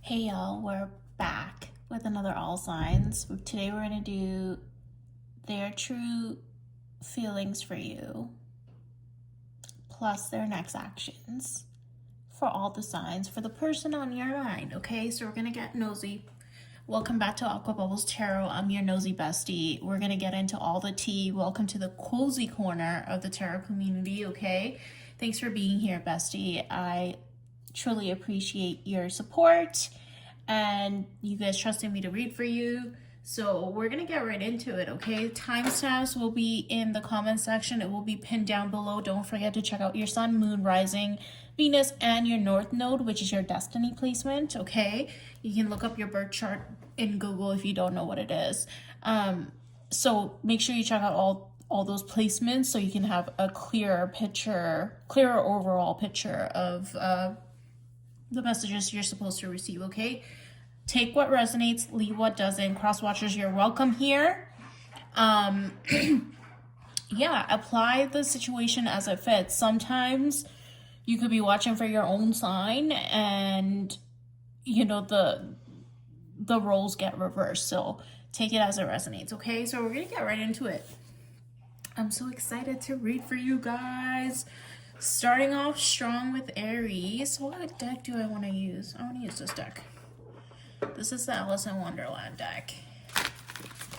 Hey y'all, we're back with another all signs. Today we're going to do their true feelings for you plus their next actions for all the signs for the person on your mind. Okay, so we're going to get nosy. Welcome back to Aqua Bubbles Tarot. I'm your nosy bestie. We're going to get into all the tea. Welcome to the cozy corner of the tarot community. Okay, thanks for being here, bestie. I truly appreciate your support and you guys trusting me to read for you. So we're gonna get right into it. Okay, timestamps will be in the comment section. It will be pinned down below. Don't forget to check out your sun, moon, rising, Venus, and your north node, which is your destiny placement. Okay, you can look up your birth chart in Google if you don't know what it is. So make sure you check out all those placements so you can have a clearer overall picture of the messages you're supposed to receive. Okay, take what resonates, leave what doesn't. Cross watchers, you're welcome here. Yeah, apply the situation as it fits. Sometimes you could be watching for your own sign and you know the roles get reversed, so take it as it resonates. Okay, so we're gonna get right into it. I'm so excited to read for you guys. Starting off strong with Aries. What deck do I want to use? I want to use this deck. This is the Alice in Wonderland deck.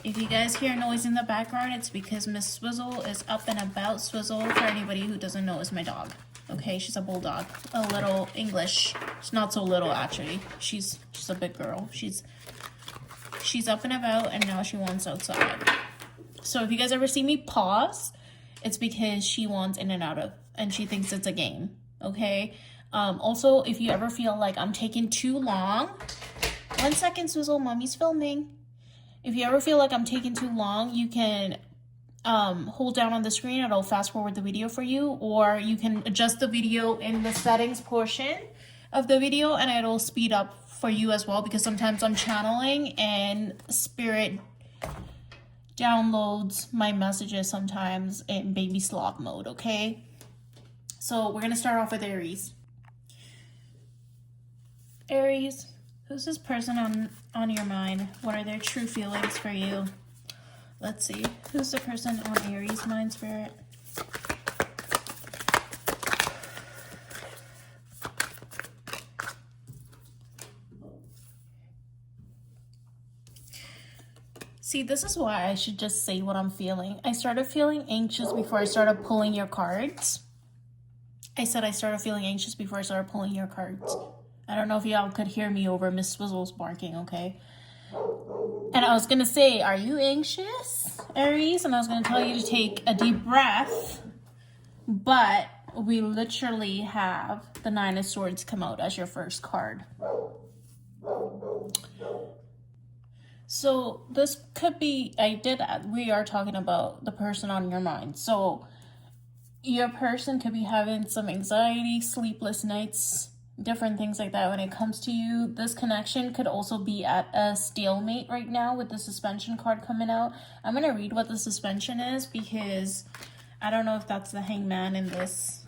If you guys hear noise in the background, it's because Miss Swizzle is up and about. Swizzle, for anybody who doesn't know, is my dog. Okay, she's a bulldog, a little English. She's not so little actually. She's a big girl. She's up and about, and now she wants outside. So if you guys ever see me pause, it's because she wants in and out of, and she thinks it's a game. Okay. Also, if you ever feel like I'm taking too long, 1 second, Swizzle, mommy's filming. If you ever feel like I'm taking too long, you can hold down on the screen. It'll fast forward the video for you, or you can adjust the video in the settings portion of the video and it'll speed up for you as well, because sometimes I'm channeling and spirit downloads my messages sometimes in baby sloth mode. Okay, so we're gonna start off with Aries. Aries, who's this person on your mind? What are their true feelings for you? Let's see, who's the person on Aries mind, spirit? See, this is why I should just say what I'm feeling. I started feeling anxious before I started pulling your cards. I said I started feeling anxious before I started pulling your cards. I don't know if y'all could hear me over Miss Swizzle's barking, okay? And I was going to say, are you anxious, Aries? And I was going to tell you to take a deep breath. But we literally have the Nine of Swords come out as your first card. So this could be, we are talking about the person on your mind. So your person could be having some anxiety, sleepless nights, different things like that when it comes to you. This connection could also be at a stalemate right now with the suspension card coming out. I'm going to read what the suspension is because I don't know if that's the hangman in this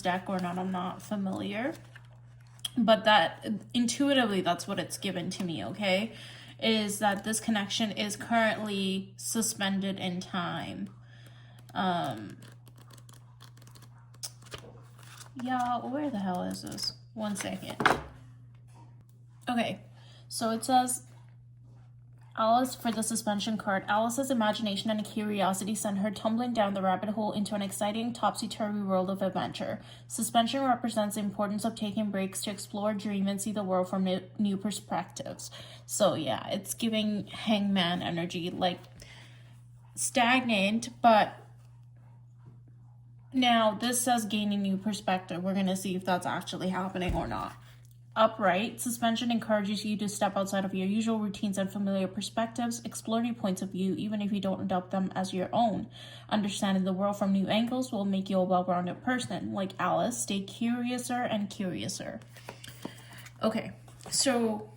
deck or not. I'm not familiar. But that intuitively, that's what it's given to me, okay? Is that this connection is currently suspended in time. Yeah, where the hell is this? 1 second. Okay, so it says, Alice, for the suspension card, Alice's imagination and curiosity sent her tumbling down the rabbit hole into an exciting, topsy-turvy world of adventure. Suspension represents the importance of taking breaks to explore, dream, and see the world from new perspectives. So yeah, it's giving hangman energy, like stagnant, but now this says gaining new perspective. We're going to see if that's actually happening or not. Upright, suspension encourages you to step outside of your usual routines and familiar perspectives, explore new points of view, even if you don't adopt them as your own. Understanding the world from new angles will make you a well-rounded person. Like Alice, stay curiouser and curiouser. Okay, so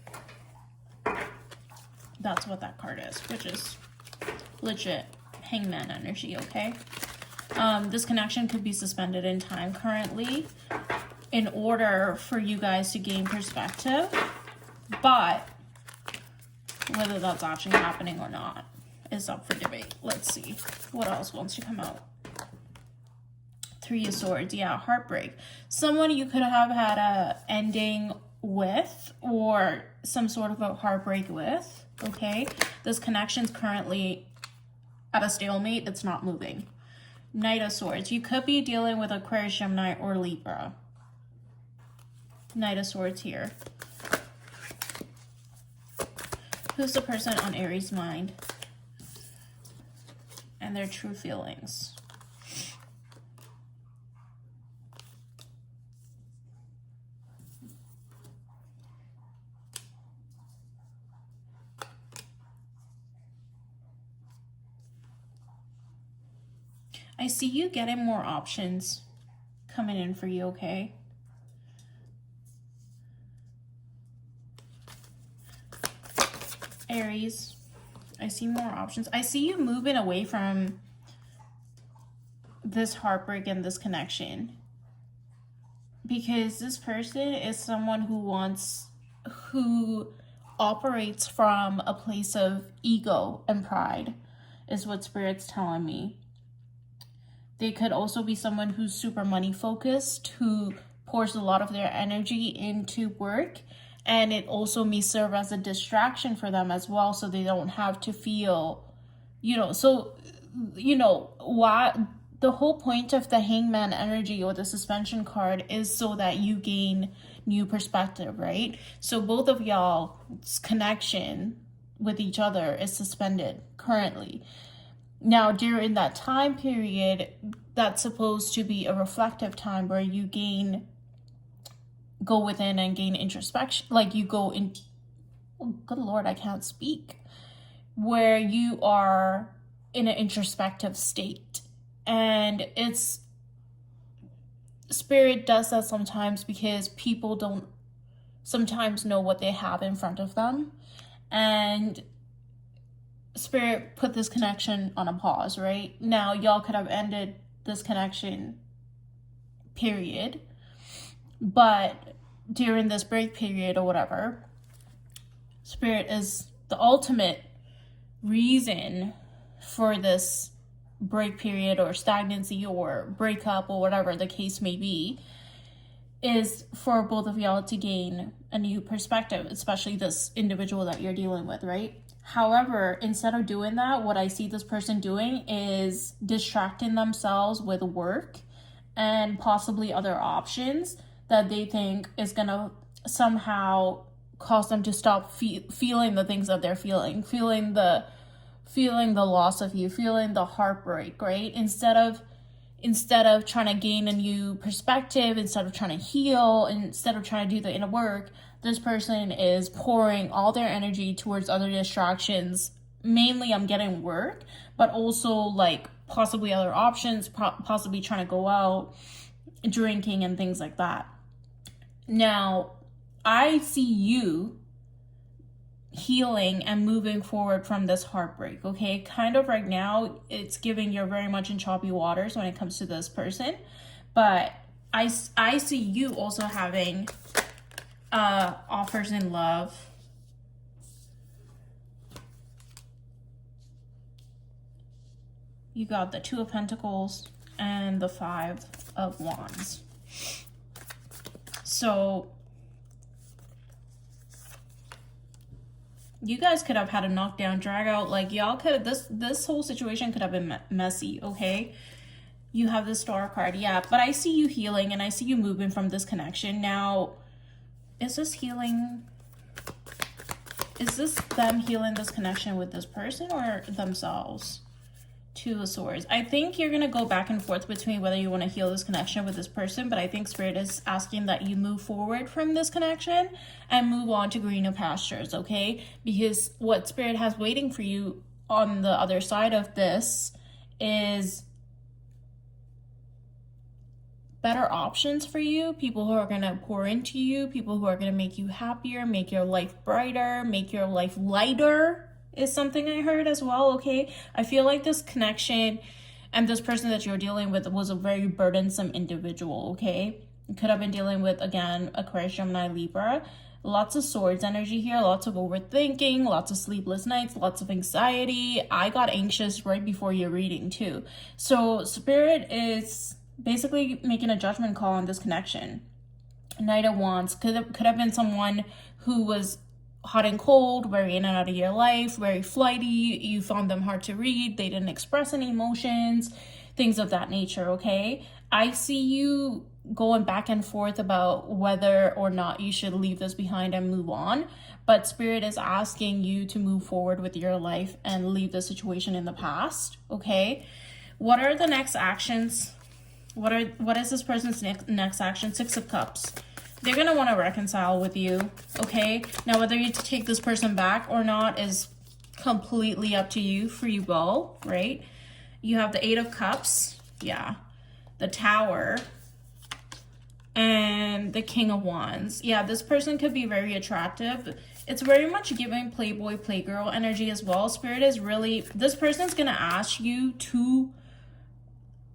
that's what that card is, which is legit hangman energy, okay? This connection could be suspended in time currently in order for you guys to gain perspective But whether that's actually happening or not is up for debate. Let's see. What else wants to come out? Three of Swords. Yeah, heartbreak. Someone you could have had a ending with or some sort of a heartbreak with, okay? This connection's currently at a stalemate. It's not moving. Knight of Swords. You could be dealing with Aquarius, Gemini, or Libra. Knight of Swords here. Who's the person on Aries' mind? And their true feelings. I see you getting more options coming in for you, okay? Aries, I see more options. I see you moving away from this heartbreak and this connection. Because this person is someone who operates from a place of ego and pride, is what Spirit's telling me. They could also be someone who's super money focused, who pours a lot of their energy into work, and it also may serve as a distraction for them as well, so they don't have to feel, why the whole point of the Hangman energy or the suspension card is so that you gain new perspective, right? So both of y'all's connection with each other is suspended currently. Now, during that time period, that's supposed to be a reflective time where you go within and gain introspection. Like you go in, oh, good Lord, I can't speak. Where you are in an introspective state. And Spirit does that sometimes because people don't sometimes know what they have in front of them. And Spirit put this connection on a pause, right? Now, y'all could have ended this connection, period. But during this break period or whatever, Spirit is the ultimate reason for this break period or stagnancy or breakup or whatever the case may be, is for both of y'all to gain a new perspective, especially this individual that you're dealing with, right? However, instead of doing that, what I see this person doing is distracting themselves with work and possibly other options that they think is going to somehow cause them to stop feeling the things that they're feeling the loss of you, feeling the heartbreak, right? Instead of trying to gain a new perspective, instead of trying to heal, instead of trying to do the inner work, this person is pouring all their energy towards other distractions. Mainly I'm getting work, but also like possibly other options, possibly trying to go out, drinking and things like that. Now, I see you healing and moving forward from this heartbreak, okay? Kind of right now, it's giving you're very much in choppy waters when it comes to this person. But I see you also having offers in love. You got the Two of Pentacles and the Five of Wands. So you guys could have had a knockdown, drag out. Like y'all could this whole situation could have been messy, okay? You have the Star card, yeah. But I see you healing and I see you moving from this connection. Now, is this healing? Is this them healing this connection with this person or themselves? Two of Swords. I think you're going to go back and forth between whether you want to heal this connection with this person, but I think Spirit is asking that you move forward from this connection and move on to greener pastures, okay? Because what Spirit has waiting for you on the other side of this is better options for you, people who are going to pour into you, people who are going to make you happier, make your life brighter, make your life lighter is something I heard as well, okay? I feel like this connection and this person that you're dealing with was a very burdensome individual, okay? You could have been dealing with, again, Aquarius, Gemini, Libra. Lots of swords energy here, lots of overthinking, lots of sleepless nights, lots of anxiety. I got anxious right before your reading too. So Spirit is basically making a judgment call on this connection. Knight of Wands could have been someone who was hot and cold, very in and out of your life, very flighty. You found them hard to read. They didn't express any emotions, things of that nature, okay? I see you going back and forth about whether or not you should leave this behind and move on, but Spirit is asking you to move forward with your life and leave the situation in the past, okay? What are the next actions? What is this person's next action? Six of Cups. They're going to want to reconcile with you, okay? Now, whether you take this person back or not is completely up to you, free will, right? You have the Eight of Cups, yeah, the Tower, and the King of Wands. Yeah, this person could be very attractive. It's very much giving playboy, playgirl energy as well. Spirit is really, this person's going to ask you to,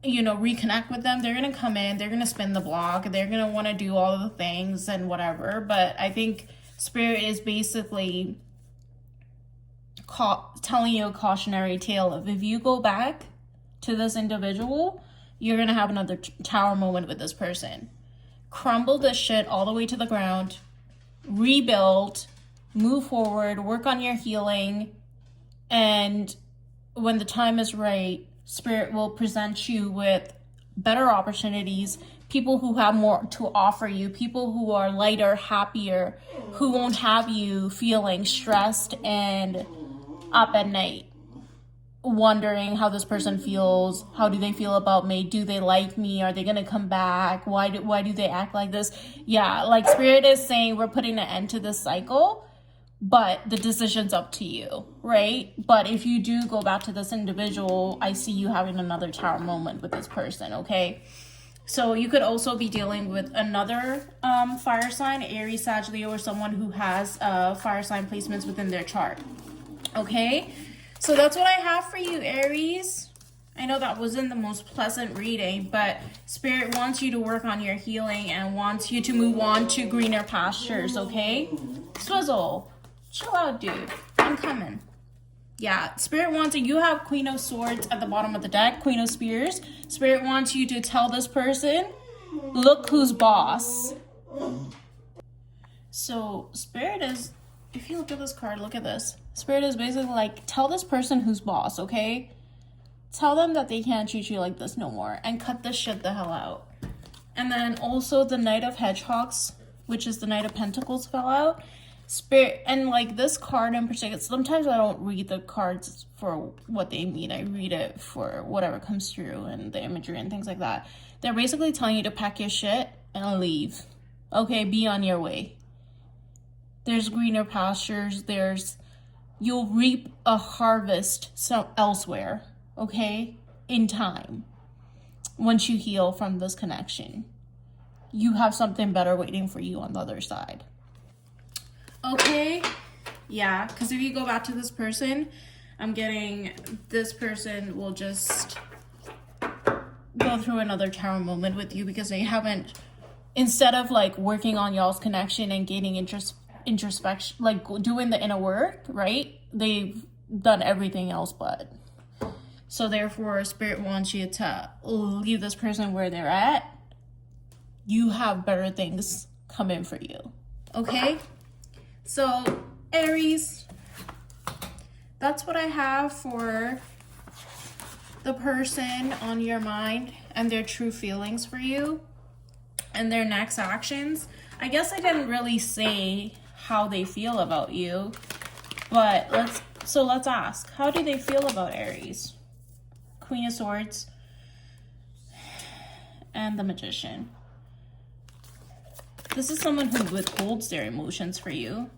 you know, reconnect with them. They're going to come in, they're going to spin the block, they're going to want to do all of the things and whatever. But I think Spirit is basically telling you a cautionary tale of if you go back to this individual, you're going to have another tower moment with this person. Crumble this shit all the way to the ground, rebuild, move forward, work on your healing, and when the time is right, Spirit will present you with better opportunities, people who have more to offer you, people who are lighter, happier, who won't have you feeling stressed and up at night, wondering how this person feels. How do they feel about me? Do they like me? Are they gonna come back? Why do they act like this? Yeah, like Spirit is saying we're putting an end to this cycle, but the decision's up to you, right? But if you do go back to this individual, I see you having another tower moment with this person, okay? So you could also be dealing with another fire sign, Aries, Sag, Leo, or someone who has fire sign placements within their chart, okay? So that's what I have for you, Aries. I know that wasn't the most pleasant reading, but Spirit wants you to work on your healing and wants you to move on to greener pastures, okay? Swizzle. Chill out, dude. I'm coming. Yeah, Spirit wants you. You have Queen of Swords at the bottom of the deck, Queen of Spears. Spirit wants you to tell this person, look who's boss. So Spirit is, if you look at this card, look at this. Spirit is basically like, tell this person who's boss, okay? Tell them that they can't treat you like this no more and cut this shit the hell out. And then also the Knight of Hedgehogs, which is the Knight of Pentacles, fell out. Spirit, and like this card in particular, sometimes I don't read the cards for what they mean. I read it for whatever comes through and the imagery and things like that. They're basically telling you to pack your shit and leave. Okay, be on your way. There's greener pastures. You'll reap a harvest elsewhere, okay, in time. Once you heal from this connection, you have something better waiting for you on the other side. Okay, yeah, because if you go back to this person, I'm getting this person will just go through another tower moment with you because they haven't, instead of like working on y'all's connection and gaining introspection, like doing the inner work, right? They've done everything else but. So therefore, Spirit wants you to leave this person where they're at. You have better things coming for you, okay? So, Aries, that's what I have for the person on your mind and their true feelings for you and their next actions. I guess I didn't really say how they feel about you, but let's ask. How do they feel about Aries? Queen of Swords and the Magician. This is someone who withholds their emotions for you.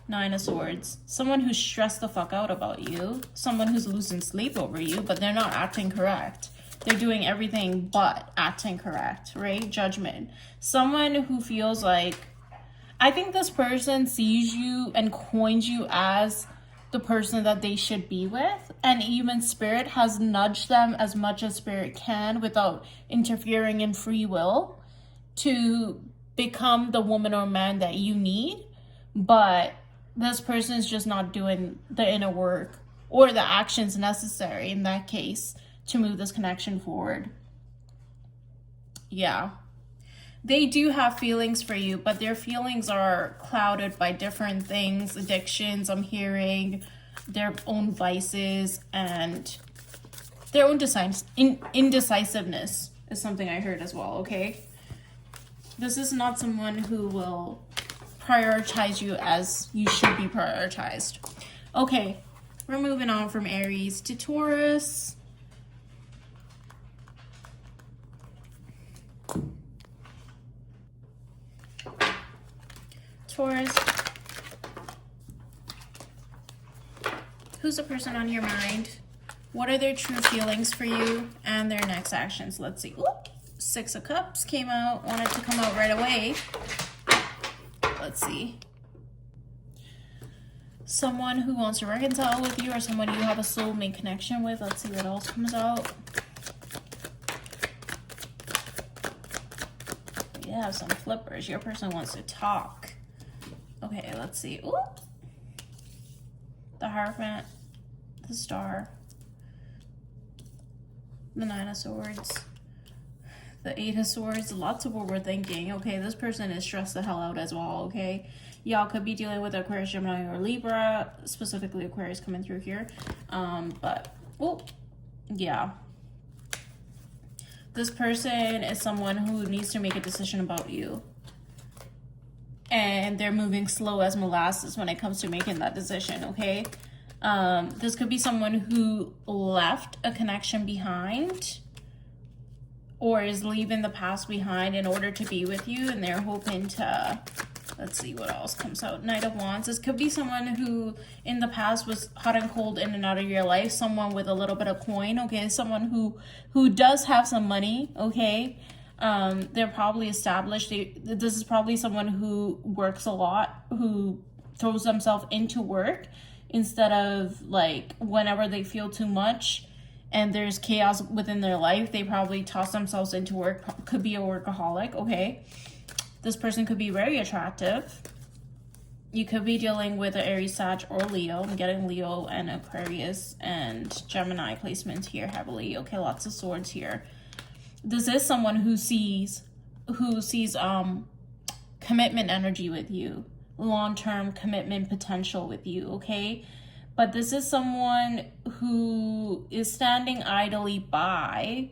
Nine of Swords. Someone who's stressed the fuck out about you. Someone who's losing sleep over you, but they're not acting correct. They're doing everything but acting correct, right? Judgment. Someone who feels like, I think this person sees you and coins you as the person that they should be with, and even Spirit has nudged them as much as Spirit can without interfering in free will to become the woman or man that you need, but this person is just not doing the inner work or the actions necessary in that case to move this connection forward. Yeah. They do have feelings for you, but their feelings are clouded by different things, addictions, I'm hearing, their own vices, and their own indecisiveness is something I heard as well, okay? This is not someone who will prioritize you as you should be prioritized. Okay, we're moving on from Aries to Taurus. Taurus, who's the person on your mind? What are their true feelings for you and their next actions? Let's see. Oop, 6 of Cups came out, wanted to come out right away. Let's see. Someone who wants to reconcile with you or someone you have a soulmate connection with. Let's see what else comes out. You have some flippers. Your person wants to talk. Okay, let's see. Ooh. The Hierophant, the Star, the 9 of Swords, the 8 of Swords. Lots of overthinking. Okay, this person is stressed the hell out as well, okay? Y'all could be dealing with Aquarius, Gemini, or Libra. Specifically Aquarius coming through here. But, oh, yeah. This person is someone who needs to make a decision about you. And they're moving slow as molasses when it comes to making that decision, okay? This could be someone who left a connection behind or is leaving the past behind in order to be with you, and they're hoping to, let's see what else comes out. Knight of Wands. This could be someone who in the past was hot and cold in and out of your life, someone with a little bit of coin, okay? Someone who does have some money, okay? They're probably established. This is probably someone who works a lot, who throws themselves into work instead of like whenever they feel too much and there's chaos within their life, they probably toss themselves into work. Could be a workaholic, okay? This person could be very attractive. You could be dealing with an Aries, Sag, or Leo. I'm getting Leo and Aquarius and Gemini placements here heavily. Okay, lots of swords here. This is someone who sees commitment energy with you, long-term commitment potential with you, okay? But this is someone who is standing idly by,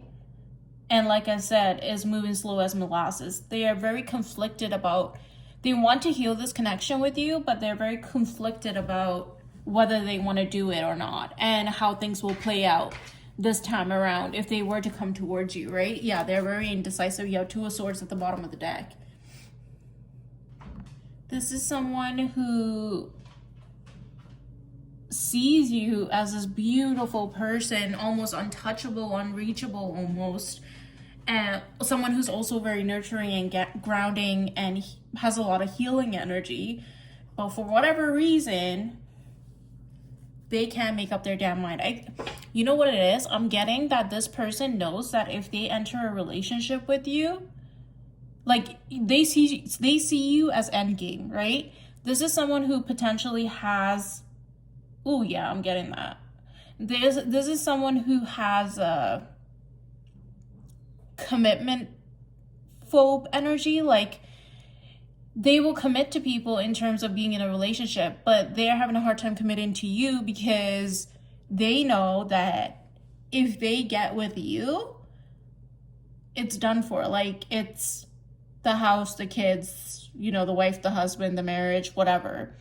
and like I said, is moving slow as molasses. They are very conflicted about, they want to heal this connection with you, but they're very conflicted about whether they want to do it or not and how things will play out this time around if they were to come towards you, right? Yeah, they're very indecisive. You have 2 of Swords at the bottom of the deck. This is someone who sees you as this beautiful person, almost untouchable, unreachable almost, and someone who's also very nurturing and grounding and has a lot of healing energy, but for whatever reason they can't make up their damn mind. You know what it is? I'm getting that this person knows that if they enter a relationship with you, like they see you as endgame, right? This is someone who potentially has, oh yeah, I'm getting that. This is someone who has a commitment phobe energy, like they will commit to people in terms of being in a relationship, but they're having a hard time committing to you because they know that if they get with you, it's done for. Like, it's the house, the kids, you know, the wife, the husband, the marriage, whatever.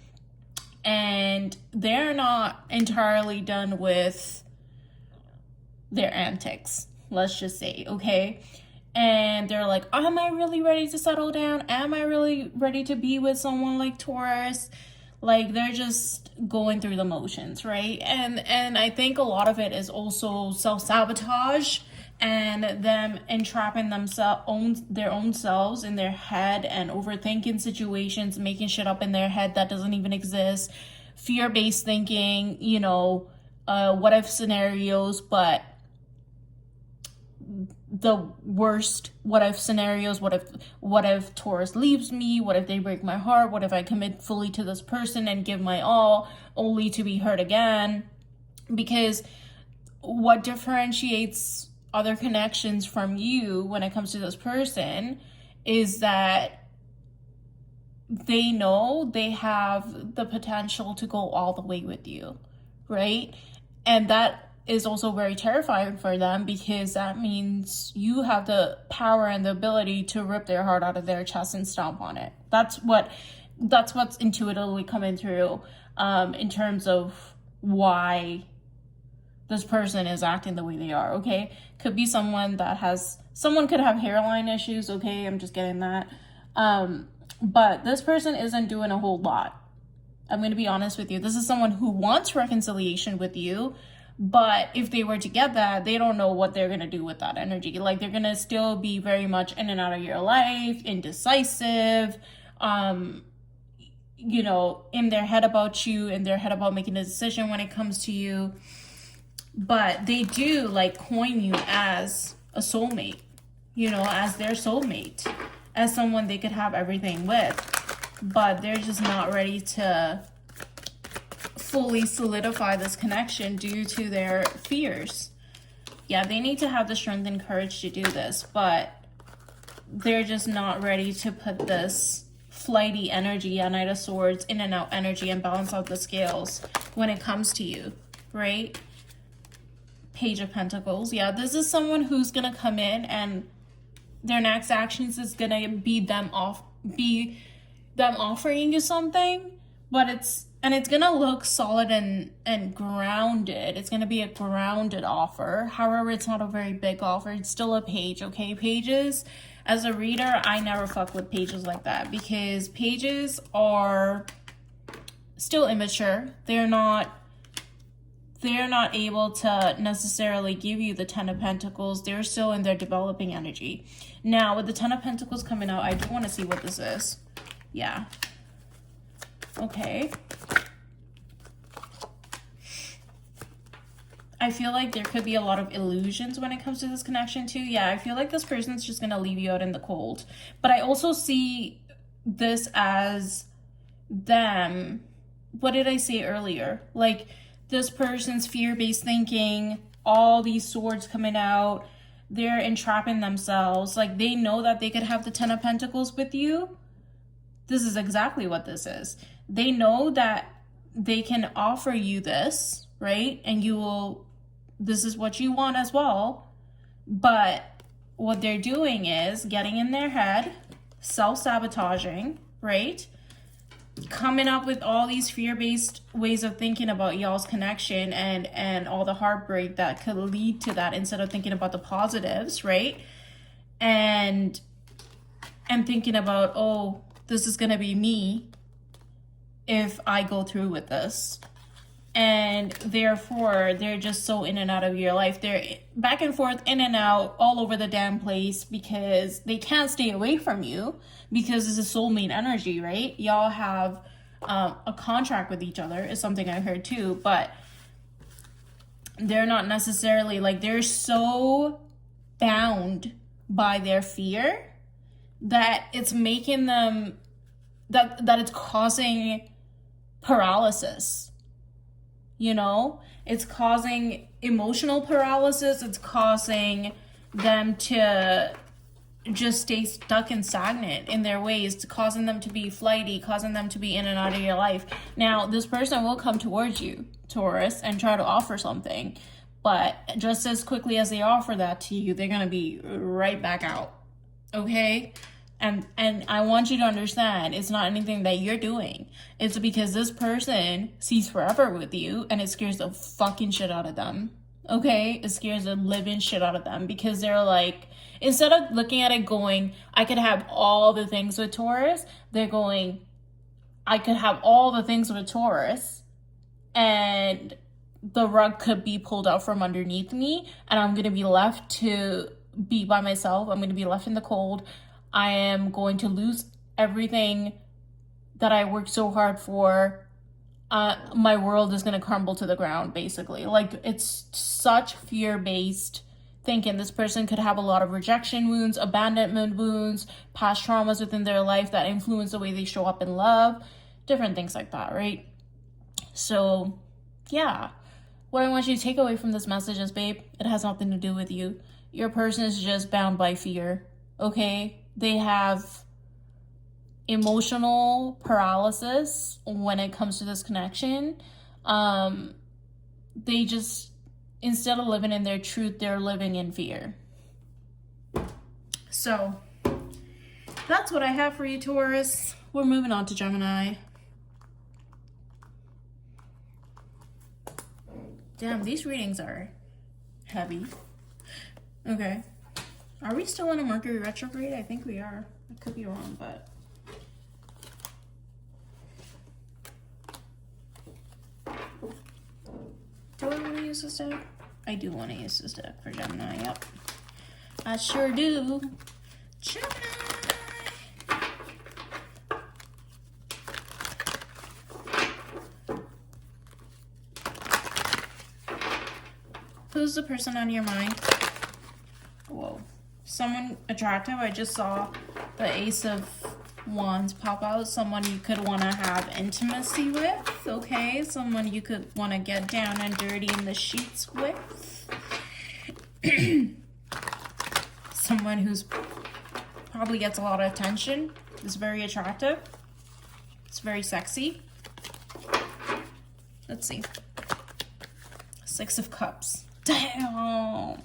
And they're not entirely done with their antics, let's just say, okay? And they're like, am I really ready to settle down? Am I really ready to be with someone like Taurus? Like, they're just going through the motions, right? And I think a lot of it is also self-sabotage and them entrapping their own selves in their head and overthinking situations, making shit up in their head that doesn't even exist, fear-based thinking, you know, what if scenarios, but the worst what if scenarios. What if Taurus leaves me? What if they break my heart? What if I commit fully to this person and give my all only to be hurt again? Because what differentiates other connections from you when it comes to this person is that they know they have the potential to go all the way with you, right? And that is also very terrifying for them, because that means you have the power and the ability to rip their heart out of their chest and stomp on it. That's what's intuitively coming through in terms of why this person is acting the way they are. Okay, could be someone could have hairline issues. Okay, I'm just getting that. But this person isn't doing a whole lot. I'm going to be honest with you. This is someone who wants reconciliation with you, but if they were to get that, they don't know what they're going to do with that energy. Like, they're going to still be very much in and out of your life, indecisive, in their head about you, in their head about making a decision when it comes to you. But they do coin you as a soulmate, as their soulmate, as someone they could have everything with. But they're just not ready to fully solidify this connection due to their fears. Yeah, they need to have the strength and courage to do this, but they're just not ready to put this flighty energy, a Knight of Swords, in and out energy, and balance out the scales when it comes to you, right? Page of Pentacles. Yeah, this is someone who's gonna come in and their next actions is gonna be them offering you something, but it's gonna look solid and grounded. It's gonna be a grounded offer. However, it's not a very big offer. It's still a page, okay? Pages, as a reader, I never fuck with pages like that, because pages are still immature. They're not able to necessarily give you the Ten of Pentacles. They're still in their developing energy. Now, with the Ten of Pentacles coming out, I do want to see what this is. Yeah. Okay. I feel like there could be a lot of illusions when it comes to this connection too. Yeah, I feel like this person's just going to leave you out in the cold. But I also see this as them. What did I say earlier? This person's fear-based thinking, all these swords coming out, they're entrapping themselves. They know that they could have the Ten of Pentacles with you. This is exactly what this is. They know that they can offer you this, right? And this is what you want as well. But what they're doing is getting in their head, self-sabotaging, right? Coming up with all these fear-based ways of thinking about y'all's connection and all the heartbreak that could lead to that, instead of thinking about the positives, right? And thinking about, oh, this is gonna be me if I go through with this. And therefore, they're just so in and out of your life. They're back and forth, in and out, all over the damn place, because they can't stay away from you, because this is soulmate energy, right? Y'all have a contract with each other, is something I heard too, but they're not necessarily, they're so bound by their fear that it's making them, that it's causing paralysis. It's causing emotional paralysis. It's causing them to just stay stuck and stagnant in their ways, causing them to be flighty, causing them to be in and out of your life. Now, this person will come towards you, Taurus, and try to offer something, but just as quickly as they offer that to you, they're going to be right back out, okay? And I want you to understand, it's not anything that you're doing. It's because this person sees forever with you, and it scares the fucking shit out of them. Okay? It scares the living shit out of them, because they're instead of looking at it going, I could have all the things with Taurus, they're going, I could have all the things with Taurus, and the rug could be pulled out from underneath me, and I'm going to be left to be by myself. I'm going to be left in the cold. I am going to lose everything that I worked so hard for. My world is going to crumble to the ground, basically. It's such fear-based thinking this person could have a lot of rejection wounds, abandonment wounds, past traumas within their life that influence the way they show up in love, different things like that, right? So, yeah. What I want you to take away from this message is, babe, it has nothing to do with you. Your person is just bound by fear, okay? They have emotional paralysis when it comes to this connection. They just, instead of living in their truth, they're living in fear. So, that's what I have for you, Taurus. We're moving on to Gemini. Damn, these readings are heavy. Okay. Are we still in a Mercury retrograde? I think we are. I could be wrong, but... do I want to use this deck? I do want to use this deck for Gemini, yep. I sure do. Gemini! Who's the person on your mind? Whoa. Someone attractive. I just saw the Ace of Wands pop out. Someone you could want to have intimacy with, okay? Someone you could want to get down and dirty in the sheets with. Someone who's probably gets a lot of attention. Is very attractive. It's very sexy. Let's see. Six of Cups. Damn.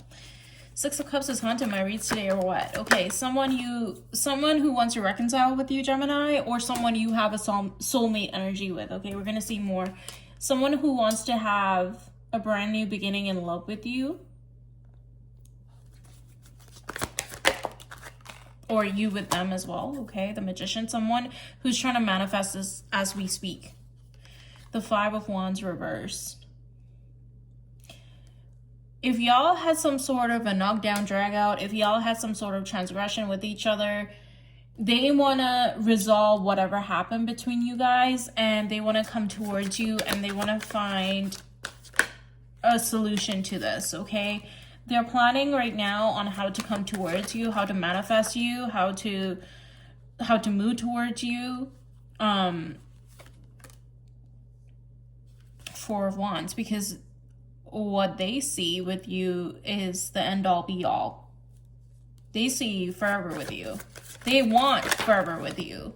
Six of Cups is haunting my reads today, or what? Okay, someone who wants to reconcile with you, Gemini, or someone you have a soulmate energy with. Okay, we're gonna see more. Someone who wants to have a brand new beginning in love with you, or you with them as well. Okay, the Magician, someone who's trying to manifest this as we speak. The Five of Wands reversed. If y'all had some sort of a knockdown, drag out, if y'all had some sort of transgression with each other, they want to resolve whatever happened between you guys, and they want to come towards you, and they want to find a solution to this, okay? They're planning right now on how to come towards you, how to manifest you, how to move towards you. Four of Wands, because what they see with you is the end all be all. They see forever with you. They want forever with you.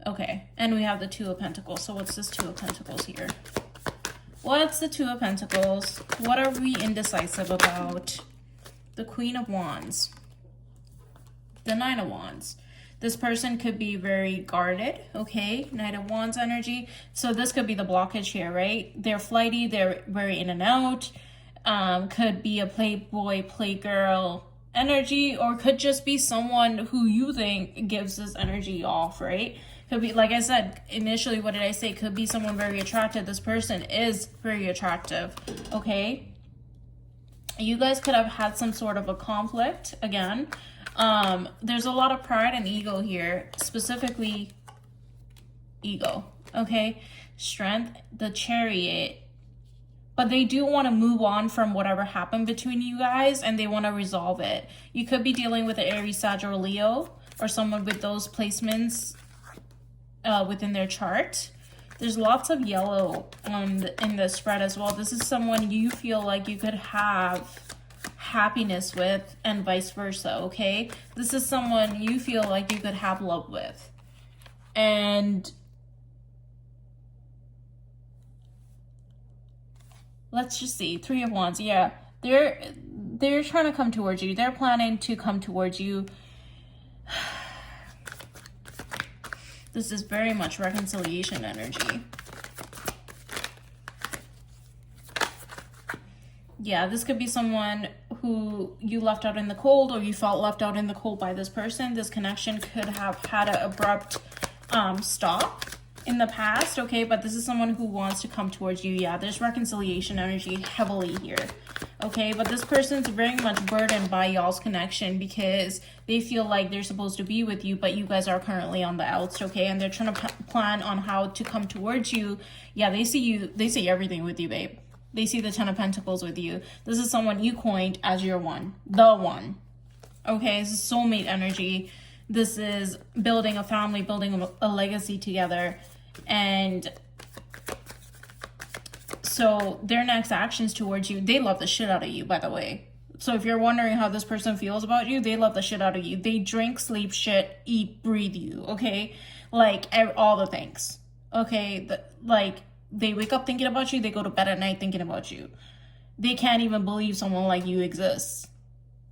Okay, and we have the Two of Pentacles. So what's this Two of Pentacles here? What's the Two of Pentacles? What are we indecisive about? The Queen of Wands. The Nine of Wands. This person could be very guarded, okay? Knight of Wands energy. So this could be the blockage here, right? They're flighty, they're very in and out. Could be a playboy, playgirl energy, or could just be someone who you think gives this energy off, right? Could be, like I said, initially, what did I say? Could be someone very attractive. This person is very attractive, okay? You guys could have had some sort of a conflict, again. There's a lot of pride and ego here, specifically ego, okay? Strength, the Chariot. But they do want to move on from whatever happened between you guys, and they want to resolve it. You could be dealing with an Aries, Sag, or Leo, or someone with those placements within their chart. There's lots of yellow in the spread as well. This is someone you feel like you could have happiness with, and vice versa, okay? This is someone you feel like you could have love with. And let's just see. Three of Wands. Yeah, they're trying to come towards you. They're planning to come towards you. This is very much reconciliation energy. Yeah, this could be someone who you left out in the cold, or you felt left out in the cold by this person. This connection could have had an abrupt stop in the past, okay? But this is someone who wants to come towards you. Yeah, there's reconciliation energy heavily here, okay? But this person's very much burdened by y'all's connection because they feel like they're supposed to be with you, but you guys are currently on the outs, okay? And they're trying to plan on how to come towards you. Yeah, they see you, they see everything with you, babe. They see the Ten of Pentacles with you. This is someone you coined as your one. The one. Okay, this is soulmate energy. This is building a family, building a legacy together. And so their next actions towards you, they love the shit out of you, by the way. So if you're wondering how this person feels about you, they love the shit out of you. They drink, sleep, shit, eat, breathe you, okay? Like, all the things, okay? Like, they wake up thinking about you. They go to bed at night thinking about you. They can't even believe someone like you exists.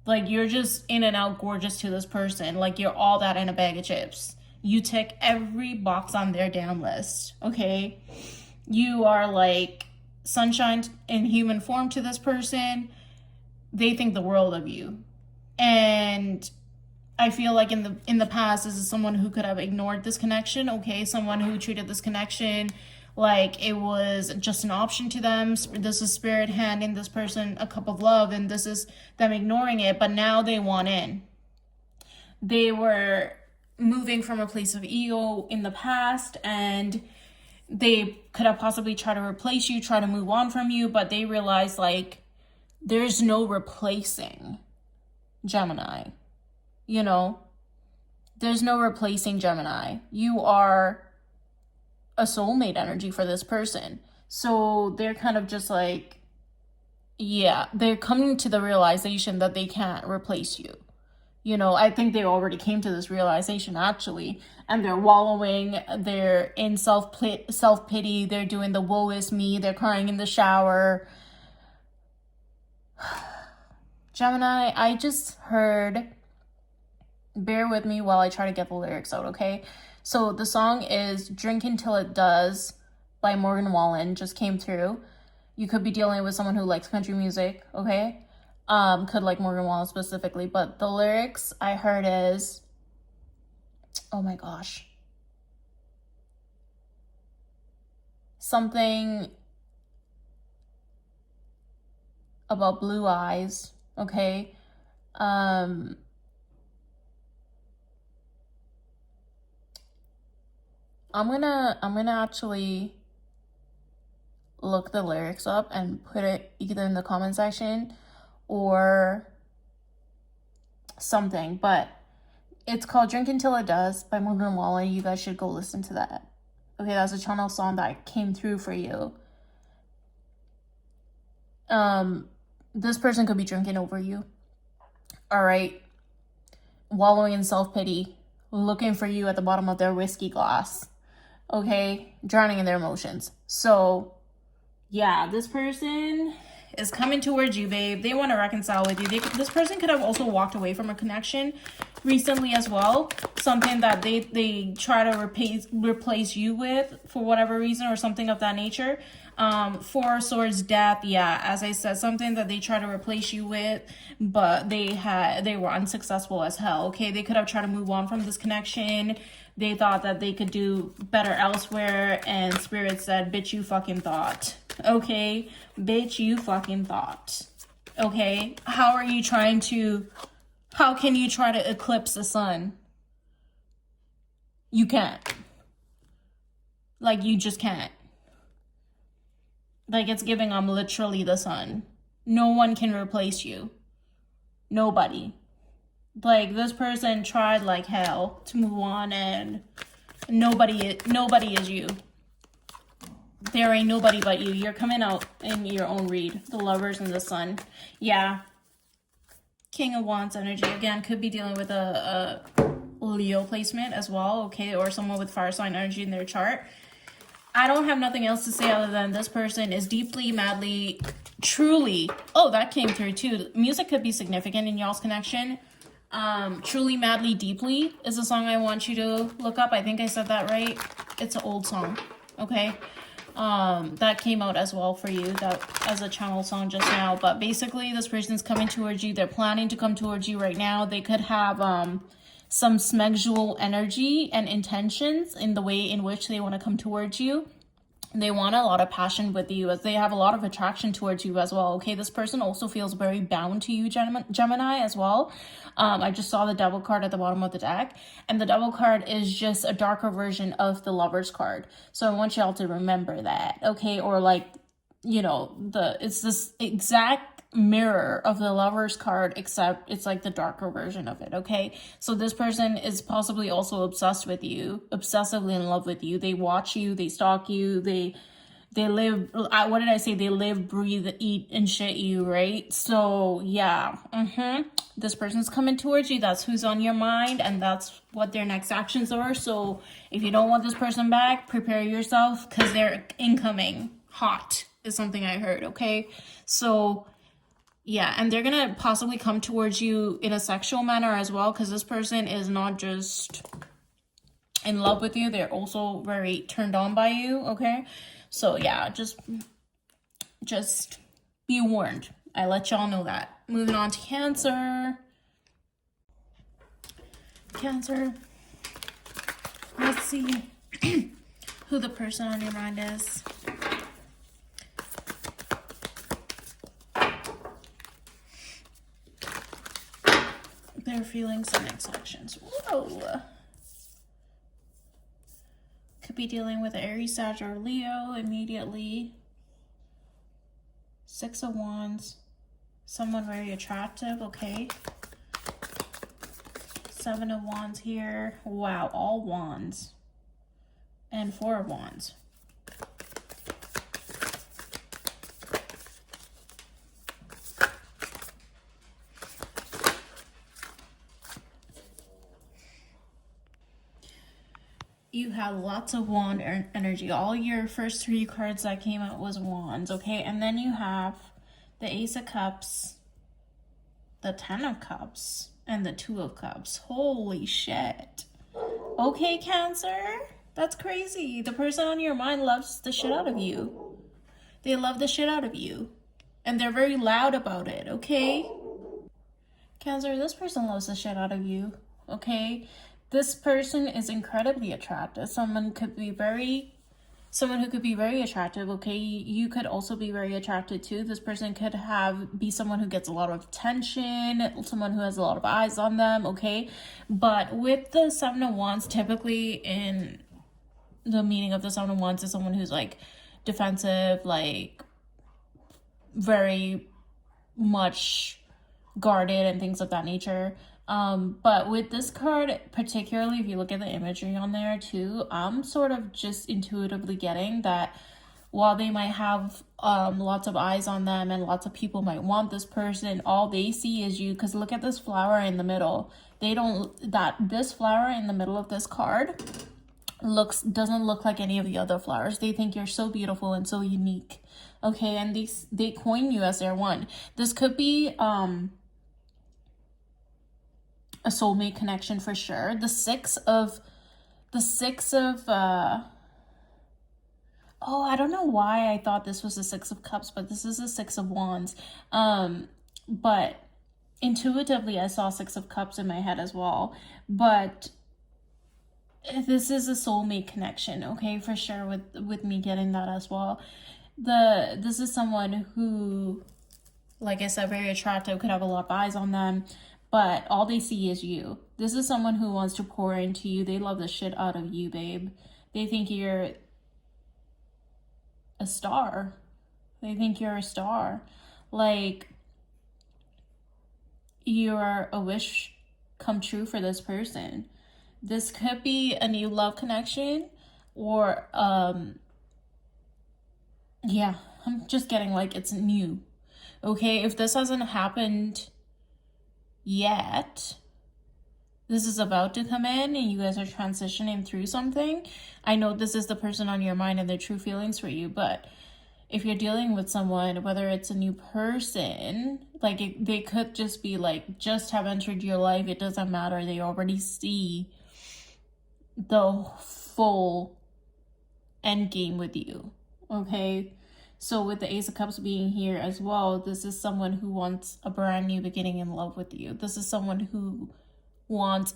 Like, you're just in and out gorgeous to this person. Like, you're all that in a bag of chips. You tick every box on their damn list, okay? You are like sunshine in human form to this person. They think the world of you. And I feel like in the past, this is someone who could have ignored this connection, okay? Someone who treated this connection like it was just an option to them. This is spirit handing this person a cup of love, and this is them ignoring it, but now they want in. They were moving from a place of ego in the past, and they could have possibly tried to replace you, try to move on from you, but they realized, like, there's no replacing Gemini. You know, there's no replacing Gemini. You are a soulmate energy for this person. So they're kind of just like, yeah, they're coming to the realization that they can't replace you. You know, I think they already came to this realization, actually, and they're wallowing, they're in self-pity, they're doing the woe is me, they're crying in the shower. Gemini, I just heard, bear with me while I try to get the lyrics out, okay? So the song is Drinking Till It Does by Morgan Wallen, just came through. You could be dealing with someone who likes country music, okay? Could like Morgan Wallen specifically, but the lyrics I heard is, oh my gosh, something about blue eyes, okay? I'm gonna actually look the lyrics up and put it either in the comment section or something, but it's called Drinking Till It Does by Morgan Wallen. You guys should go listen to that. Okay, that's a channel song that came through for you. This person could be drinking over you. All right. Wallowing in self-pity, looking for you at the bottom of their whiskey glass. Okay, drowning in their emotions. So, yeah, this person is coming towards you, babe. They want to reconcile with you. This person could have also walked away from a connection recently as well. Something that they try to replace you with for whatever reason or something of that nature. Four of Swords, death. Yeah, as I said, something that they try to replace you with, but they were unsuccessful as hell. Okay, they could have tried to move on from this connection. They thought that they could do better elsewhere, and Spirit said, bitch, you fucking thought. Okay? Bitch, you fucking thought. Okay? How can you try to eclipse the sun? You can't. Like, you just can't. Like, it's giving I'm literally the sun. No one can replace you. Nobody. Like, this person tried like hell to move on, and nobody is you. There ain't nobody but you. You're coming out in your own read. The Lovers and the Sun. Yeah. King of Wands energy. Again, could be dealing with a Leo placement as well, okay? Or someone with fire sign energy in their chart. I don't have nothing else to say other than this person is deeply, madly, truly... Oh, that came through too. Music could be significant in y'all's connection. Truly, Madly, Deeply is a song I want you to look up. I think I said that right. It's an old song, okay? That came out as well for you, that as a channel song just now. But basically, this person's coming towards you. They're planning to come towards you right now. They could have some sexual energy and intentions in the way in which they want to come towards you. They want a lot of passion with you, as they have a lot of attraction towards you as well. Okay, this person also feels very bound to you, Gemini, as well. I just saw the Devil card at the bottom of the deck, and the Devil card is just a darker version of the Lovers card. So I want y'all to remember that, okay? Or like it's this exact mirror of the Lover's card, except it's like the darker version of it. Okay, so this person is possibly also obsessed with you, obsessively in love with you. They watch you, they stalk you, they live, what did I say? They live, breathe, eat, and shit you, right? So yeah, this person's coming towards you. That's who's on your mind, and that's what their next actions are. So if you don't want this person back, prepare yourself, because they're incoming hot is something I heard. Okay, so yeah, and they're gonna possibly come towards you in a sexual manner as well, because this person is not just in love with you, they're also very turned on by you. Okay, so yeah, just be warned. I let y'all know that. Moving on to Cancer. Cancer, let's see who the person on your mind is. Their feelings and next actions. Whoa. Could be dealing with Aries, Sag, or Leo immediately. 6 of Wands. Someone very attractive, okay. 7 of Wands here. Wow, all Wands. And 4 of Wands. You had lots of wand energy. All your first 3 cards that came out was wands, okay? And then you have the Ace of Cups, the 10 of Cups, and the 2 of Cups. Holy shit. Okay, Cancer. That's crazy. The person on your mind loves the shit out of you. They love the shit out of you. And they're very loud about it, okay? Cancer, this person loves the shit out of you, okay? This person is incredibly attractive. Someone who could be very attractive, okay? You could also be very attracted too. This person could be someone who gets a lot of attention, someone who has a lot of eyes on them, okay? But with the 7 of Wands, typically in the meaning of the 7 of Wands is someone who's like defensive, like very much guarded and things of that nature. But with this card, particularly if you look at the imagery on there too, I'm sort of just intuitively getting that while they might have lots of eyes on them and lots of people might want this person, all they see is you. Because look at this flower in the middle. This flower in the middle of this card doesn't look like any of the other flowers. They think you're so beautiful and so unique, okay? And they coin you as their one. This could be a soulmate connection for sure. The six of I don't know why I thought this was the 6 of Cups, but this is the 6 of Wands. But intuitively I saw 6 of Cups in my head as well. But this is a soulmate connection, okay, for sure, with me getting that as well. This is someone who, like I said, very attractive, could have a lot of eyes on them, but all they see is you. This is someone who wants to pour into you. They love the shit out of you, babe. They think you're a star. They think you're a star. Like, you're a wish come true for this person. This could be a new love connection, or yeah, I'm just getting like it's new. Okay, if this hasn't happened yet, this is about to come in and you guys are transitioning through something. I know this is the person on your mind and their true feelings for you, but if you're dealing with someone, whether it's a new person, like they could just be like, just have entered your life, it doesn't matter, they already see the full end game with you, okay? So with the Ace of Cups being here as well, this is someone who wants a brand new beginning in love with you. This is someone who wants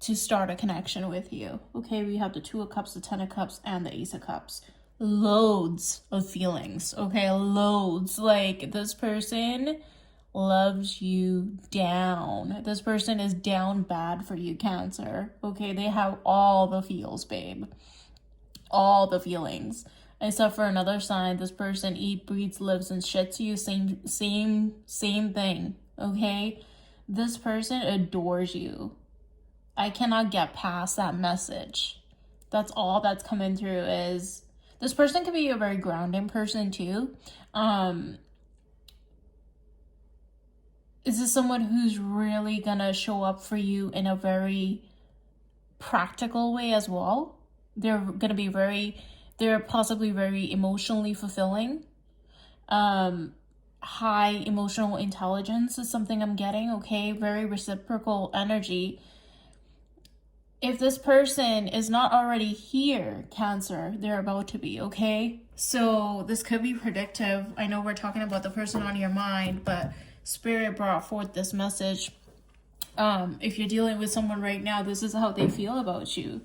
to start a connection with you, okay? We have the 2 of Cups, the 10 of Cups, and the Ace of Cups. Loads of feelings, okay? Loads. Like, this person loves you down. This person is down bad for you, Cancer, okay? They have all the feels, babe. All the feelings. Except for another sign, this person eat, breathes, lives, and shits you. Same thing, okay? This person adores you. I cannot get past that message. That's all that's coming through. Is this person can be a very grounding person too. Is this someone who's really gonna show up for you in a very practical way as well? They're gonna be they're possibly very emotionally fulfilling. High emotional intelligence is something I'm getting, okay? Very reciprocal energy. If this person is not already here, Cancer, they're about to be, okay? So this could be predictive. I know we're talking about the person on your mind, but Spirit brought forth this message. If you're dealing with someone right now, this is how they feel about you.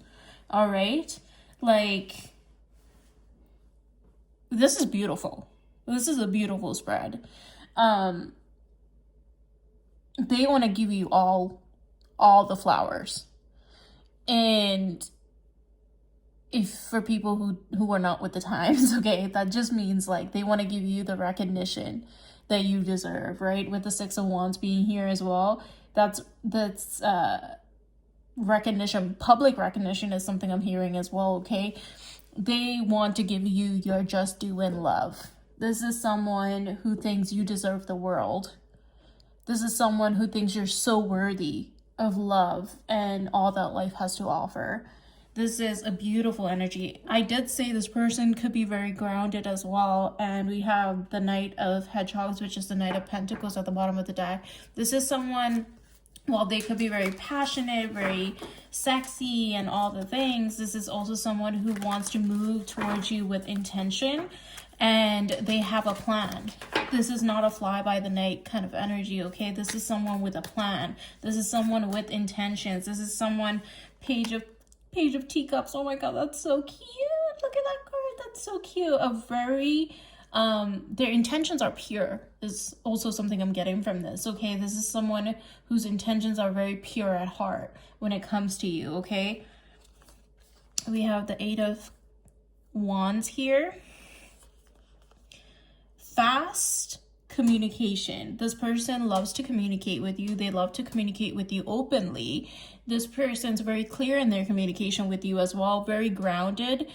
All right? Like, this is beautiful. This is a beautiful spread. They want to give you all the flowers. And if for people who are not with the times, okay, that just means like they want to give you the recognition that you deserve, right? With the Six of Wands being here as well, that's recognition. Public recognition is something I'm hearing as well, okay? They want to give you your just due in love. This is someone who thinks you deserve the world. This is someone who thinks you're so worthy of love and all that life has to offer. This is a beautiful energy. I did say this person could be very grounded as well. And we have the Knight of Hedgehogs, which is the Knight of Pentacles at the bottom of the deck. This is someone, while they could be very passionate, very sexy and all the things, this is also someone who wants to move towards you with intention. And they have a plan. This is not a fly-by-the-night kind of energy, okay? This is someone with a plan. This is someone with intentions. This is someone, Page of Teacups. Oh my God, that's so cute. Look at that card. That's so cute. A very, their intentions are pure is also something I'm getting from this, okay? This is someone whose intentions are very pure at heart when it comes to you, okay? We have the Eight of Wands here. Fast communication. This person loves to communicate with you. They love to communicate with you openly. This person's very clear in their communication with you as well. Very grounded.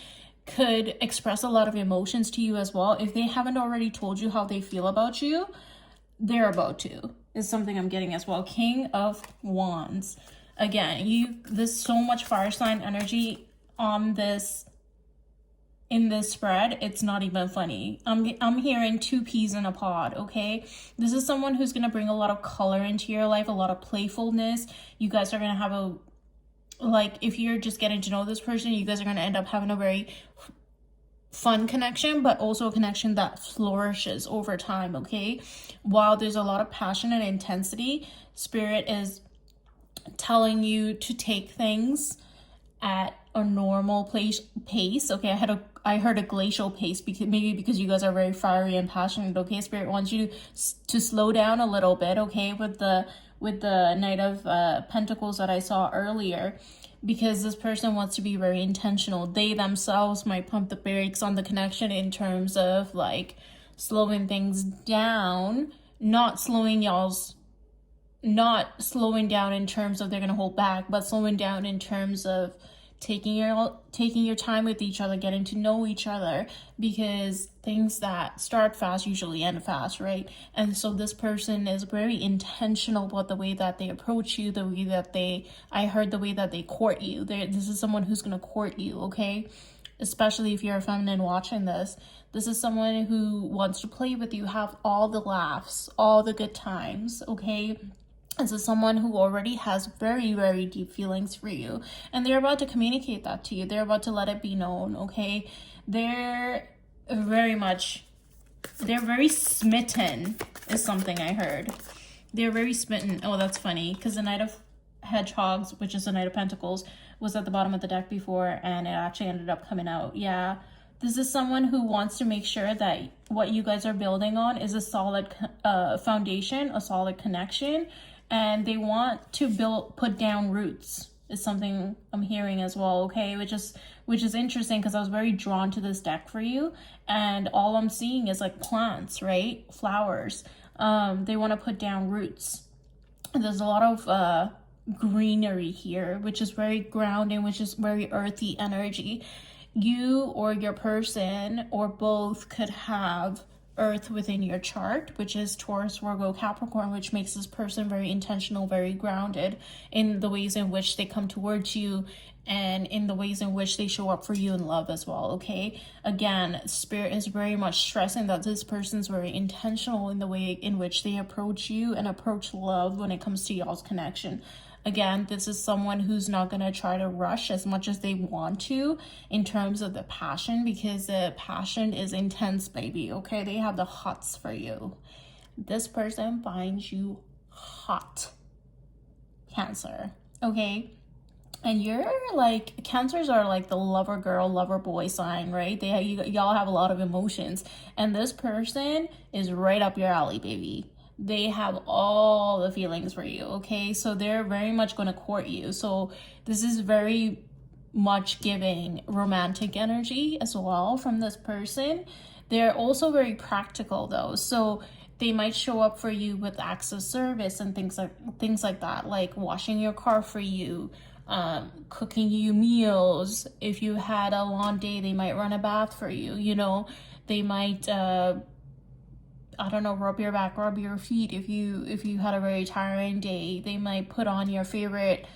Could express a lot of emotions to you as well. If they haven't already told you how they feel about you, they're about to. Is something I'm getting as well. King of Wands. Again, there's so much fire sign energy on this. In this spread, it's not even funny. I'm hearing two peas in a pod, okay? This is someone who's going to bring a lot of color into your life, a lot of playfulness. You guys are going to have if you're just getting to know this person, you guys are going to end up having a very fun connection, but also a connection that flourishes over time, okay? While there's a lot of passion and intensity, Spirit is telling you to take things at a normal pace. Okay, I heard a glacial pace because you guys are very fiery and passionate. Okay, Spirit wants you to slow down a little bit. Okay, with the Knight of Pentacles that I saw earlier, because this person wants to be very intentional. They themselves might pump the brakes on the connection in terms of like slowing things down, not slowing down in terms of they're gonna hold back, but slowing down in terms of taking your time with each other, getting to know each other, because things that start fast usually end fast, right? And so this person is very intentional about the way that they approach you, the way that the way that they court you. This is someone who's going to court you, okay? Especially if you're a feminine watching this. This is someone who wants to play with you, have all the laughs, all the good times, okay? This is someone who already has very, very deep feelings for you. And they're about to communicate that to you. They're about to let it be known, okay? They're very smitten is something I heard. They're very smitten. Oh, that's funny. Because the Knight of Hedgehogs, which is the Knight of Pentacles, was at the bottom of the deck before. And it actually ended up coming out. Yeah. This is someone who wants to make sure that what you guys are building on is a solid foundation, a solid connection. And they want to put down roots, is something I'm hearing as well, okay? Which is interesting because I was very drawn to this deck for you, and all I'm seeing is like plants, right? Flowers. They want to put down roots. There's a lot of greenery here, which is very grounding, which is very earthy energy. You or your person or both could have Earth within your chart, which is Taurus, Virgo, Capricorn, which makes this person very intentional, very grounded in the ways in which they come towards you and in the ways in which they show up for you in love as well, okay? Again, Spirit is very much stressing that this person's very intentional in the way in which they approach you and approach love when it comes to y'all's connection. Again, this is someone who's not going to try to rush as much as they want to in terms of the passion, because the passion is intense, baby, okay? They have the hots for you. This person finds you hot, Cancer, okay? And you're like, Cancers are like the lover girl, lover boy sign, right? Y'all have a lot of emotions. And this person is right up your alley, baby. They have all the feelings for you, okay? So they're very much going to court you. So this is very much giving romantic energy as well from this person. They're also very practical though. So they might show up for you with acts of service and things like that, like washing your car for you, cooking you meals. If you had a long day, they might run a bath for you, you know. They might I don't know, rub your back, rub your feet. If you had a very tiring day, they might put on your favorite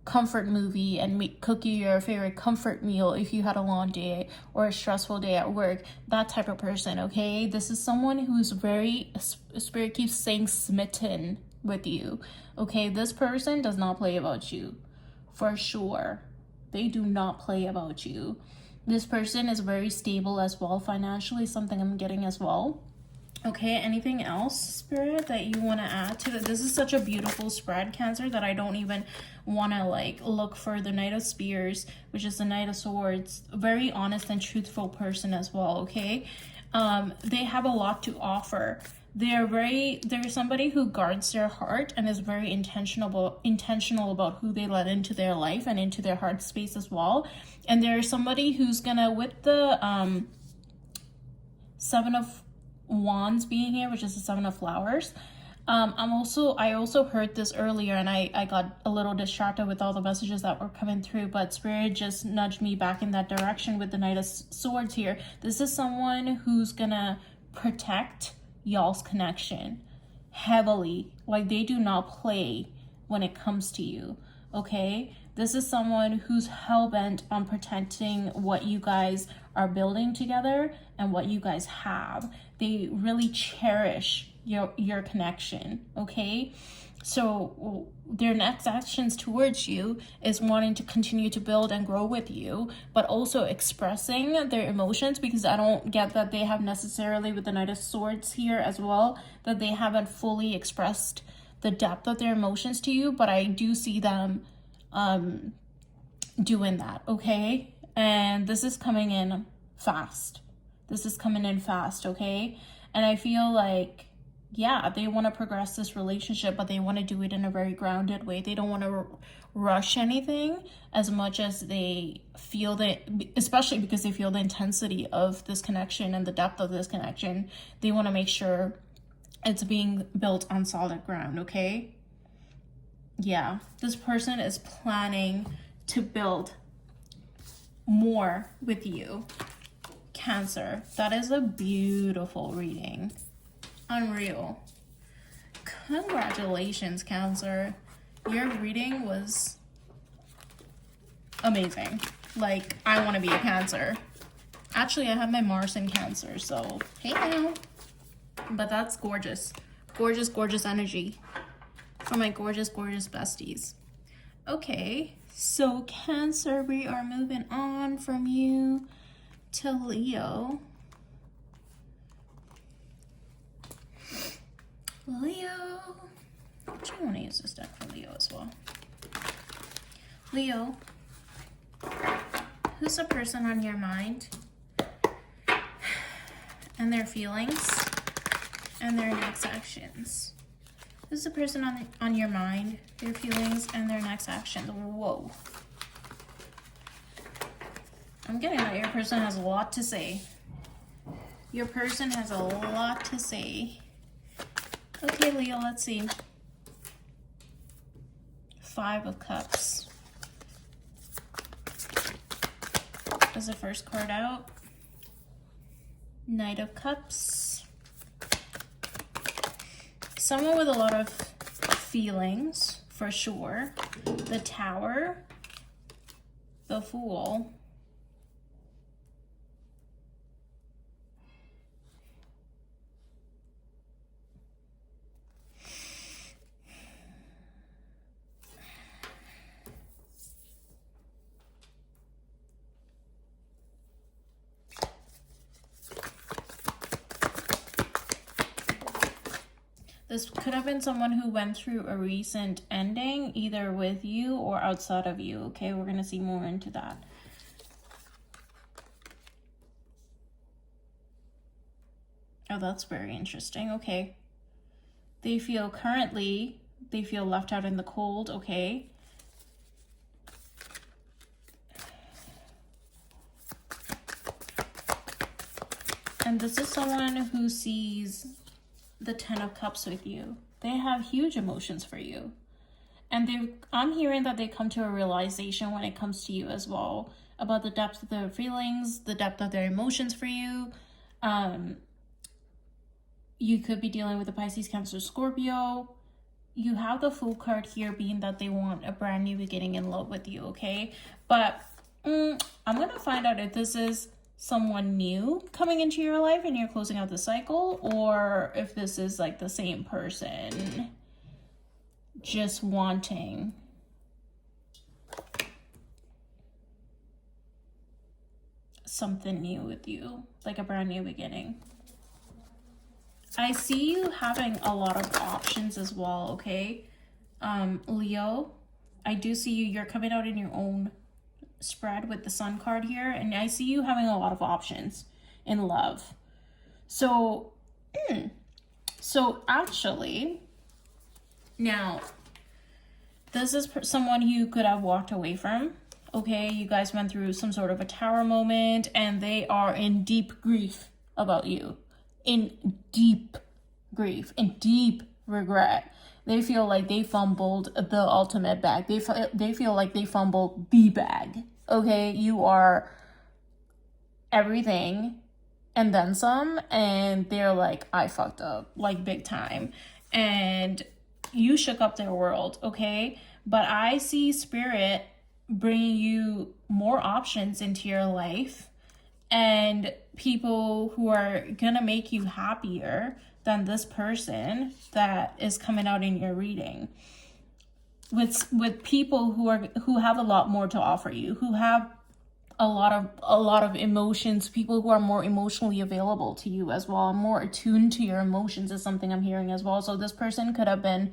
comfort movie and cook you your favorite comfort meal if you had a long day or a stressful day at work. That type of person, okay? This is someone who's very, Spirit keeps saying, smitten with you, okay? This person does not play about you, for sure. They do not play about you. This person is very stable as well financially, something I'm getting as well. Okay, anything else, Spirit, that you want to add to it? This is such a beautiful spread, Cancer, that I don't even want to like look for the Knight of Spears, which is the Knight of Swords. Very honest and truthful person as well, okay? They have a lot to offer. They're somebody who guards their heart and is very intentional about who they let into their life and into their heart space as well. And there's somebody who's gonna, with the Seven of Wands being here, which is the Seven of Flowers, I also heard this earlier and I got a little distracted with all the messages that were coming through, but Spirit just nudged me back in that direction with the Knight of Swords here. This is someone who's gonna protect y'all's connection heavily. Like, they do not play when it comes to you, okay? This is someone who's hell-bent on protecting what you guys are building together and what you guys have. They really cherish your connection, okay? So their next actions towards you is wanting to continue to build and grow with you, but also expressing their emotions, because I don't get that they have necessarily, with the Knight of Swords here as well, that they haven't fully expressed the depth of their emotions to you, but I do see them doing that, okay? And this is coming in fast. Okay? And I feel like, yeah, they want to progress this relationship, but they want to do it in a very grounded way. They don't want to rush anything as much as they feel that, especially because they feel the intensity of this connection and the depth of this connection. They want to make sure it's being built on solid ground, okay? Yeah, this person is planning to build more with you, Cancer. That is a beautiful reading. Unreal. Congratulations, Cancer. Your reading was amazing. Like, I want to be a Cancer. Actually, I have my Mars in Cancer, so hey now. But that's gorgeous. Gorgeous, gorgeous energy for my gorgeous, gorgeous besties. Okay, so Cancer, we are moving on from you to Leo. Leo, actually, I want to use this deck for Leo as well. Leo, who's the person on your mind and their feelings and their next actions? Who's the person on your mind, their feelings, and their next action? Whoa. I'm getting that your person has a lot to say. Your person has a lot to say. Okay, Leo, let's see. 5 of Cups. Is the first card out? Knight of Cups. Someone with a lot of feelings, for sure. The Tower. The Fool. This could have been someone who went through a recent ending, either with you or outside of you, okay? We're going to see more into that. Oh, that's very interesting, okay. They feel left out in the cold, okay. And this is someone who sees the 10 of Cups with you. They have huge emotions for you. And I'm hearing that they come to a realization when it comes to you as well about the depth of their feelings, the depth of their emotions for you. You could be dealing with a Pisces, Cancer, Scorpio. You have the Fool card here being that they want a brand new beginning in love with you, okay? But I'm going to find out if this is someone new coming into your life and you're closing out the cycle, or if this is like the same person just wanting something new with you, like a brand new beginning. I see you having a lot of options as well, okay? Leo, I do see you're coming out in your own spread with the Sun card here, and I see you having a lot of options in love. So actually, now this is someone you could have walked away from, okay? You guys went through some sort of a tower moment, and they are in deep grief about you, in deep grief, in deep regret. They feel like they fumbled the ultimate bag. They feel like they fumbled the bag. Okay, you are everything and then some, and they're like, I fucked up, like big time. And you shook up their world, okay? But I see Spirit bringing you more options into your life and people who are gonna make you happier than this person that is coming out in your reading. With people who have a lot more to offer you, who have a lot of emotions, people who are more emotionally available to you as well, more attuned to your emotions is something I'm hearing as well. So this person could have been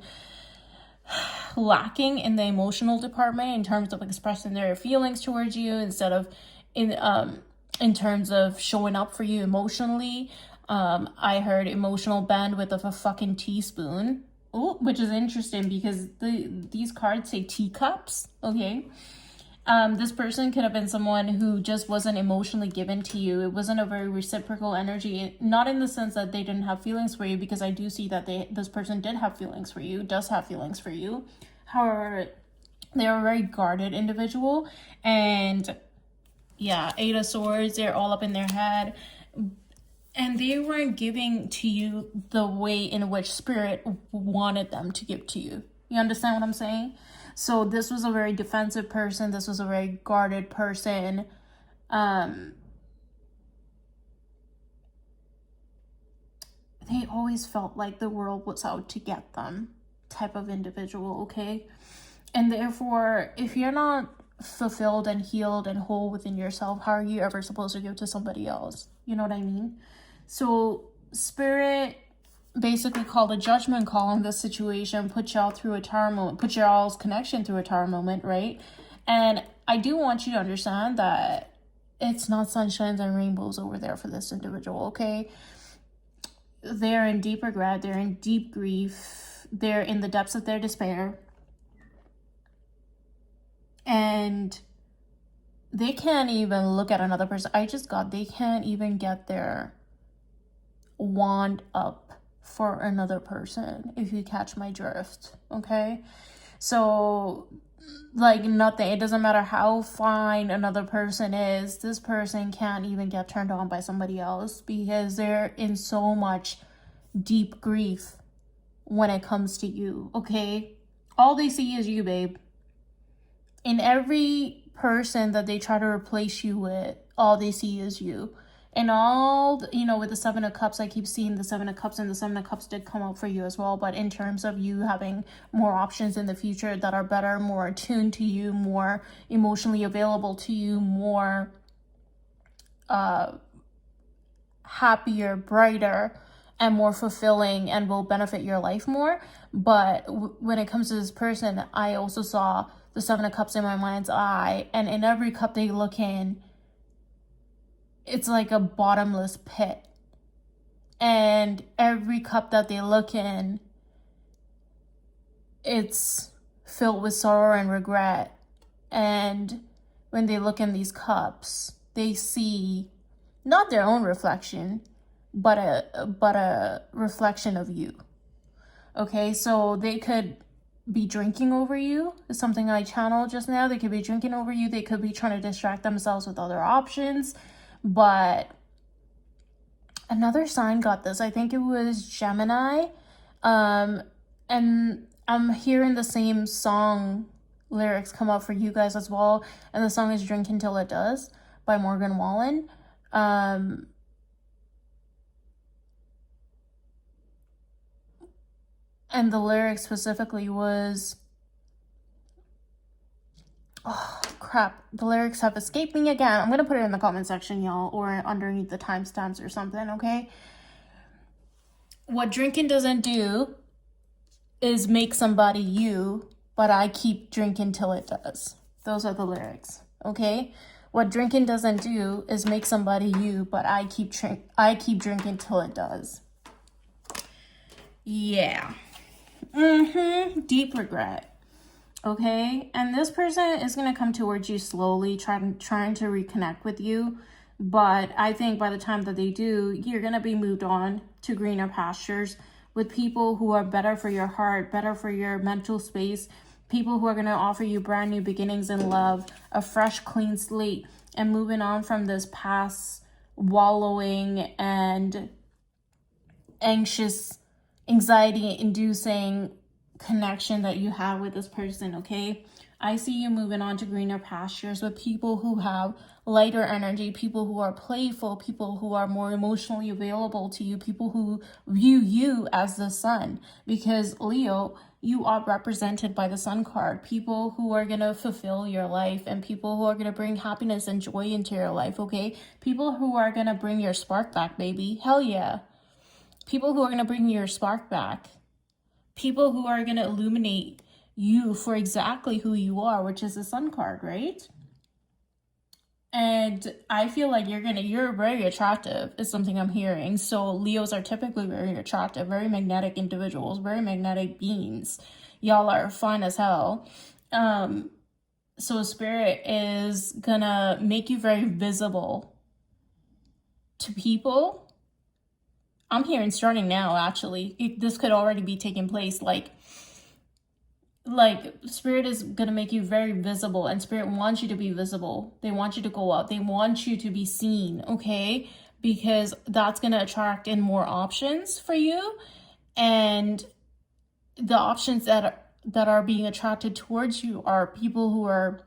lacking in the emotional department in terms of expressing their feelings towards you, instead of in terms of showing up for you emotionally. I heard emotional bandwidth of a fucking teaspoon. Ooh, which is interesting because these cards say teacups, okay? This person could have been someone who just wasn't emotionally given to you. It wasn't a very reciprocal energy, not in the sense that they didn't have feelings for you, because I do see that this person did have feelings for you, does have feelings for you. However, they're a very guarded individual, and yeah, 8 of Swords, they're all up in their head. And they weren't giving to you the way in which Spirit wanted them to give to you. You understand what I'm saying? So this was a very defensive person. This was a very guarded person. They always felt like the world was out to get them type of individual, okay? And therefore, if you're not fulfilled and healed and whole within yourself, how are you ever supposed to give to somebody else? You know what I mean? So Spirit basically called a judgment call on this situation, put y'all through a tower moment, put y'all's connection through a tower moment, right? And I do want you to understand that it's not sunshines and rainbows over there for this individual, okay? They're in deep regret, they're in deep grief, they're in the depths of their despair and they can't even look at another person. They can't even get their wand up for another person, if you catch my drift, okay? So, like, nothing, it doesn't matter how fine another person is, this person can't even get turned on by somebody else because they're in so much deep grief when it comes to you, okay? All they see is you, babe. In every person that they try to replace you with, all they see is you. And all, with the Seven of Cups, I keep seeing the Seven of Cups, and the Seven of Cups did come out for you as well. But in terms of you having more options in the future that are better, more attuned to you, more emotionally available to you, more happier, brighter, and more fulfilling, and will benefit your life more. But when it comes to this person, I also saw the Seven of Cups in my mind's eye, and in every cup they look in, it's like a bottomless pit. And every cup that they look in, it's filled with sorrow and regret. And when they look in these cups, they see not their own reflection, but a reflection of you. Okay, so they could be drinking over you, is something I channeled just now. They could be drinking over you. They could be trying to distract themselves with other options. But another sign got this. I think it was Gemini. And I'm hearing the same song lyrics come up for you guys as well. And the song is Drink Until It Does by Morgan Wallen. And the lyric specifically was, oh crap, the lyrics have escaped me again. I'm gonna put it in the comment section, y'all, or underneath the timestamps or something, okay? What drinking doesn't do is make somebody you, but I keep drinking till it does. Those are the lyrics, okay? What drinking doesn't do is make somebody you, but I keep drinking till it does. Yeah. Deep regret. Okay, and this person is going to come towards you slowly, trying to reconnect with you. But I think by the time that they do, you're going to be moved on to greener pastures with people who are better for your heart, better for your mental space, people who are going to offer you brand new beginnings in love, a fresh, clean slate, and moving on from this past wallowing and anxiety-inducing connection that you have with this person, okay? I see you moving on to greener pastures with people who have lighter energy, people who are playful, people who are more emotionally available to you, people who view you as the sun. Because Leo, you are represented by the sun card. People who are going to fulfill your life and people who are going to bring happiness and joy into your life, okay? People who are going to bring your spark back, baby. Hell yeah. People who are going to bring your spark back. People who are going to illuminate you for exactly who you are, which is the sun card, right? And I feel like you're very attractive is something I'm hearing. So Leos are typically very attractive, very magnetic individuals, very magnetic beings. Y'all are fun as hell. So Spirit is gonna make you very visible to people. I'm hearing starting now, actually. This could already be taking place. Like Spirit is going to make you very visible, and Spirit wants you to be visible. They want you to go out. They want you to be seen, okay? Because that's going to attract in more options for you. And the options that are being attracted towards you are people who are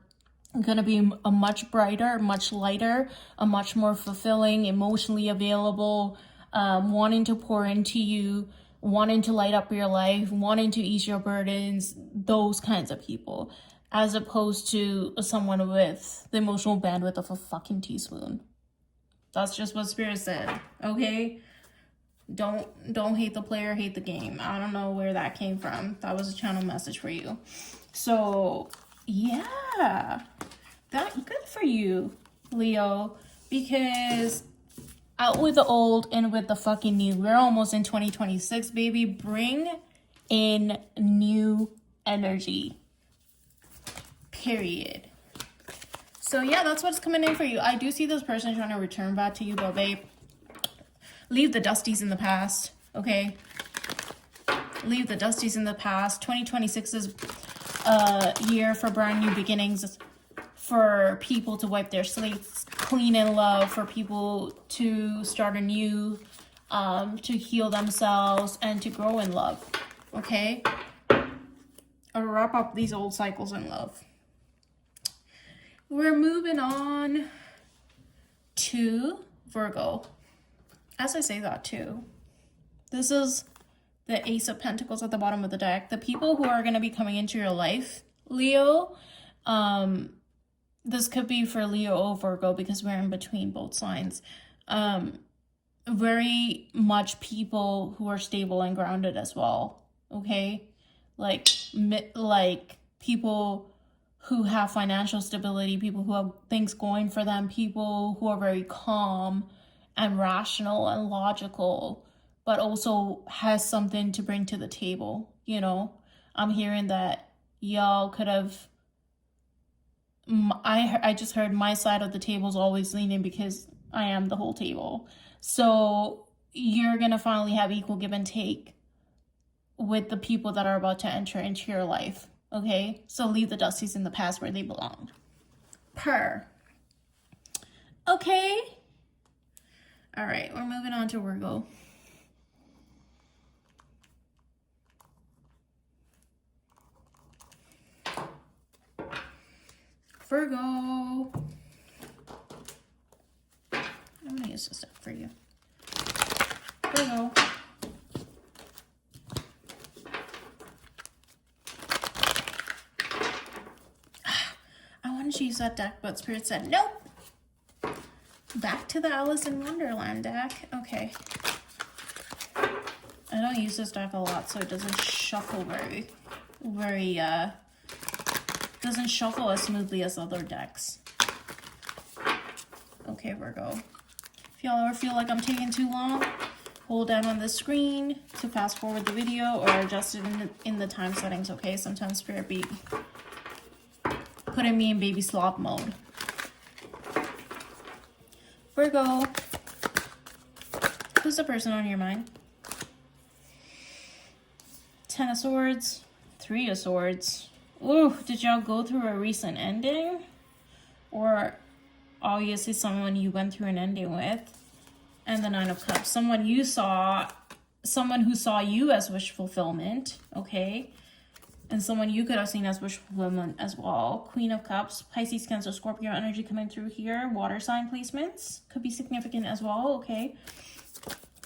going to be a much brighter, much lighter, a much more fulfilling, emotionally available, wanting to pour into you, wanting to light up your life, wanting to ease your burdens, those kinds of people, as opposed to someone with the emotional bandwidth of a fucking teaspoon. That's just what Spirit said, okay? Don't hate the player, hate the game. I don't know where that came from. That was a channel message for you. So, yeah, that good for you, Leo, because out with the old, in with the fucking new. We're almost in 2026, baby. Bring in new energy. Period. So yeah, that's what's coming in for you. I do see this person trying to return back to you, but babe, leave the dusties in the past, okay? Leave the dusties in the past. 2026 is a year for brand new beginnings, for people to wipe their slates clean in love, for people to start anew, to heal themselves, and to grow in love, okay? Or wrap up these old cycles in love. We're moving on to Virgo. As I say that too, this is the Ace of Pentacles at the bottom of the deck. The people who are going to be coming into your life, Leo, this could be for Leo or Virgo because we're in between both signs. Very much people who are stable and grounded as well, okay? Like people who have financial stability, people who have things going for them, people who are very calm and rational and logical, but also has something to bring to the table, you know? I'm hearing that y'all could have, I just heard my side of the table is always leaning because I am the whole table. So you're going to finally have equal give and take with the people that are about to enter into your life, okay? So leave the dusties in the past where they belong. Okay. All right, we're moving on to Virgo. Virgo. I'm gonna use this deck for you. Virgo. I wanted to use that deck, but Spirit said nope. Back to the Alice in Wonderland deck. Okay. I don't use this deck a lot, so it doesn't shuffle doesn't shuffle as smoothly as other decks. Okay, Virgo. If y'all ever feel like I'm taking too long, hold down on the screen to fast forward the video or adjust it in the time settings, okay? Sometimes Spirit be putting me in baby slop mode. Virgo. Who's the person on your mind? 10 of Swords, 3 of Swords. Ooh, did y'all go through a recent ending? Or obviously someone you went through an ending with? And the 9 of Cups. Someone who saw you as wish fulfillment, okay? And someone you could have seen as wish fulfillment as well. Queen of Cups, Pisces, Cancer, Scorpio energy coming through here. Water sign placements could be significant as well, okay?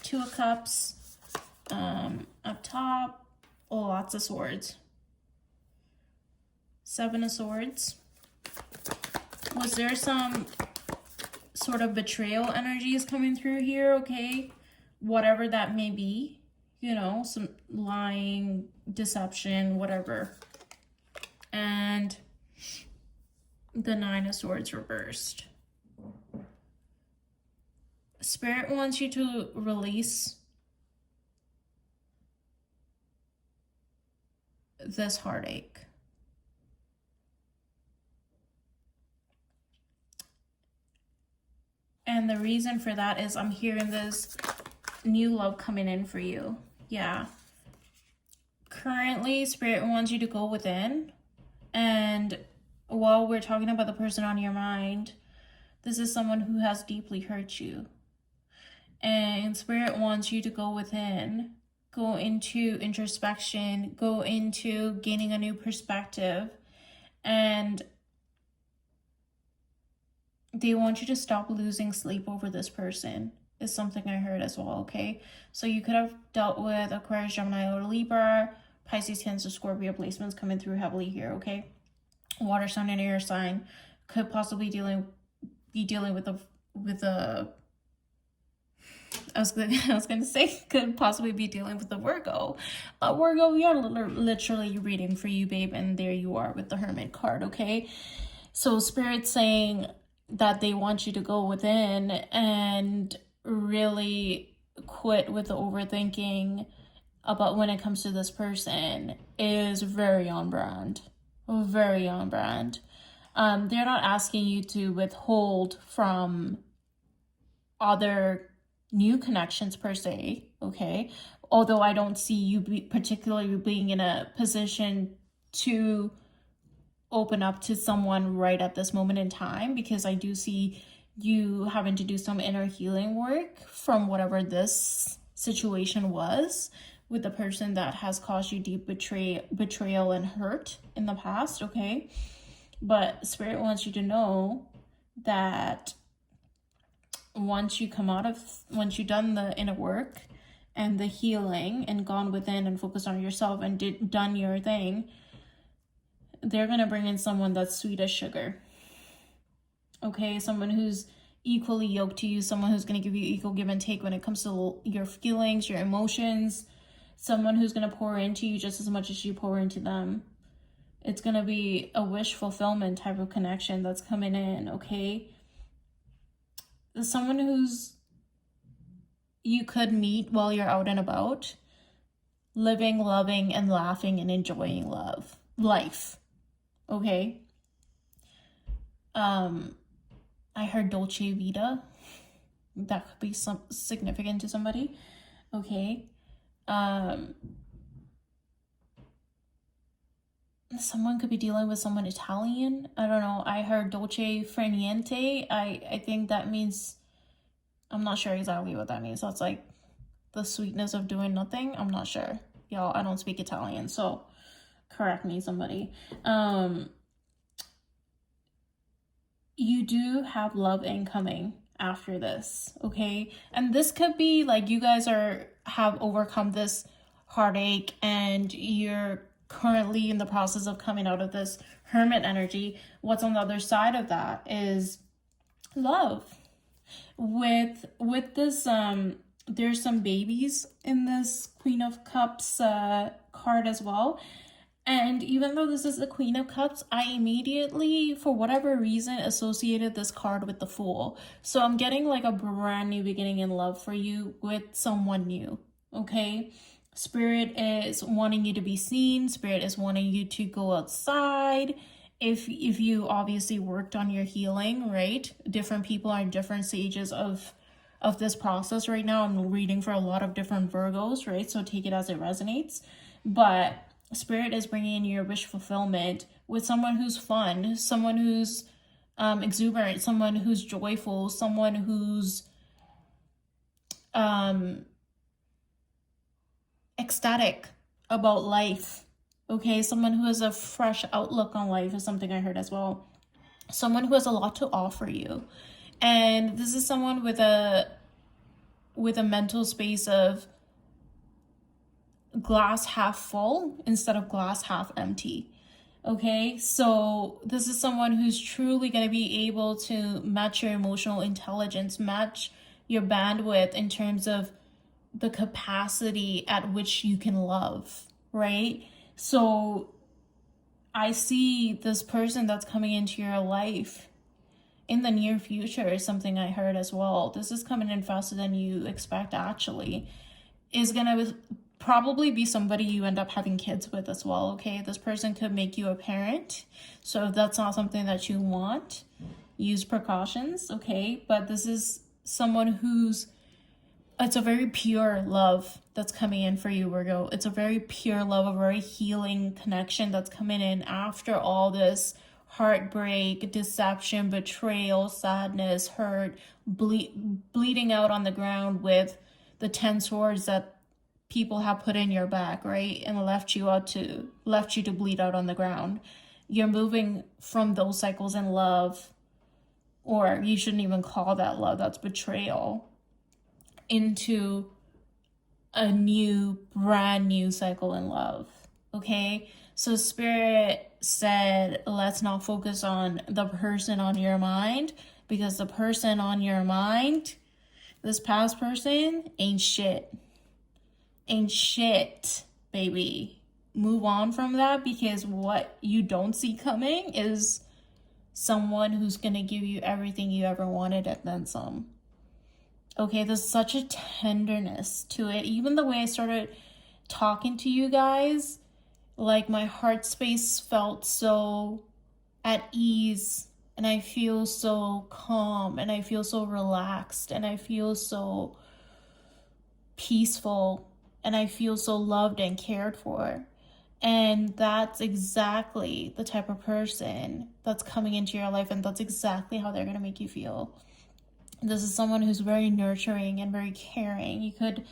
2 of Cups, up top, lots of swords. 7 of Swords. Was there some sort of betrayal energies coming through here, okay? Whatever that may be, you know, some lying, deception, whatever. And the 9 of Swords reversed. Spirit wants you to release this heartache. And the reason for that is I'm hearing this new love coming in for you. Yeah. Currently, Spirit wants you to go within. And while we're talking about the person on your mind, this is someone who has deeply hurt you. And Spirit wants you to go within, go into introspection, go into gaining a new perspective, and they want you to stop losing sleep over this person, is something I heard as well, okay? So you could have dealt with Aquarius, Gemini, or Libra, Pisces, Cancer, Scorpio placements coming through heavily here, okay? Water sign and air sign could possibly be dealing with a I was gonna say could possibly be dealing with the Virgo. But Virgo, we are literally reading for you, babe, and there you are with the Hermit card, okay? So Spirit's saying that they want you to go within and really quit with the overthinking, about when it comes to this person is very on brand. Very on brand. They're not asking you to withhold from other new connections per se, okay? Although I don't see you particularly being in a position to open up to someone right at this moment in time, because I do see you having to do some inner healing work from whatever this situation was with the person that has caused you deep betrayal and hurt in the past, okay? But Spirit wants you to know that once you've done the inner work and the healing and gone within and focused on yourself and done your thing, they're going to bring in someone that's sweet as sugar. Okay, someone who's equally yoked to you, someone who's going to give you equal give and take when it comes to your feelings, your emotions, someone who's going to pour into you just as much as you pour into them. It's going to be a wish fulfillment type of connection that's coming in, okay? Someone who's you could meet while you're out and about, living, loving, and laughing and enjoying life, okay? I heard Dolce Vita. That could be some significant to somebody, okay? Someone could be dealing with someone Italian. I don't know. I heard dolce far niente. I think that means, I'm not sure exactly what that means. That's like the sweetness of doing nothing. I'm not sure. Y'all, I don't speak Italian, so correct me, somebody. You do have love incoming after this, okay? And this could be like you guys have overcome this heartache and you're currently in the process of coming out of this hermit energy. What's on the other side of that is love. With this, there's some babies in this Queen of Cups card as well. And even though this is the Queen of Cups, I immediately, for whatever reason, associated this card with the Fool. So I'm getting like a brand new beginning in love for you with someone new, okay? Spirit is wanting you to be seen. Spirit is wanting you to go outside. If you obviously worked on your healing, right? Different people are in different stages of this process right now. I'm reading for a lot of different Virgos, right? So take it as it resonates. But Spirit is bringing in your wish fulfillment with someone who's fun, someone who's exuberant, someone who's joyful, someone who's ecstatic about life, okay? Someone who has a fresh outlook on life is something I heard as well. Someone who has a lot to offer you. And this is someone with a mental space of glass half full instead of glass half empty, okay? So this is someone who's truly going to be able to match your emotional intelligence, match your bandwidth in terms of the capacity at which you can love, right? So I see this person that's coming into your life in the near future is something I heard as well. This is coming in faster than you expect, actually. Is gonna probably be somebody you end up having kids with as well, okay? This person could make you a parent. So if that's not something that you want, use precautions, okay? But this is someone it's a very pure love that's coming in for you, Virgo. It's a very pure love, a very healing connection that's coming in after all this heartbreak, deception, betrayal, sadness, hurt, bleeding out on the ground with the 10 swords that people have put in your back, right? And left you to bleed out on the ground. You're moving from those cycles in love, or you shouldn't even call that love, that's betrayal, into a brand new cycle in love, okay? So Spirit said, let's not focus on the person on your mind, because the person on your mind, this past person, ain't shit, baby. Move on from that, because what you don't see coming is someone who's gonna give you everything you ever wanted and then some. Okay, there's such a tenderness to it. Even the way I started talking to you guys, like my heart space felt so at ease, and I feel so calm, and I feel so relaxed, and I feel so peaceful, and I feel so loved and cared for. And that's exactly the type of person that's coming into your life, and that's exactly how they're going to make you feel. This is someone who's very nurturing and very caring. You could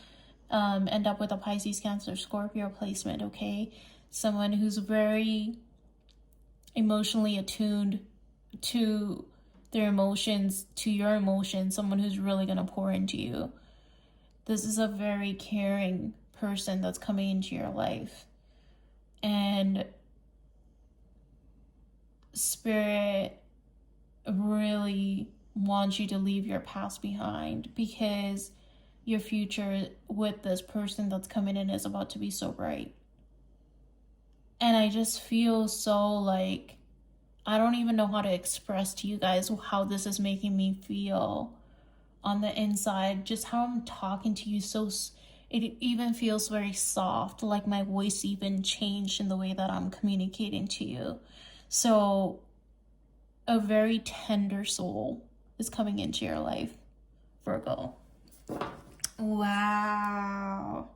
end up with a Pisces, Cancer, Scorpio placement, okay? Someone who's very emotionally attuned to their emotions, to your emotions, someone who's really going to pour into you. This is a very caring person that's coming into your life. And Spirit really wants you to leave your past behind, because your future with this person that's coming in is about to be so bright. And I just feel so like, I don't even know how to express to you guys how this is making me feel on the inside. Just how I'm talking to you, so it even feels very soft, like my voice even changed in the way that I'm communicating to you. So a very tender soul is coming into your life, Virgo. Wow.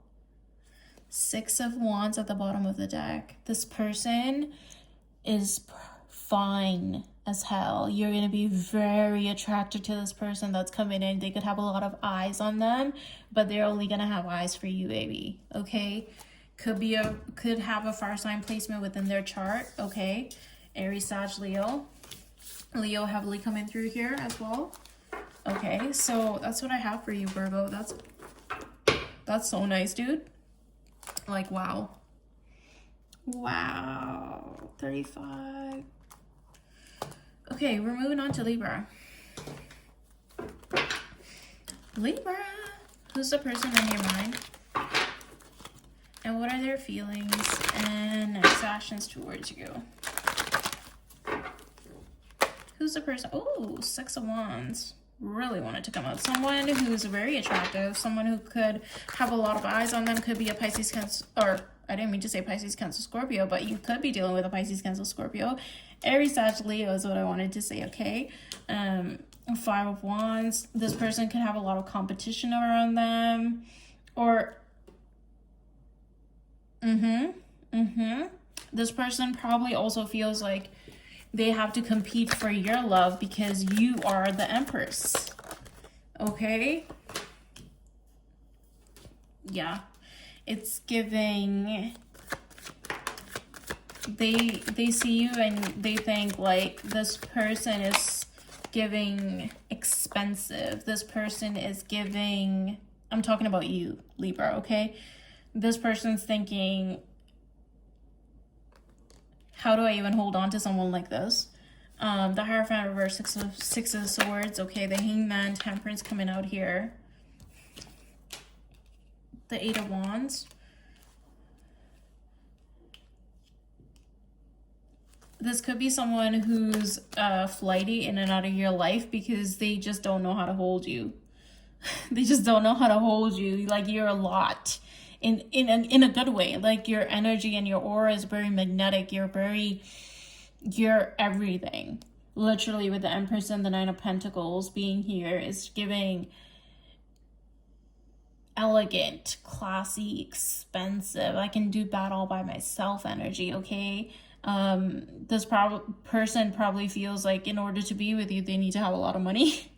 6 of Wands at the bottom of the deck. This person is fine as hell. You're going to be very attracted to this person that's coming in. They could have a lot of eyes on them, but they're only going to have eyes for you, baby. Okay? Could have a fire sign placement within their chart. Okay? Aries, Sag, Leo. Leo heavily coming through here as well. Okay, so that's what I have for you, Virgo. That's so nice, dude. Like, wow. Wow. 35. Okay, we're moving on to Libra. Libra. Who's the person in your mind? And what are their feelings and next actions towards you? Who's the person? Oh, 6 of Wands. Really wanted to come out. Someone who's very attractive. Someone who could have a lot of eyes on them. Could be a Pisces, Cancer, or I didn't mean to say Pisces, Cancer, Scorpio, but you could be dealing with a Pisces, Cancer, Scorpio. Aries, Sag, Leo is what I wanted to say, okay? 5 of Wands. This person could have a lot of competition around them. Or, this person probably also feels like they have to compete for your love because you are the Empress. Okay? Yeah. It's giving... They see you and they think like this person is giving expensive. This person is giving... I'm talking about you, Libra, okay? This person's thinking... How do I even hold on to someone like this? The Hierophant reverse, six of Swords. Okay, the Hangman, Temperance coming out here. The 8 of Wands. This could be someone who's flighty in and out of your life because they just don't know how to hold you. They just don't know how to hold you. Like, you're a lot. In a good way. Like, your energy and your aura is very magnetic. You're everything. Literally, with the Empress and the 9 of Pentacles being here is giving elegant, classy, expensive, I can do that all by myself energy, okay? This person probably feels like in order to be with you, they need to have a lot of money.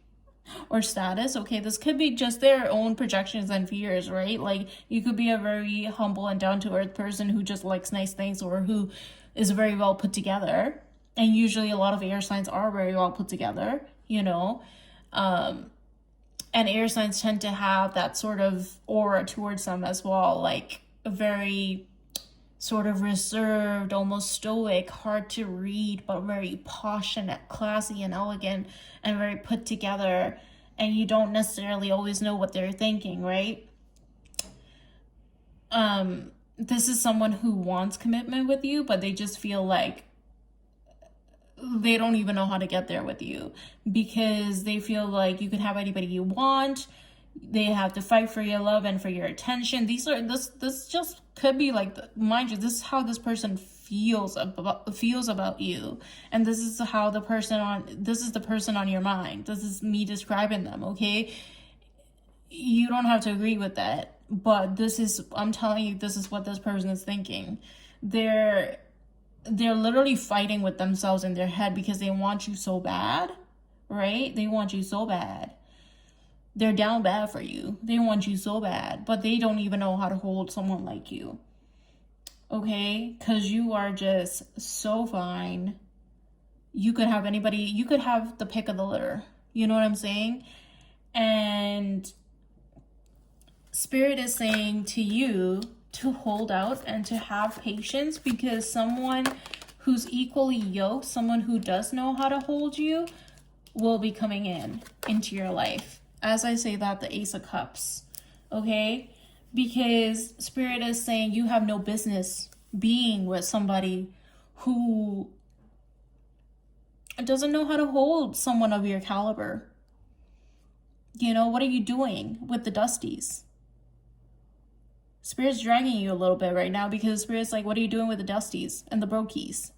Or status. Okay, this could be just their own projections and fears, right? Like, you could be a very humble and down-to-earth person who just likes nice things, or who is very well put together. And usually a lot of air signs are very well put together, you know. And air signs tend to have that sort of aura towards them as well, like a very sort of reserved, almost stoic, hard to read, but very posh and classy and elegant and very put together. And you don't necessarily always know what they're thinking, right? This is someone who wants commitment with you, but they just feel like they don't even know how to get there with you, because they feel like you can have anybody you want. They have to fight for your love and for your attention. This just could be like, mind you, this is how this person feels about you, and this is the person on your mind. This is me describing them, okay? You don't have to agree with that, but I'm telling you, this is what this person is thinking. They're literally fighting with themselves in their head because they want you so bad, right? They want you so bad. They're down bad for you. They want you so bad, but they don't even know how to hold someone like you. Okay? Because you are just so fine. You could have anybody, you could have the pick of the litter. You know what I'm saying? And Spirit is saying to you to hold out and to have patience, because someone who's equally yoked, someone who does know how to hold you, will be coming into your life. As I say that, the Ace of Cups, okay? Because Spirit is saying you have no business being with somebody who doesn't know how to hold someone of your caliber. You know, what are you doing with the dusties? Spirit's dragging you a little bit right now, because Spirit's like, what are you doing with the dusties and the brokies?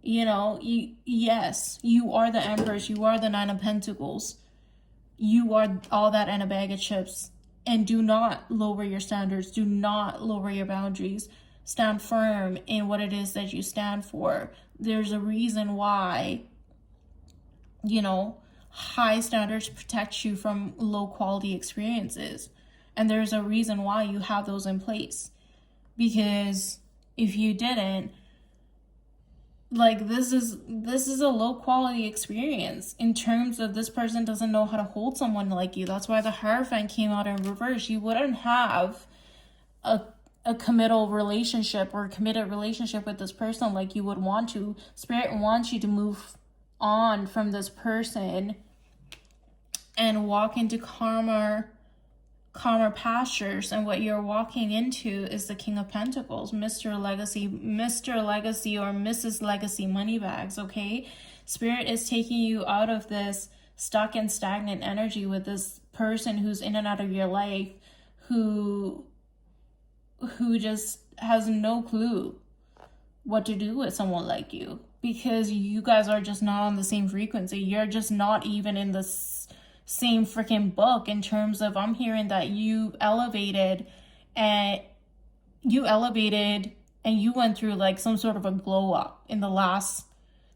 You know, yes, you are the Empress. You are the Nine of Pentacles. You are all that and a bag of chips. And do not lower your standards. Do not lower your boundaries. Stand firm in what it is that you stand for. There's a reason why, you know, high standards protect you from low quality experiences. And there's a reason why you have those in place. Because if you didn't, like, this is a low quality experience in terms of this person doesn't know how to hold someone like you. That's why the Hierophant came out in reverse. You wouldn't have a committal relationship or a committed relationship with this person like you would want to. Spirit wants you to move on from this person and walk into calmer pastures. And what you're walking into is the King of Pentacles, Mr. Legacy or Mrs. Legacy Moneybags, okay? Spirit is taking you out of this stuck and stagnant energy with this person who's in and out of your life, who just has no clue what to do with someone like you, because you guys are just not on the same frequency. You're just not even in the same freaking book in terms of, I'm hearing that you elevated and you went through like some sort of a glow up in the last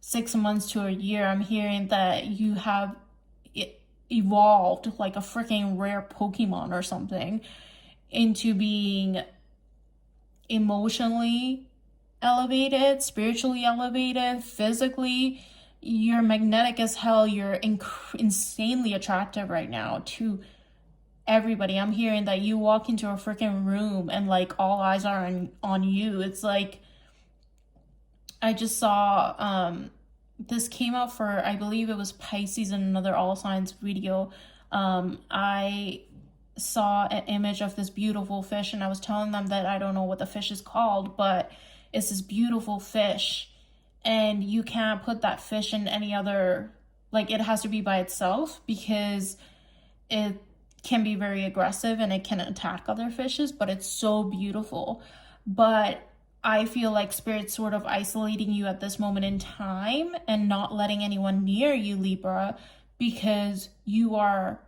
6 months to a year. I'm hearing that you have evolved like a freaking rare Pokemon or something into being emotionally elevated, spiritually elevated, physically. You're magnetic as hell. You're insanely attractive right now to everybody. I'm hearing that you walk into a freaking room and like all eyes are on you. It's like, I just saw this came out for, I believe it was Pisces in another all signs video. I saw an image of this beautiful fish, and I was telling them that I don't know what the fish is called, but it's this beautiful fish. And you can't put that fish in any other, like, it has to be by itself, because it can be very aggressive and it can attack other fishes, but it's so beautiful. But I feel like Spirit's sort of isolating you at this moment in time and not letting anyone near you, Libra, because you are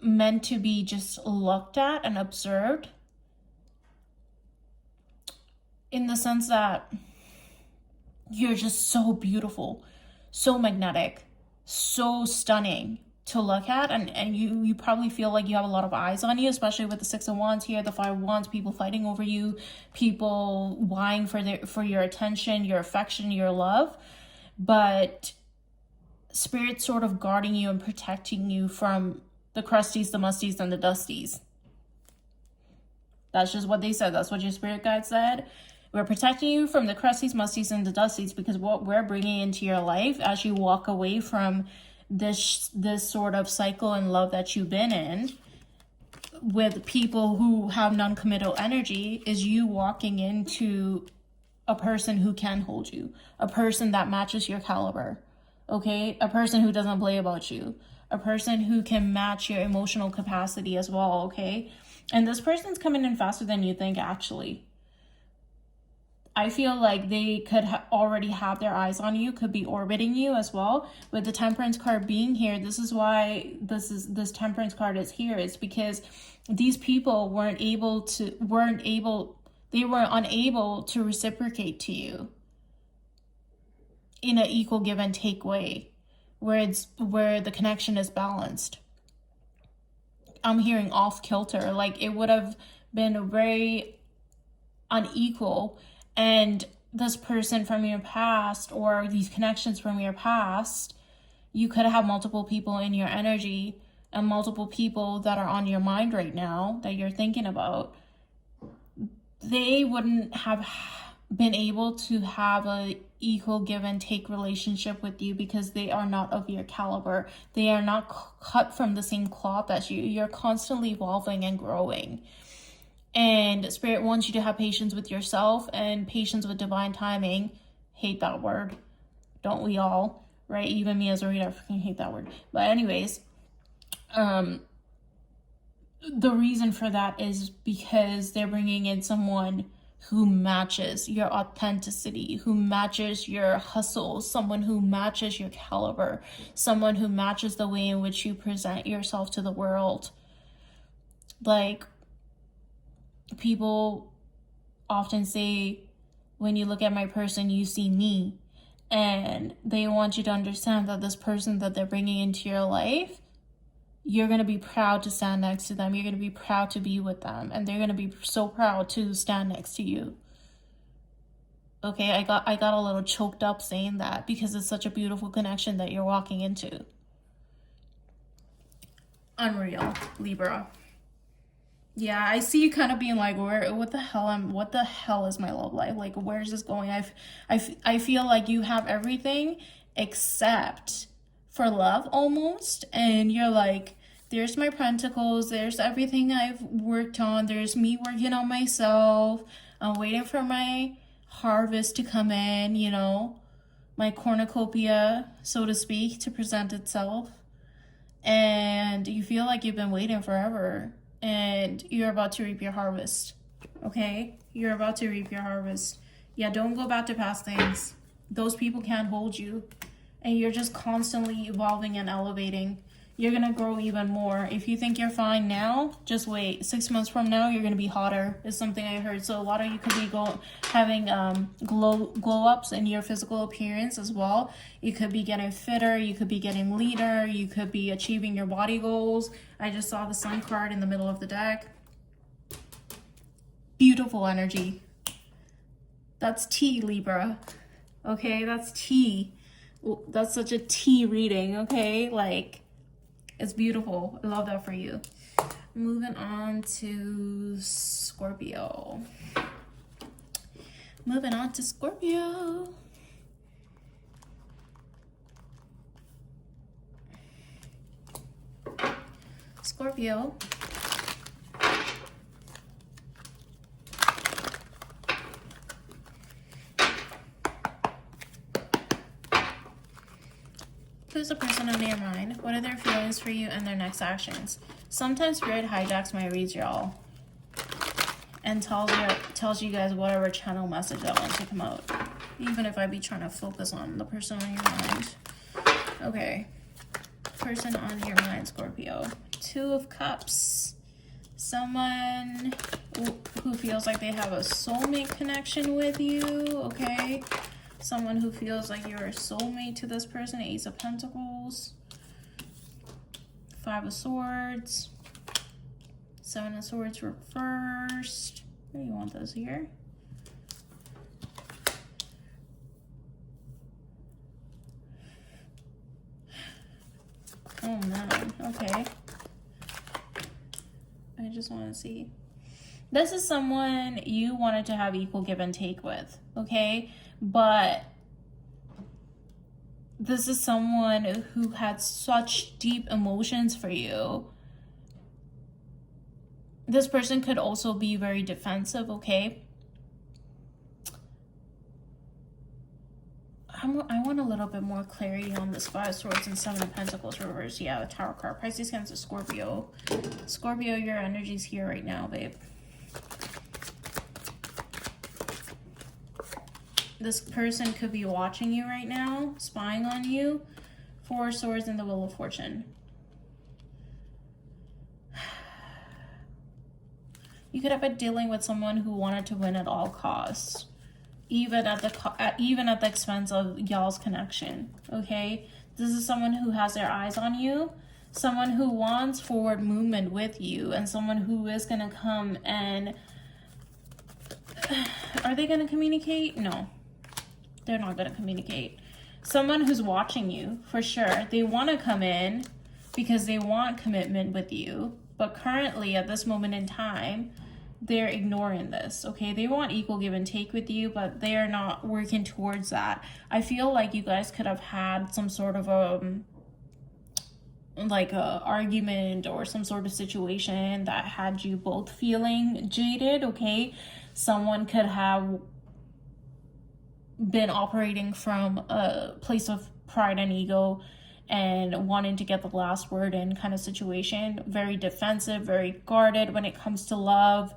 meant to be just looked at and observed, in the sense that you're just so beautiful, so magnetic, so stunning to look at. And you probably feel like you have a lot of eyes on you, especially with the Six of Wands here, the Five of Wands, people fighting over you, people vying for your attention, your affection, your love. But Spirit's sort of guarding you and protecting you from the crusties, the musties, and the dusties. That's just what they said. That's what your spirit guide said. We're protecting you from the crusties, musties, and the dusties, because what we're bringing into your life as you walk away from this sort of cycle and love that you've been in with people who have non-committal energy is you walking into a person who can hold you, a person that matches your caliber, okay? A person who doesn't play about you, a person who can match your emotional capacity as well, okay? And this person's coming in faster than you think, actually. I feel like they could already have their eyes on you, could be orbiting you as well. With the Temperance card being here, this is why this Temperance card is here. It's because these people weren't able to reciprocate to you in an equal give and take way, where the connection is balanced. I'm hearing off kilter, like it would have been very unequal. And this person from your past, or these connections from your past, you could have multiple people in your energy and multiple people that are on your mind right now that you're thinking about. They wouldn't have been able to have a equal give and take relationship with you because they are not of your caliber. They are not cut from the same cloth as you. You're constantly evolving and growing. And Spirit wants you to have patience with yourself and patience with divine timing. Hate that word. Don't we all? Right? Even me as a reader, I freaking hate that word. But anyways, the reason for that is because they're bringing in someone who matches your authenticity, who matches your hustle, someone who matches your caliber, someone who matches the way in which you present yourself to the world. Like, people often say, when you look at my person, you see me. And they want you to understand that this person that they're bringing into your life, you're going to be proud to stand next to them. You're going to be proud to be with them. And they're going to be so proud to stand next to you. Okay, I got a little choked up saying that because it's such a beautiful connection that you're walking into. Unreal, Libra. Yeah, I see you kind of being like, what the hell is my love life? Like, where's this going? I feel like you have everything except for love almost. And you're like, there's my pentacles. There's everything I've worked on. There's me working on myself. I'm waiting for my harvest to come in, you know, my cornucopia, so to speak, to present itself. And you feel like you've been waiting forever. And you're about to reap your harvest, okay? You're about to reap your harvest. Yeah, don't go back to past things. Those people can't hold you. And you're just constantly evolving and elevating. You're going to grow even more. If you think you're fine now, just wait. 6 months from now, you're going to be hotter, is something I heard. So a lot of you could be having glow-ups in your physical appearance as well. You could be getting fitter. You could be getting leaner. You could be achieving your body goals. I just saw the Sun card in the middle of the deck. Beautiful energy. That's tea, Libra. Okay, that's tea. That's such a tea reading, okay? Like, it's beautiful. I love that for you. Moving on to Scorpio. Scorpio. Who's the person on your mind? What are their feelings for you and their next actions? Sometimes Spirit hijacks my reads, y'all, and tells you guys whatever channel message I want to come out, even if I be trying to focus on the person on your mind. Okay, person on your mind, Scorpio. 2 of Cups. Someone who feels like they have a soulmate connection with you, okay? Someone who feels like you're a soulmate to this person. Ace of Pentacles. 5 of Swords. 7 of Swords reversed. Where do you want those here? Oh man, okay. I just want to see. This is someone you wanted to have equal give and take with, okay? But this is someone who had such deep emotions for you. This person could also be very defensive, okay? I want a little bit more clarity on this 5 of Swords and 7 of Pentacles reverse. Yeah, the Tower card. Pisces, Cancer, Scorpio. Scorpio, your energy's here right now, babe. This person could be watching you right now, spying on you. 4 of Swords and the Wheel of Fortune. You could have been dealing with someone who wanted to win at all costs, even at the expense of y'all's connection. Okay, this is someone who has their eyes on you, someone who wants forward movement with you, and someone who is gonna come and are they gonna communicate? No, they're not gonna communicate. Someone who's watching you for sure. They want to come in because they want commitment with you, but currently at this moment in time, they're ignoring this. Okay, they want equal give and take with you, but they are not working towards that. I feel like you guys could have had some sort of like a argument or some sort of situation that had you both feeling jaded. Okay, someone could have been operating from a place of pride and ego and wanting to get the last word in kind of situation. Very defensive, very guarded when it comes to love.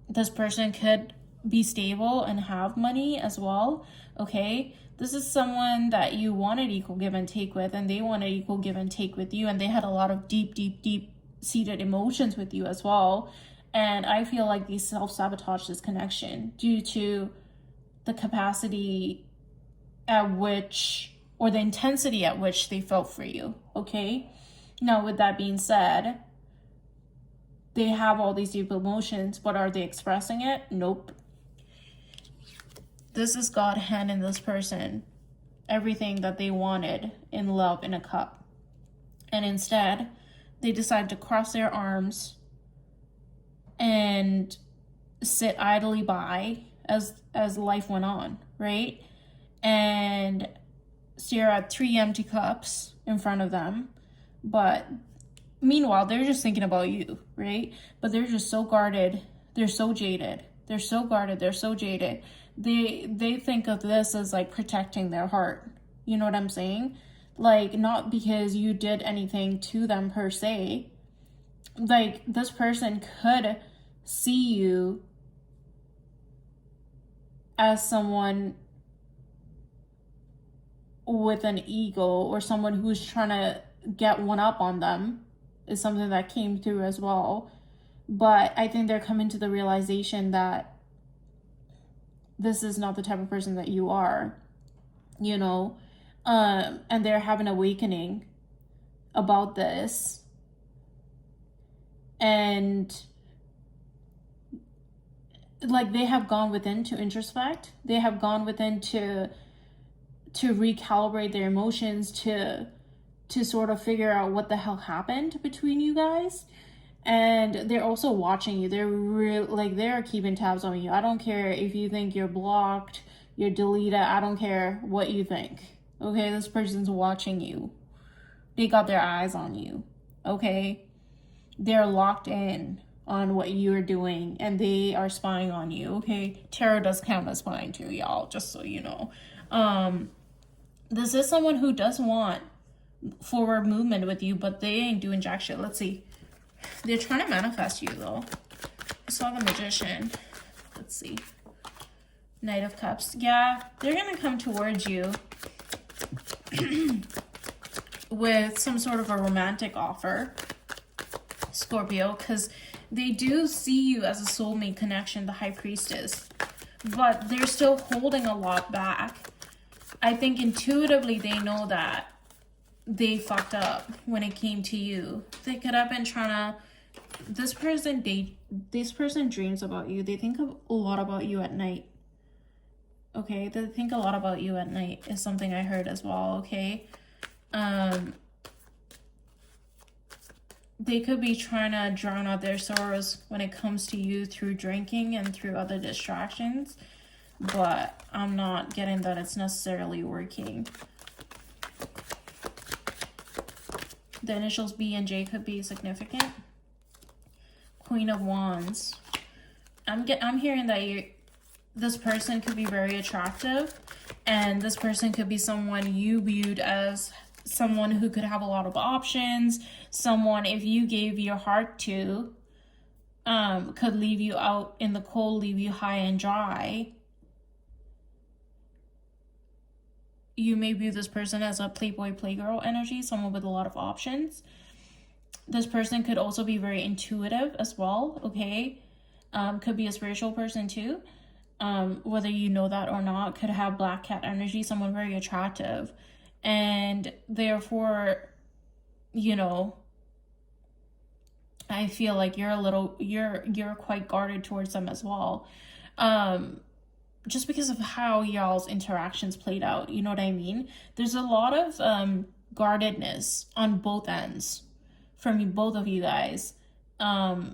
This person could be stable and have money as well. Okay, this is someone that you wanted equal give and take with, and they wanted equal give and take with you, and they had a lot of deep seated emotions with you as well. And I feel like they self-sabotage this connection due to the capacity at which, or the intensity at which they felt for you. Okay, now with that being said, they have all these deep emotions, but are they expressing it? Nope. This is God handing this person everything that they wanted in love in a cup, and instead they decide to cross their arms and sit idly by as life went on, right? And stare at 3 empty cups in front of them. But meanwhile, they're just thinking about you, right? But they're just so guarded. They're so jaded. They're so guarded. They're so jaded. They think of this as like protecting their heart. You know what I'm saying? Like, not because you did anything to them per se. Like, this person could see you as someone with an ego, or someone who's trying to get one up on them, is something that came through as well. But I think they're coming to the realization that this is not the type of person that you are, you know, and they're having an awakening about this. And like, they have gone within to introspect. They have gone within to recalibrate their emotions, to sort of figure out what the hell happened between you guys. And they're also watching you. They're keeping tabs on you. I don't care if you think you're blocked, you're deleted. I don't care what you think. Okay, this person's watching you. They got their eyes on you. Okay, they're locked in on what you're doing, and they are spying on you. Okay, tarot does count as spying too, y'all, just so you know. This is someone who does want forward movement with you, but they ain't doing jack shit. Let's see. They're trying to manifest you though. I saw the Magician. Let's see. Knight of Cups. Yeah, they're gonna come towards you with some sort of a romantic offer, Scorpio, because they do see you as a soulmate connection, the High Priestess, but they're still holding a lot back. I think intuitively they know that they fucked up when it came to you. They could have been trying to, this person dreams about you. They think a lot about you at night. Okay, they think a lot about you at night is something I heard as well. Okay, they could be trying to drown out their sorrows when it comes to you through drinking and through other distractions, but I'm not getting that it's necessarily working. The initials B and J could be significant. Queen of Wands. I'm hearing that this person could be very attractive, and this person could be someone you viewed as someone who could have a lot of options, someone if you gave your heart to, could leave you out in the cold, leave you high and dry. You may view this person as a playboy, playgirl energy, someone with a lot of options. This person could also be very intuitive as well, okay? Could be a spiritual person too. Whether you know that or not, could have black cat energy, someone very attractive. And therefore, you know, I feel like you're quite guarded towards them as well. Just because of how y'all's interactions played out, you know what I mean? There's a lot of guardedness on both ends from both of you guys. A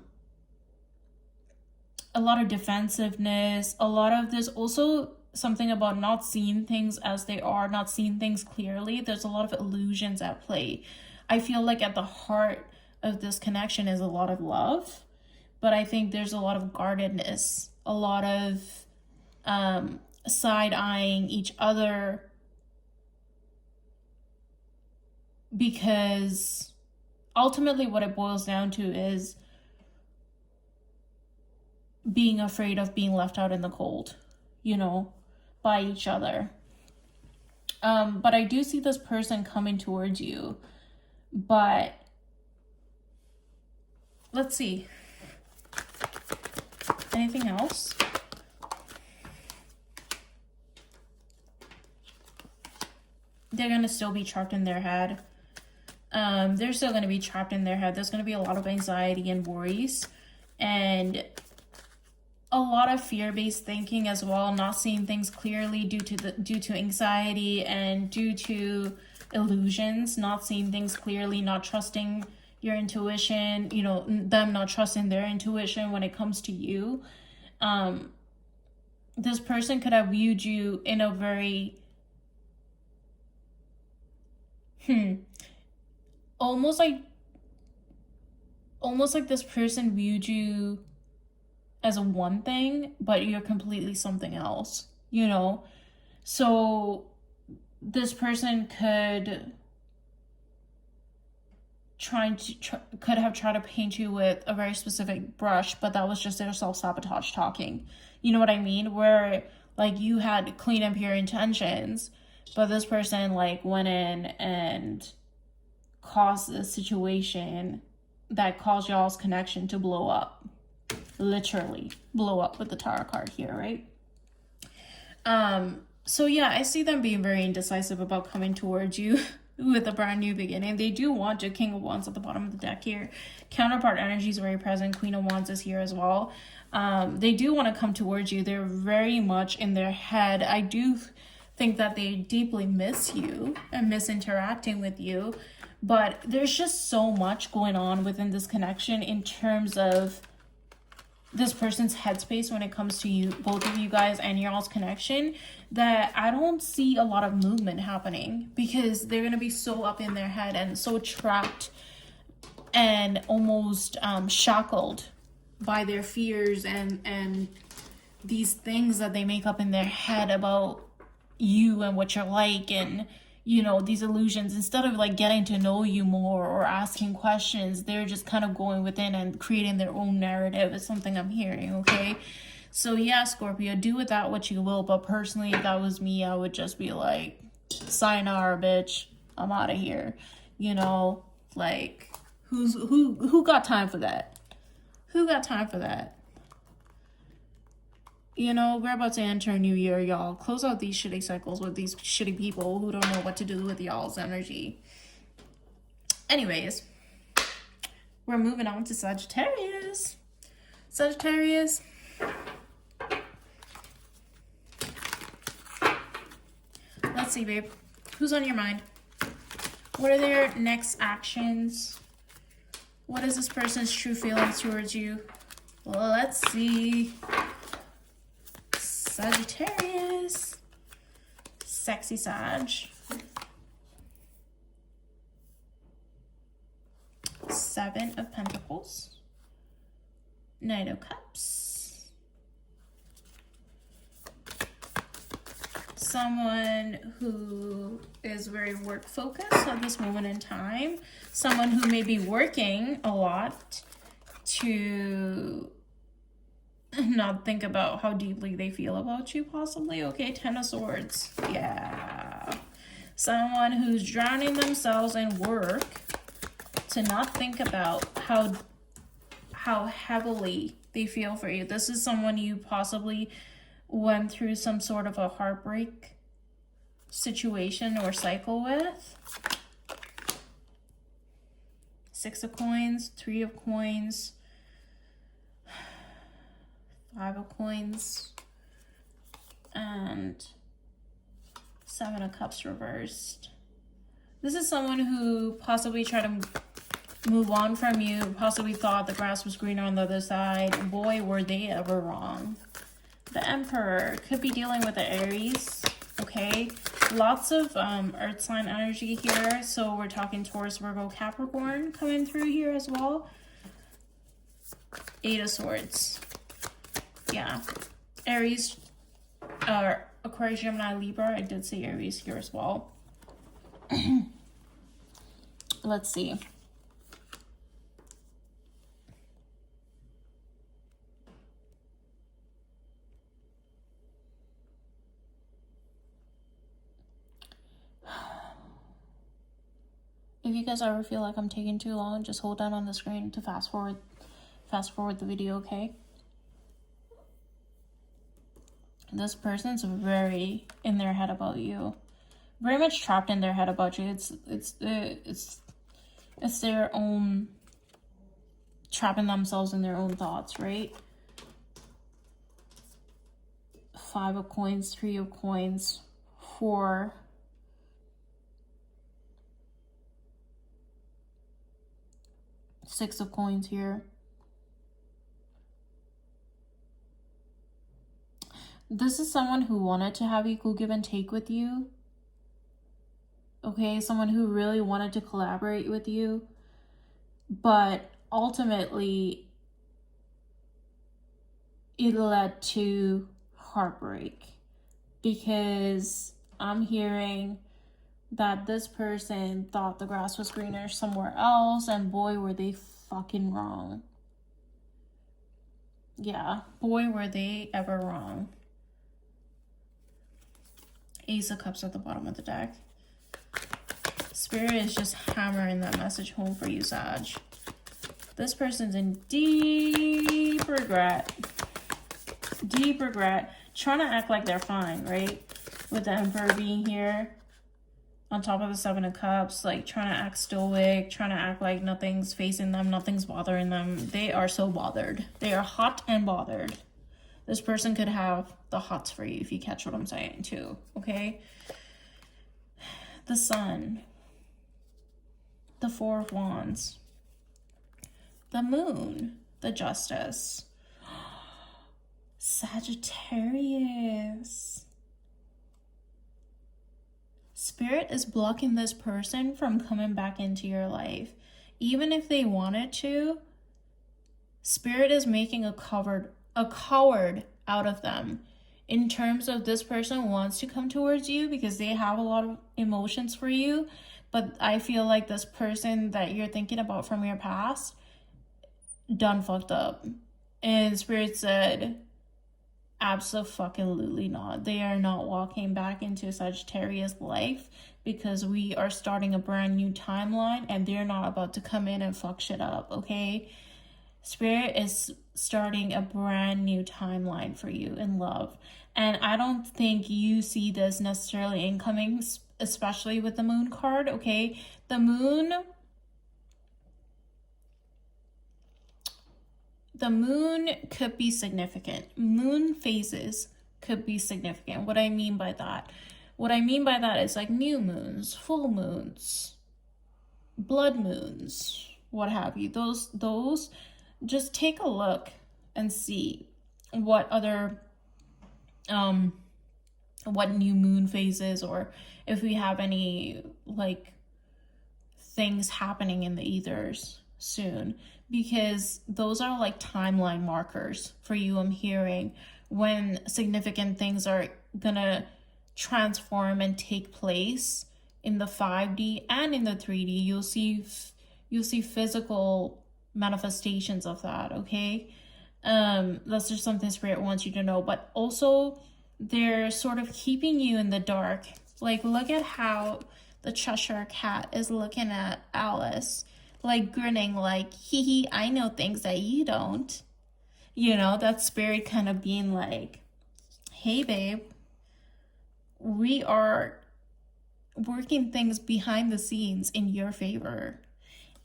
lot of defensiveness, a lot of there's also something about not seeing things as they are, not seeing things clearly. There's a lot of illusions at play. I feel like at the heart of this connection is a lot of love, but I think there's a lot of guardedness, a lot of side-eyeing each other, because ultimately what it boils down to is being afraid of being left out in the cold, you know, by each other. But I do see this person coming towards you, but let's see. Anything else? They're going to still be trapped in their head. They're still going to be trapped in their head. There's going to be a lot of anxiety and worries, and a lot of fear-based thinking as well, not seeing things clearly due to anxiety and due to illusions, not seeing things clearly, not trusting your intuition, you know, them not trusting their intuition when it comes to you. This person could have viewed you in a very almost like this person viewed you as a one thing, but you're completely something else, you know? So this person could have tried to paint you with a very specific brush, but that was just their self-sabotage talking. You know what I mean? Where like you had clean and pure intentions, but this person like went in and caused a situation that caused y'all's connection to blow up. Literally blow up with the tarot card here, right? So yeah, I see them being very indecisive about coming towards you with a brand new beginning. They do want to. King of Wands at the bottom of the deck here. Counterpart energy is very present. Queen of Wands is here as well. They do want to come towards you. They're very much in their head. I do think that they deeply miss you and miss interacting with you, but there's just so much going on within this connection in terms of this person's headspace when it comes to you, both of you guys, and y'all's connection, that I don't see a lot of movement happening, because they're gonna be so up in their head and so trapped and almost shackled by their fears and these things that they make up in their head about you and what you're like, and you know, these illusions. Instead of like getting to know you more or asking questions, they're just kind of going within and creating their own narrative, is something I'm hearing, okay? So yeah, Scorpio, do with that what you will, but personally, if that was me, I would just be like, sayonara, bitch, I'm out of here. You know, like, who got time for that? Who got time for that? You know, we're about to enter a new year, y'all. Close out these shitty cycles with these shitty people who don't know what to do with y'all's energy. Anyways, we're moving on to Sagittarius. Sagittarius. Let's see, babe. Who's on your mind? What are their next actions? What is this person's true feelings towards you? Let's see. Sagittarius. Sexy Sag. Seven of Pentacles. Knight of Cups. someone who is very work focused at this moment in time, someone who may be working a lot to not think about how deeply they feel about you, possibly. Okay, Ten of Swords. Yeah. Someone who's drowning themselves in work to not think about how heavily they feel for you. This is someone you possibly went through some sort of a heartbreak situation or cycle with. Six of Coins, Three of Coins, Five of Coins, and Seven of Cups reversed. This is someone who possibly tried to move on from you, possibly thought the grass was greener on the other side. Boy, were they ever wrong. The Emperor could be dealing with the Aries, okay? Lots of earth sign energy here, so we're talking Taurus, Virgo, Capricorn coming through here as well. Eight of Swords. Yeah. Aries, Aquarius, Gemini, Libra. I did say Aries here as well. Let's see. If you guys ever feel like I'm taking too long, just hold down on the screen to fast forward the video, okay? This person's very in their head about you. Very much trapped in their head about you. It's their own, trapping themselves in their own thoughts, right? Five of Coins, Three of Coins, Four. Six of Coins here. This is someone who wanted to have equal give and take with you. Okay, someone who really wanted to collaborate with you. But ultimately, it led to heartbreak. Because I'm hearing that this person thought the grass was greener somewhere else, and boy, were they fucking wrong. Yeah, boy, were they ever wrong. Ace of Cups at the bottom of the deck. Spirit is just hammering that message home for you, Sag. This person's in deep regret. Deep regret. Trying to act like they're fine, right? With the Emperor being here on top of the Seven of Cups, like trying to act stoic, trying to act like nothing's facing them, nothing's bothering them. They are so bothered. They are hot and bothered. This person could have the hots for you, if you catch what I'm saying too, okay? The Sun. The Four of Wands. The Moon. The Justice. Sagittarius. Spirit is blocking this person from coming back into your life. Even if they wanted to, Spirit is making a coward out of them. In terms of this person wants to come towards you because they have a lot of emotions for you, but I feel like this person that you're thinking about from your past done fucked up. And Spirit said, absolutely not. They are not walking back into Sagittarius life because we are starting a brand new timeline and they're not about to come in and fuck shit up, okay? Spirit is starting a brand new timeline for you in love. And I don't think you see this necessarily incoming, especially with the Moon card, okay? The Moon could be significant. Moon phases could be significant. What I mean by that is like new moons, full moons, blood moons, what have you. Those just take a look and see what other what new moon phases, or if we have any like things happening in the ethers soon, because those are like timeline markers for you. I'm hearing when significant things are gonna transform and take place in the 5D and in the 3D. You'll see physical manifestations of that, okay? That's just something spirit wants you to know. But also, they're sort of keeping you in the dark. Like, look at how the Cheshire Cat is looking at Alice, like grinning, like, hee hee, I know things that you don't. You know, that spirit kind of being like, hey babe, we are working things behind the scenes in your favor.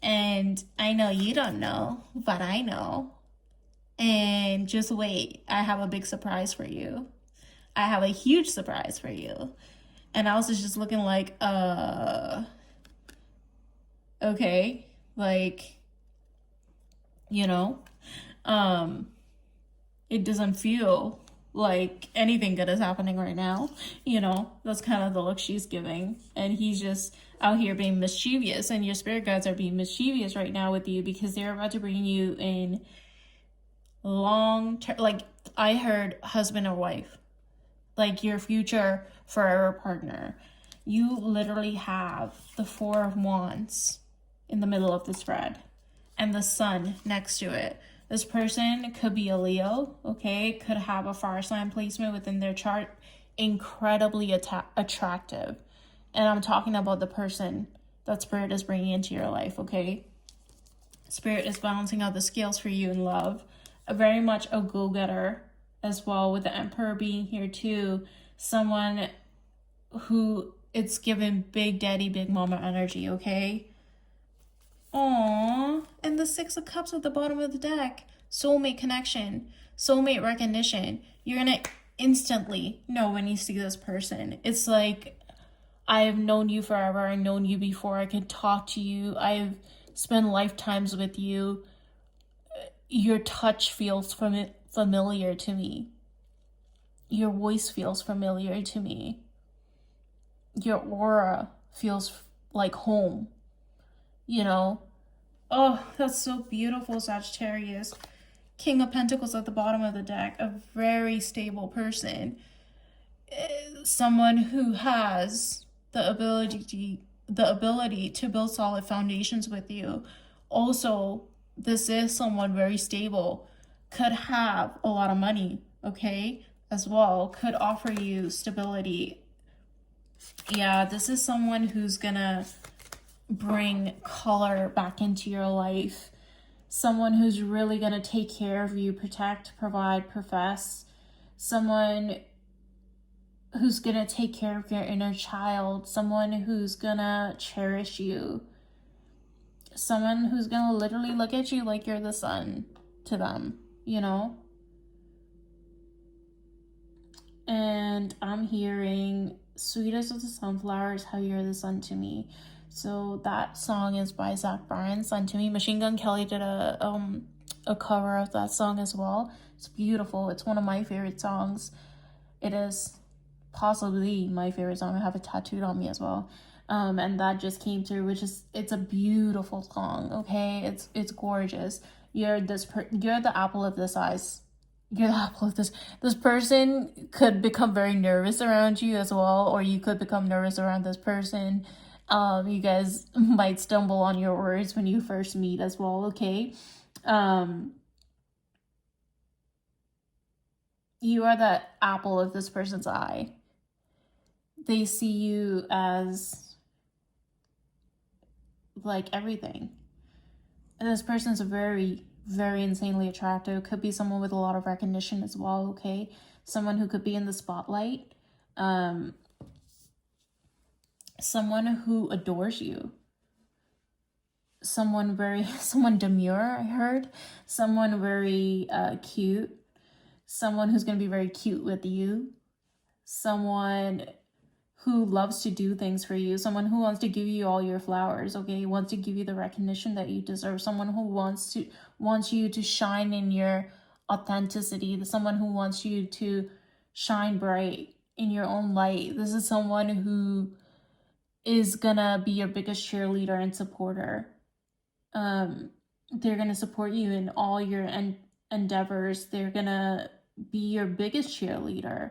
And I know you don't know, but I know. And just wait, I have a big surprise for you. I have a huge surprise for you. And Alice is just looking like, okay, like, you know, it doesn't feel like anything good is happening right now. You know, that's kind of the look she's giving. And he's just out here being mischievous. And your spirit guides are being mischievous right now with you because they're about to bring you in long term. Like, I heard husband or wife, like your future forever partner. You literally have the Four of Wands in the middle of the spread and the sun next to it. This person could be a Leo, okay? Could have a fire sign placement within their chart. Incredibly attractive. And I'm talking about the person that Spirit is bringing into your life, okay? Spirit is balancing out the scales for you in love. Very much a go-getter as well, with the Emperor being here too. Someone who it's given big daddy, big mama energy, okay? Aww. And the Six of Cups at the bottom of the deck. Soulmate connection. Soulmate recognition. You're gonna instantly know when you see this person. It's like, I have known you forever. I've known you before. I can talk to you. I've spent lifetimes with you. Your touch feels familiar to me. Your voice feels familiar to me. Your aura feels like home. You know? Oh, that's so beautiful, Sagittarius. King of Pentacles at the bottom of the deck. A very stable person. Someone who has the ability to build solid foundations with you. Also, this is someone very stable. Could have a lot of money, okay? As well. Could offer you stability. Yeah, this is someone who's gonna bring color back into your life. Someone who's really gonna take care of you, protect, provide, profess. Someone who's gonna take care of your inner child. Someone who's gonna cherish you. Someone who's gonna literally look at you like you're the sun to them, you know? And I'm hearing sweetest of the sunflowers, how you're the sun to me. So that song is by Zach Bryan, Sun to Me. Machine Gun Kelly did a cover of that song as well. It's beautiful. It's one of my favorite songs. It is possibly my favorite song. I have it tattooed on me as well. And that just came through, it's a beautiful song, okay? It's gorgeous. You're the apple of this eyes. You're the apple of this person could become very nervous around you as well, or you could become nervous around this person. You guys might stumble on your words when you first meet as well, okay? You are the apple of this person's eye. They see you as like everything. And this person's very, very insanely attractive. Could be someone with a lot of recognition as well, okay? Someone who could be in the spotlight. Someone who adores you. Someone demure, I heard. Someone very cute. Someone who's going to be very cute with you. Someone who loves to do things for you. Someone who wants to give you all your flowers, okay? Wants to give you the recognition that you deserve. Someone who wants you to shine in your authenticity. Someone who wants you to shine bright in your own light. This is someone who is gonna be your biggest cheerleader and supporter. They're gonna support you in all your endeavors. They're gonna be your biggest cheerleader.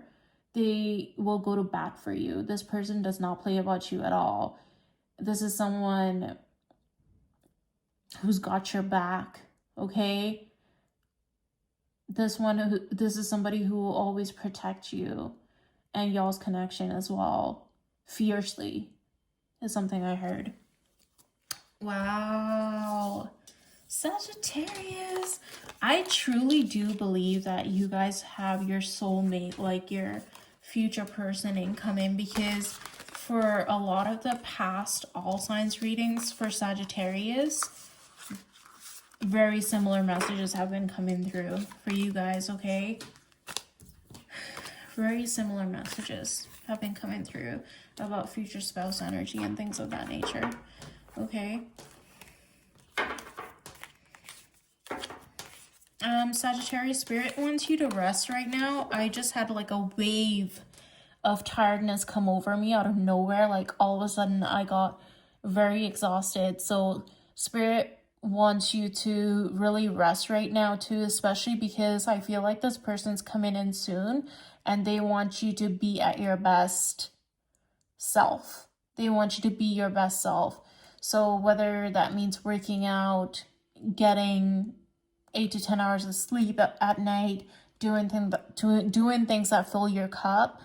they will go to bat for you. This person does not play about you at all. This is someone who's got your back, okay? This is somebody who will always protect you and y'all's connection as well. Fiercely is something I heard. Wow. Sagittarius. I truly do believe that you guys have your soulmate, like your future person incoming, because for a lot of the past all signs readings for Sagittarius, very similar messages have been coming through for you guys, okay? Very similar messages have been coming through about future spouse energy and things of that nature, okay? Sagittarius, Spirit wants you to rest right now. I just had like a wave of tiredness come over me out of nowhere. Like all of a sudden I got very exhausted. So Spirit wants you to really rest right now too, especially because I feel like this person's coming in soon and they want you to be at your best self. They want you to be your best self. So whether that means working out, getting 8 to 10 hours of sleep at night, doing things that fill your cup.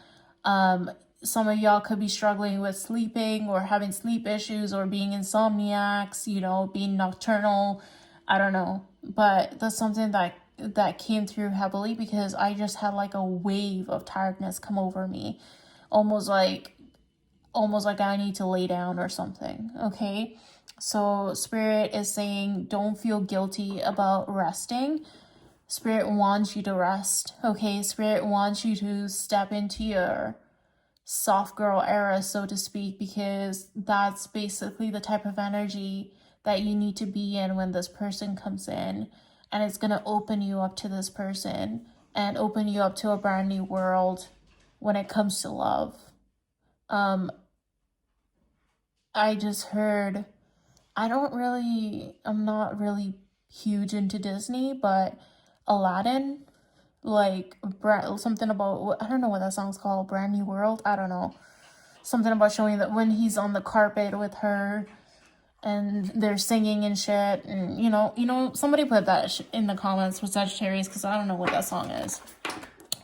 Some of y'all could be struggling with sleeping or having sleep issues or being insomniacs, you know, being nocturnal. I don't know. But that's something that came through heavily because I just had like a wave of tiredness come over me. Almost like I need to lay down or something, okay? So Spirit is saying don't feel guilty about resting. Spirit wants you to rest, okay? Spirit wants you to step into your soft girl era, so to speak, because that's basically the type of energy that you need to be in when this person comes in. And it's going to open you up to this person and open you up to a brand new world when it comes to love. I just heard, I'm not really huge into Disney, but Aladdin, like something about, I don't know what that song's called, Brand New World, I don't know. Something about showing that when he's on the carpet with her and they're singing and shit, and you know, somebody put that in the comments for Sagittarius because I don't know what that song is.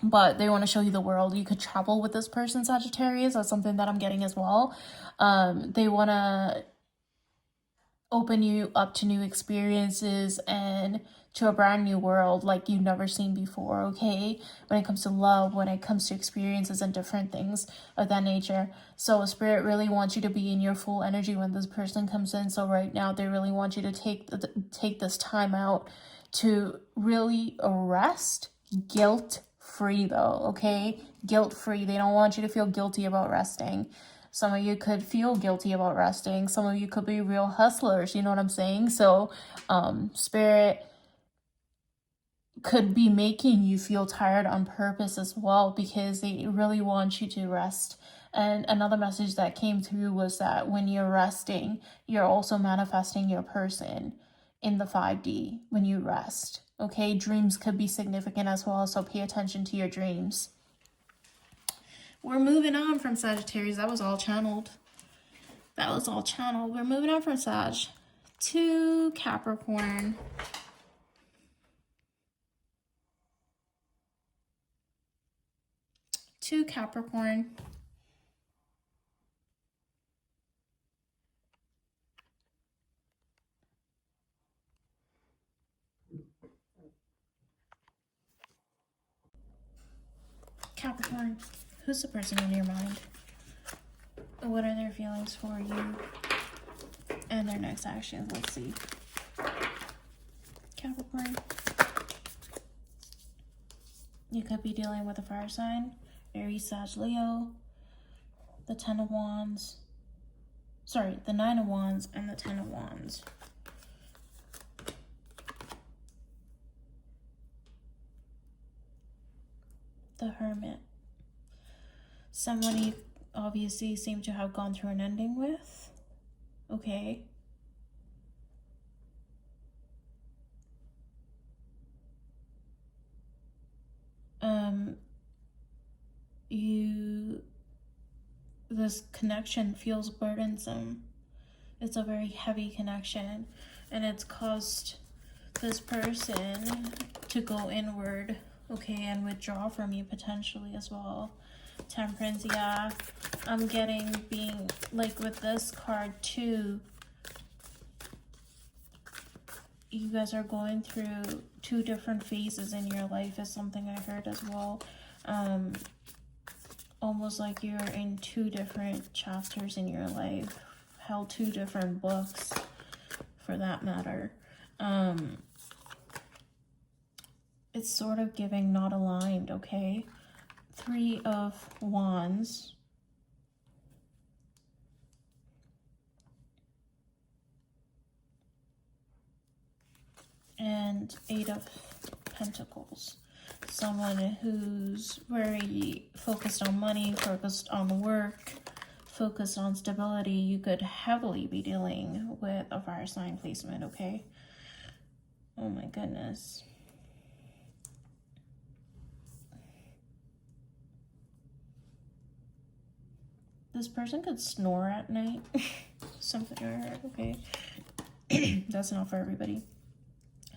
But they want to show you the world. You could travel with this person, Sagittarius. That's something that I'm getting as well. They want to open you up to new experiences and to a brand new world like you've never seen before, okay? When it comes to love, when it comes to experiences and different things of that nature. So Spirit really wants you to be in your full energy when this person comes in. So right now they really want you to take this time out to really rest, guilt-free though, okay? Guilt-free. They don't want you to feel guilty about resting. Some of you could feel guilty about resting. Some of you could be real hustlers, you know what I'm saying? So Spirit could be making you feel tired on purpose as well because they really want you to rest. And another message that came through was that when you're resting, you're also manifesting your person in the 5D when you rest. Okay, dreams could be significant as well, so pay attention to your dreams. We're moving on from Sagittarius. That was all channeled. We're moving on from Sag to Capricorn. Capricorn. Capricorn, who's the person in your mind? What are their feelings for you? And their next actions, let's see. Capricorn. You could be dealing with a fire sign. Aries, Sag, Leo. The 10 of Wands. Sorry, the 9 of Wands and the 10 of Wands. The Hermit. Someone you obviously seem to have gone through an ending with. Okay. this connection feels burdensome. It's a very heavy connection, and it's caused this person to go inward, okay, and withdraw from you potentially as well. Temperance, yeah. I'm getting being, like, with this card too, you guys are going through 2 different phases in your life is something I heard as well. Almost like you're in 2 different chapters in your life. Hell, 2 different books for that matter. It's sort of giving not aligned, okay? 3 of Wands. And 8 of Pentacles. Someone who's very focused on money, focused on work, focused on stability. You could heavily be dealing with a fire sign placement, okay? Oh my goodness. This person could snore at night. Something I heard, okay? That's not for everybody.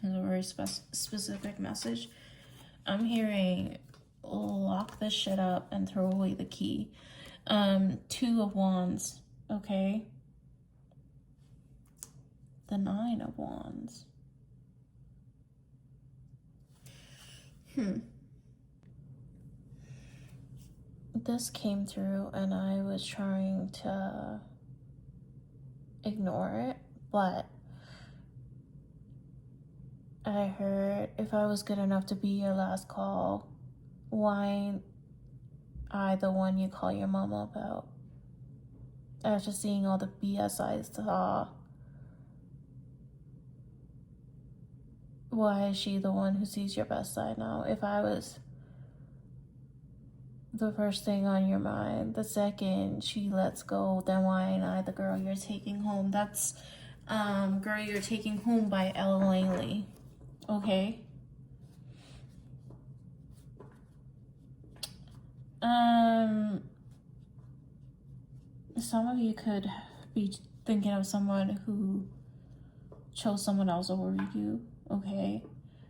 It's a very specific message. I'm hearing lock this shit up and throw away the key. 2 of Wands, okay? The 9 of Wands. This came through and I was trying to ignore it, but I heard if I was good enough to be your last call, why ain't I the one you call your mama about? After seeing all the BS I saw, why is she the one who sees your best side now? If I was the first thing on your mind, the second she lets go, then why ain't I the girl you're taking home? That's Girl You're Taking Home by Ella Langley. Okay. Some of you could be thinking of someone who chose someone else over you, okay?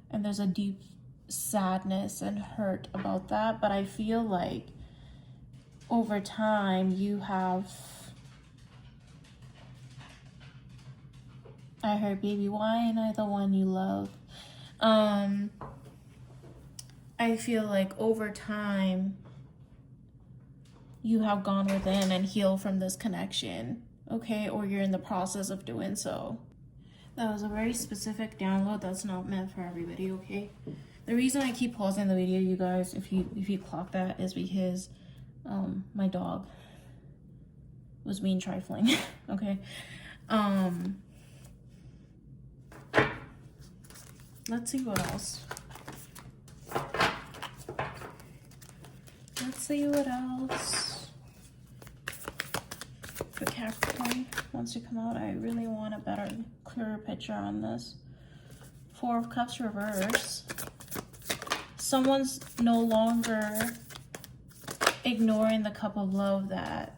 And there's a deep sadness and hurt about that, but I feel like over time you have, I heard, baby, why ain't I the one you love? I feel like over time you have gone within and healed from this connection, okay? Or you're in the process of doing so. That was a very specific download that's not meant for everybody, okay? The reason I keep pausing the video, you guys, if you clock that, is because my dog was being trifling, okay? Let's see what else. Let's see what else. For Capricorn wants to come out, I really want a better, clearer picture on this. 4 of Cups reverse. Someone's no longer ignoring the cup of love that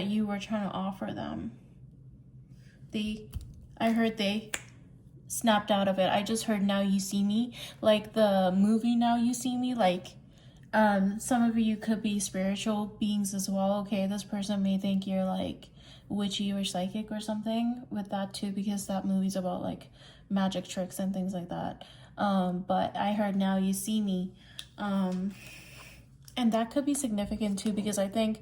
you were trying to offer them. I heard they snapped out of it. I just heard Now You See Me, like the movie Now You See Me, like some of you could be spiritual beings as well, okay? This person may think you're like witchy or psychic or something with that too, because that movie's about like magic tricks and things like that. But I heard Now You See Me, and that could be significant too, because I think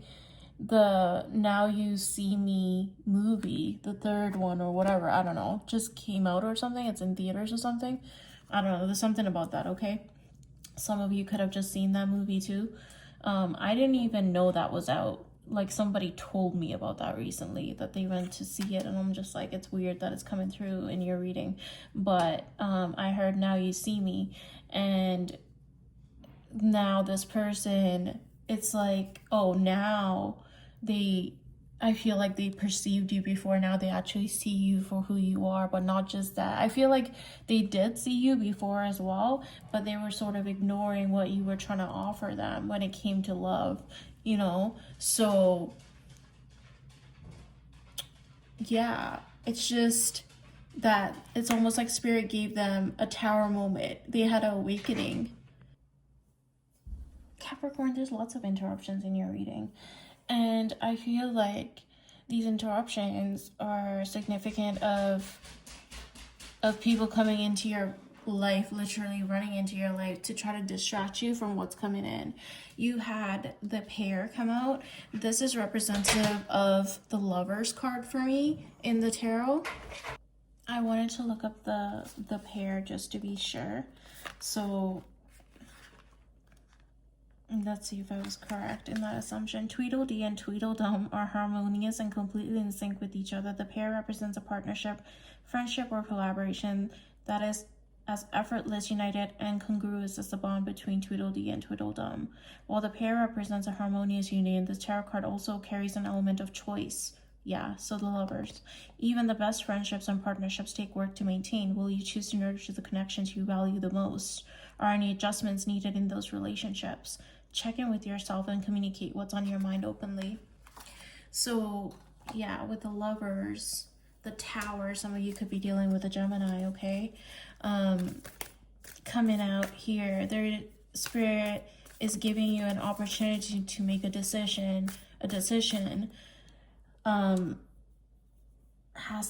the Now You See Me movie, the 3rd one or whatever, I don't know, just came out or something. It's in theaters or something. I don't know. There's something about that, okay? Some of you could have just seen that movie too. I didn't even know that was out. Like, somebody told me about that recently, that they went to see it, and I'm just like, it's weird that it's coming through in your reading. But I heard Now You See Me, and now this person, it's like, oh, now they I feel like they perceived you before. Now they actually see you for who you are, but not just that. I feel like they did see you before as well, but they were sort of ignoring what you were trying to offer them when it came to love, you know? So, yeah, it's just that it's almost like Spirit gave them a tower moment. They had an awakening. Capricorn, there's lots of interruptions in your reading. And I feel like these interruptions are significant of people coming into your life, literally running into your life to try to distract you from what's coming in. You had the pair come out. This is representative of the Lovers card for me in the tarot. I wanted to look up the pair just to be sure. So let's see if I was correct in that assumption. Tweedledee and Tweedledum are harmonious and completely in sync with each other. The pair represents a partnership, friendship, or collaboration that is as effortless, united, and congruous as the bond between Tweedledee and Tweedledum. While the pair represents a harmonious union, the tarot card also carries an element of choice. Yeah, so the Lovers. Even the best friendships and partnerships take work to maintain. Will you choose to nurture the connections you value the most? Are any adjustments needed in those relationships? Check in with yourself and communicate what's on your mind openly. So, yeah, with the Lovers, the Tower, some of you could be dealing with a Gemini, okay? Coming out here, their Spirit is giving you an opportunity to make a decision. A decision has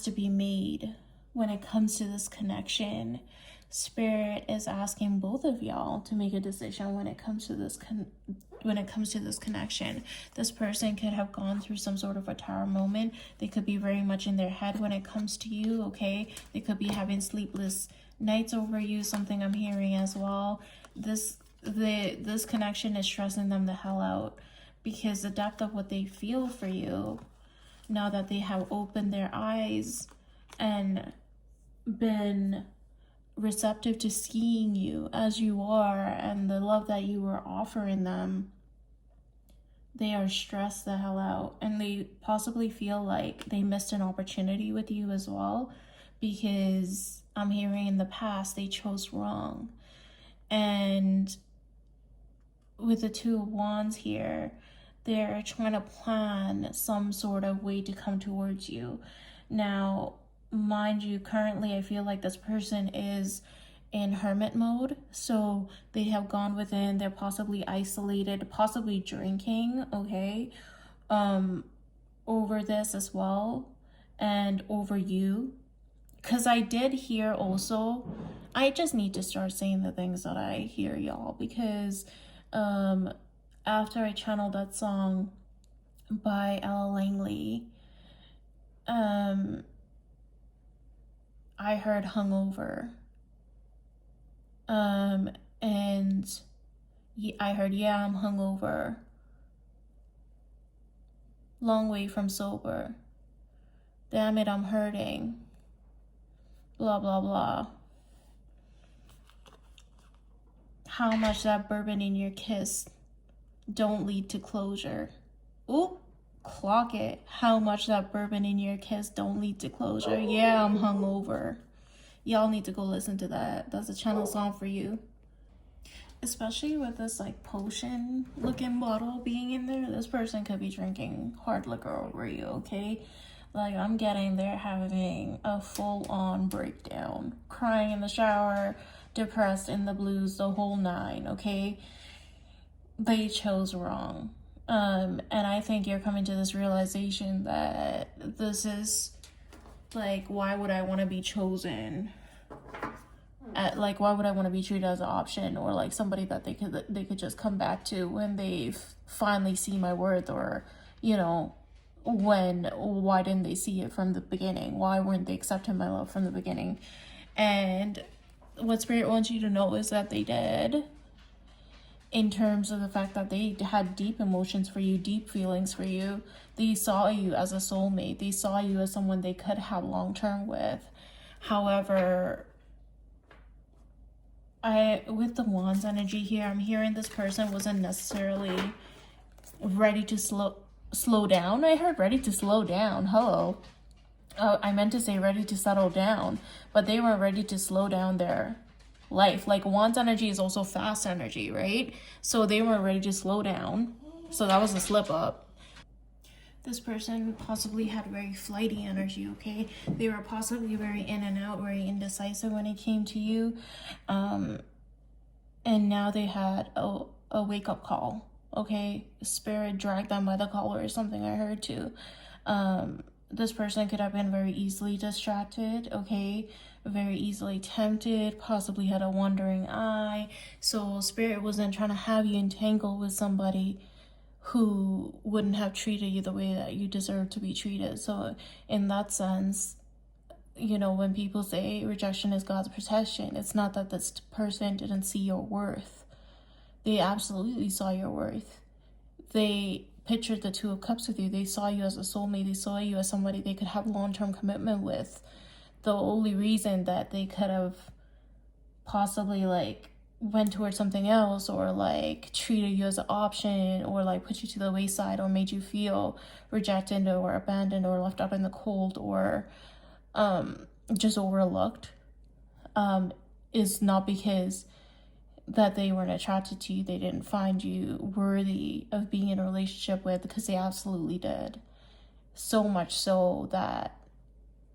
to be made when it comes to this connection. Spirit is asking both of y'all to make a decision when it comes to this connection. This person could have gone through some sort of a tower moment. They could be very much in their head when it comes to you, okay? They could be having sleepless nights over you, something I'm hearing as well. This connection is stressing them the hell out because the depth of what they feel for you, now that they have opened their eyes and been receptive to seeing you as you are and the love that you were offering them, they are stressed the hell out, and they possibly feel like they missed an opportunity with you as well, because I'm hearing in the past they chose wrong. And with the Two of Wands here, they're trying to plan some sort of way to come towards you. Now, mind you, currently I feel like this person is in hermit mode, so they have gone within, they're possibly isolated, possibly drinking, okay, over this as well, and over you. Because I did hear also, I just need to start saying the things that I hear, y'all, because after I channeled that song by Ella Langley, I heard hungover. And I heard, yeah, I'm hungover. Long way from sober. Damn it, I'm hurting. Blah, blah, blah. How much that bourbon in your kiss don't lead to closure. Ooh, clock it. How much that bourbon in your kiss don't lead to closure. Yeah, I'm hungover. Y'all need to go listen to that. That's a channel song for you. Especially with this like potion looking bottle being in there, this person could be drinking hard liquor over you, okay? Like, I'm getting they're having a full-on breakdown, crying in the shower, depressed, in the blues, the whole nine, okay? They chose wrong. And I think you're coming to this realization that this is, like, why would I want to be chosen? Like, why would I want to be treated as an option, or like somebody that they could just come back to when they've finally seen my worth, or, you know, why didn't they see it from the beginning? Why weren't they accepting my love from the beginning? And what Spirit wants you to know is that they did, in terms of the fact that they had deep emotions for you, deep feelings for you. They saw you as a soulmate. They saw you as someone they could have long-term with. However, with the Wands energy here, I'm hearing this person wasn't necessarily ready to slow down. I heard ready to slow down. Hello. I meant to say ready to settle down, but they were ready to slow down their life. Like Wands energy is also fast energy, right? So they were ready to slow down. So that was a slip up. This person possibly had very flighty energy, okay? They were possibly very in and out, very indecisive when it came to you. And now they had a wake-up call, okay? Spirit dragged them by the collar or something, I heard too. This person could have been very easily distracted, okay? Very easily tempted, possibly had a wandering eye. So Spirit wasn't trying to have you entangled with somebody who wouldn't have treated you the way that you deserve to be treated. So in that sense, you know, when people say rejection is God's protection, it's not that this person didn't see your worth. They absolutely saw your worth. They pictured the Two of Cups with you. They saw you as a soulmate. They saw you as somebody they could have long-term commitment with. The only reason that they could have possibly like went towards something else, or like treated you as an option, or like put you to the wayside, or made you feel rejected or abandoned or left out in the cold, or just overlooked, is not because that they weren't attracted to you. They didn't find you worthy of being in a relationship with, because they absolutely did. So much so that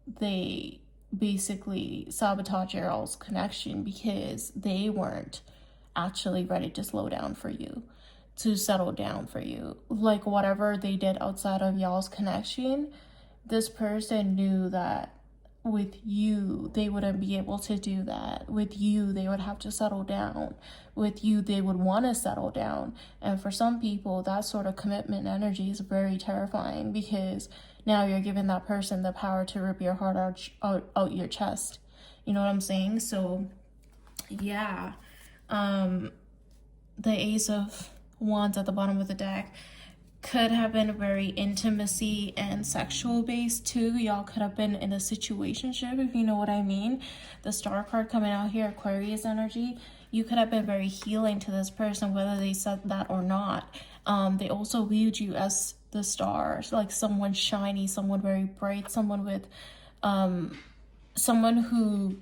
they basically sabotage your all's connection because they weren't actually ready to slow down for you, to settle down for you. Like whatever they did outside of y'all's connection, this person knew that with you, they wouldn't be able to do that. With you, they would have to settle down. With you, they would want to settle down. And for some people, that sort of commitment energy is very terrifying, because now you're giving that person the power to rip your heart out your chest. You know what I'm saying? So, yeah. The Ace of Wands at the bottom of the deck could have been very intimacy and sexual based too. Y'all could have been in a situationship, if you know what I mean. The Star card coming out here, Aquarius energy. You could have been very healing to this person, whether they said that or not. They also viewed you as the stars, like someone shiny, someone very bright, someone with, someone who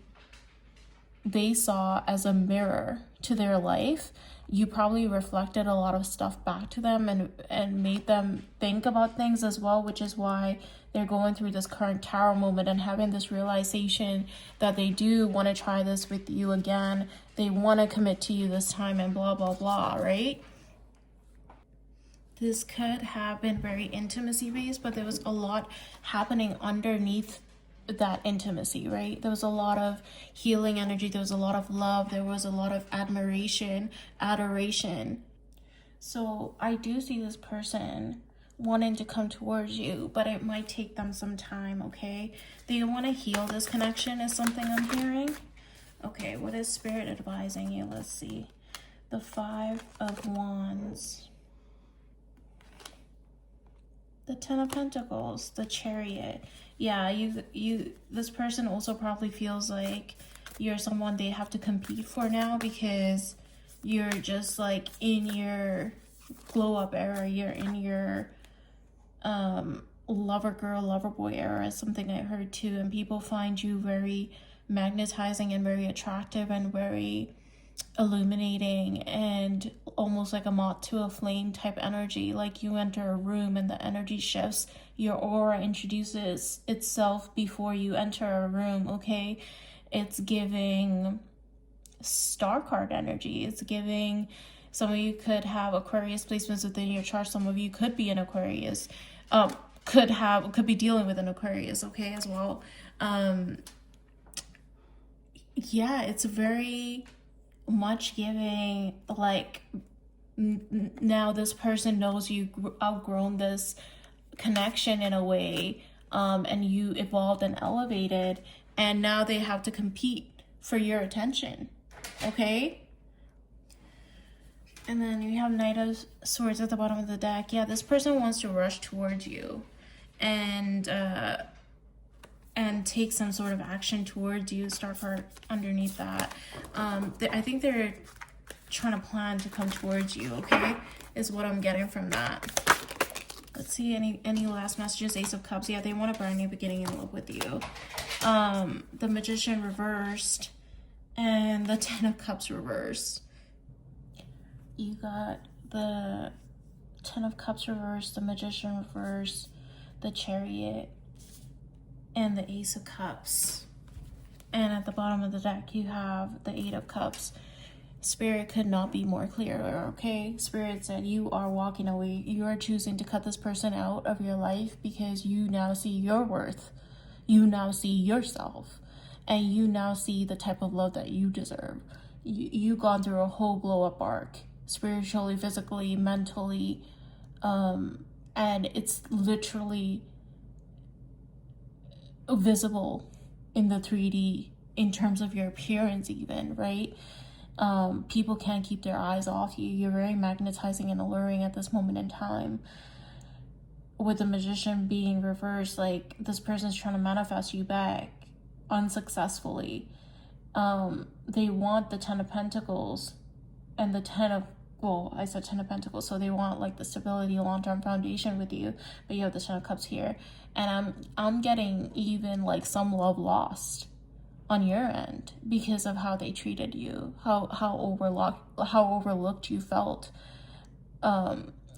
they saw as a mirror to their life. You probably reflected a lot of stuff back to them and made them think about things as well, which is why they're going through this current tower moment and having this realization that they do want to try this with you again. They want to commit to you this time and blah, blah, blah, right? This could have been very intimacy based, but there was a lot happening underneath that intimacy, right? There was a lot of healing energy. There was a lot of love. There was a lot of admiration, adoration. So I do see this person wanting to come towards you, but it might take them some time, okay? They want to heal this connection is something I'm hearing. Okay, what is Spirit advising you? Let's see. The Five of Wands. The Ten of Pentacles, the Chariot. Yeah, this person also probably feels like you're someone they have to compete for now, because you're just like in your glow up era, you're in your lover girl, lover boy era, is something I heard too, and people find you very magnetizing and very attractive and very illuminating and almost like a moth to a flame type energy. Like you enter a room and the energy shifts, your aura introduces itself before you enter a room, okay? It's giving Star card energy. It's giving, some of you could have Aquarius placements within your chart. Some of you could be an Aquarius, could be dealing with an Aquarius, okay, as well. Yeah, it's very much giving like now this person knows you outgrown this connection in a way, and you evolved and elevated, and now they have to compete for your attention, okay? And then you have Knight of Swords at the bottom of the deck. Yeah, this person wants to rush towards you and take some sort of action towards you. Star card underneath that. I think they're trying to plan to come towards you, okay? Is what I'm getting from that. Let's see, any last messages? Ace of Cups. Yeah, they want a brand new beginning in love with you. The Magician reversed and the Ten of Cups reversed. You got the Ten of Cups reversed, the Magician reversed, the Chariot, and the Ace of Cups. And at the bottom of the deck, you have the Eight of Cups. Spirit could not be more clear, okay? Spirit said you are walking away. You are choosing to cut this person out of your life because you now see your worth. You now see yourself. And you now see the type of love that you deserve. You've gone through a whole blow-up arc. Spiritually, physically, mentally. And it's literally visible in the 3D in terms of your appearance even, right? People can't keep their eyes off you. You're very magnetizing and alluring at this moment in time. With the Magician being reversed, like this person's trying to manifest you back unsuccessfully. They want the Ten of Pentacles and the I said Ten of Pentacles, so they want like the stability, long-term foundation with you, but you have the Ten of Cups here, and I'm getting even like some love lost on your end because of how they treated you, how overlooked you felt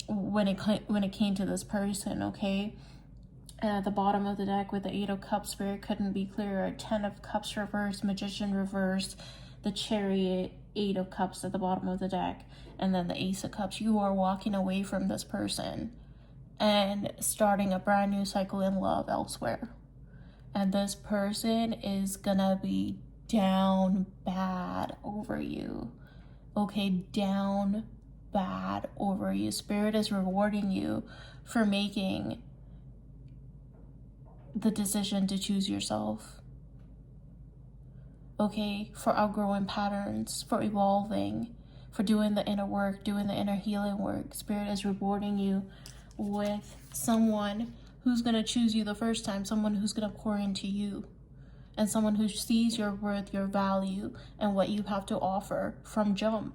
when it came to this person, okay? And at the bottom of the deck with the Eight of Cups, Spirit couldn't be clearer. Ten of Cups reversed, Magician reversed, the Chariot, Eight of Cups at the bottom of the deck, and then the Ace of Cups. You are walking away from this person and starting a brand new cycle in love elsewhere. And this person is gonna be down bad over you. Okay, down bad over you. Spirit is rewarding you for making the decision to choose yourself. Okay, for outgrowing patterns, for evolving, for doing the inner work, doing the inner healing work. Spirit is rewarding you with someone who's going to choose you the first time, someone who's going to pour into you, and someone who sees your worth, your value, and what you have to offer from jump.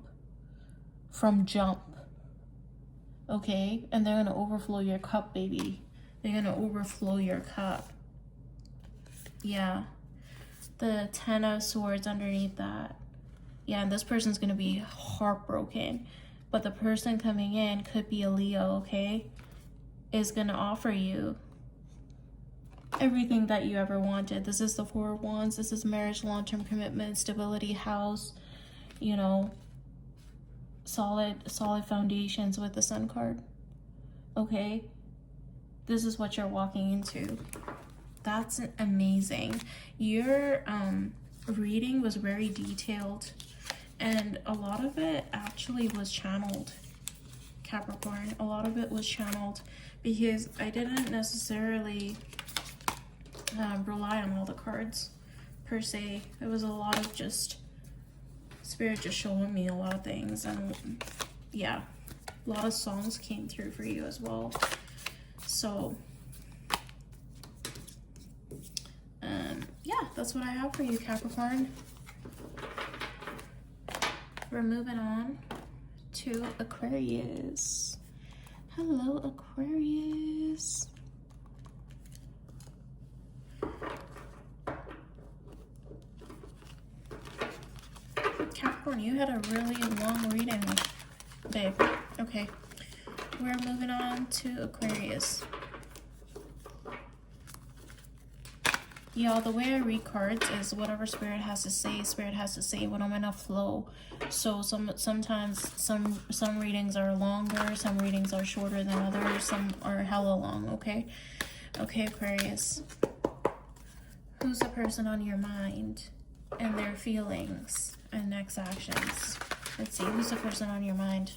Okay? And they're going to overflow your cup, baby. They're going to overflow your cup. Yeah. The Ten of Swords underneath that. Yeah, and this person's going to be heartbroken. But the person coming in could be a Leo, okay? Is going to offer you everything that you ever wanted. This is the Four of Wands. This is marriage, long-term commitment, stability, house, you know, solid foundations with the Sun card. Okay? This is what you're walking into. That's amazing. Your reading was very detailed, and a lot of it actually was channeled, Capricorn. A lot of it was channeled because I didn't necessarily rely on all the cards per se. It was a lot of just Spirit just showing me a lot of things, and yeah, a lot of songs came through for you as well. So yeah, that's what I have for you, Capricorn. We're moving on to Aquarius. Hello, Aquarius. Capricorn, you had a really long reading, babe. Okay, we're moving on to Aquarius. Y'all, the way I read cards is whatever Spirit has to say, Spirit has to say when I'm in a flow. So sometimes some readings are longer, some readings are shorter than others, some are hella long, okay? Okay, Aquarius. Who's the person on your mind and their feelings and next actions? Let's see, who's the person on your mind?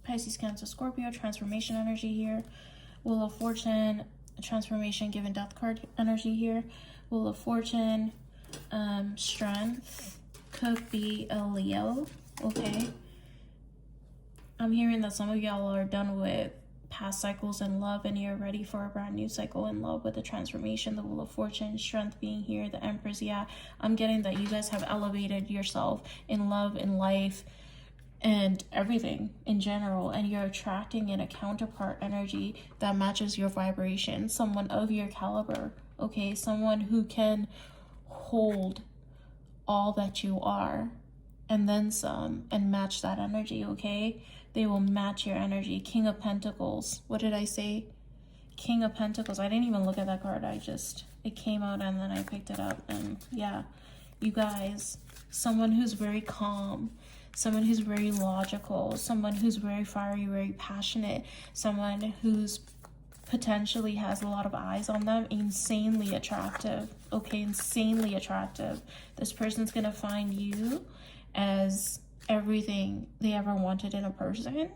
Pisces, Cancer, Scorpio, transformation energy here. Wheel of Fortune, transformation, given death card energy here. Wheel of Fortune, strength, could be a Leo, okay? I'm hearing that some of y'all are done with past cycles in love, and you're ready for a brand new cycle in love with the transformation, the Wheel of Fortune, strength being here, the Empress. Yeah, I'm getting that you guys have elevated yourself in love, in life, and everything in general, and you're attracting in a counterpart energy that matches your vibration, someone of your caliber, okay? Someone who can hold all that you are and then some, and match that energy, okay? They will match your energy. King of Pentacles. What did I say? King of Pentacles. I didn't even look at that card. It came out and then I picked it up. And yeah, you guys, someone who's very calm, someone who's very logical, someone who's very fiery, very passionate, someone who's potentially has a lot of eyes on them, insanely attractive, okay? Insanely attractive. This person's gonna find you as everything they ever wanted in a person.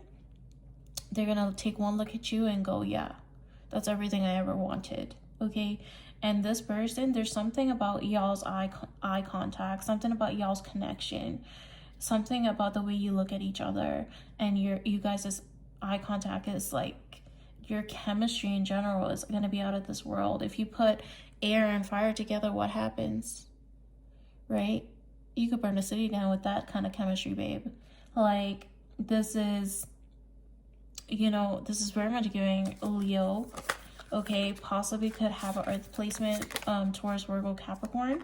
They're gonna take one look at you and go, yeah, that's everything I ever wanted, okay? And this person, there's something about y'all's eye contact, something about y'all's connection, something about the way you look at each other, and you guys' eye contact is like, your chemistry in general is gonna be out of this world. If you put air and fire together, what happens, right? You could burn a city down with that kind of chemistry, babe. Like, this is, you know, this is very much giving Leo, okay? Possibly could have an earth placement towards Virgo, Capricorn.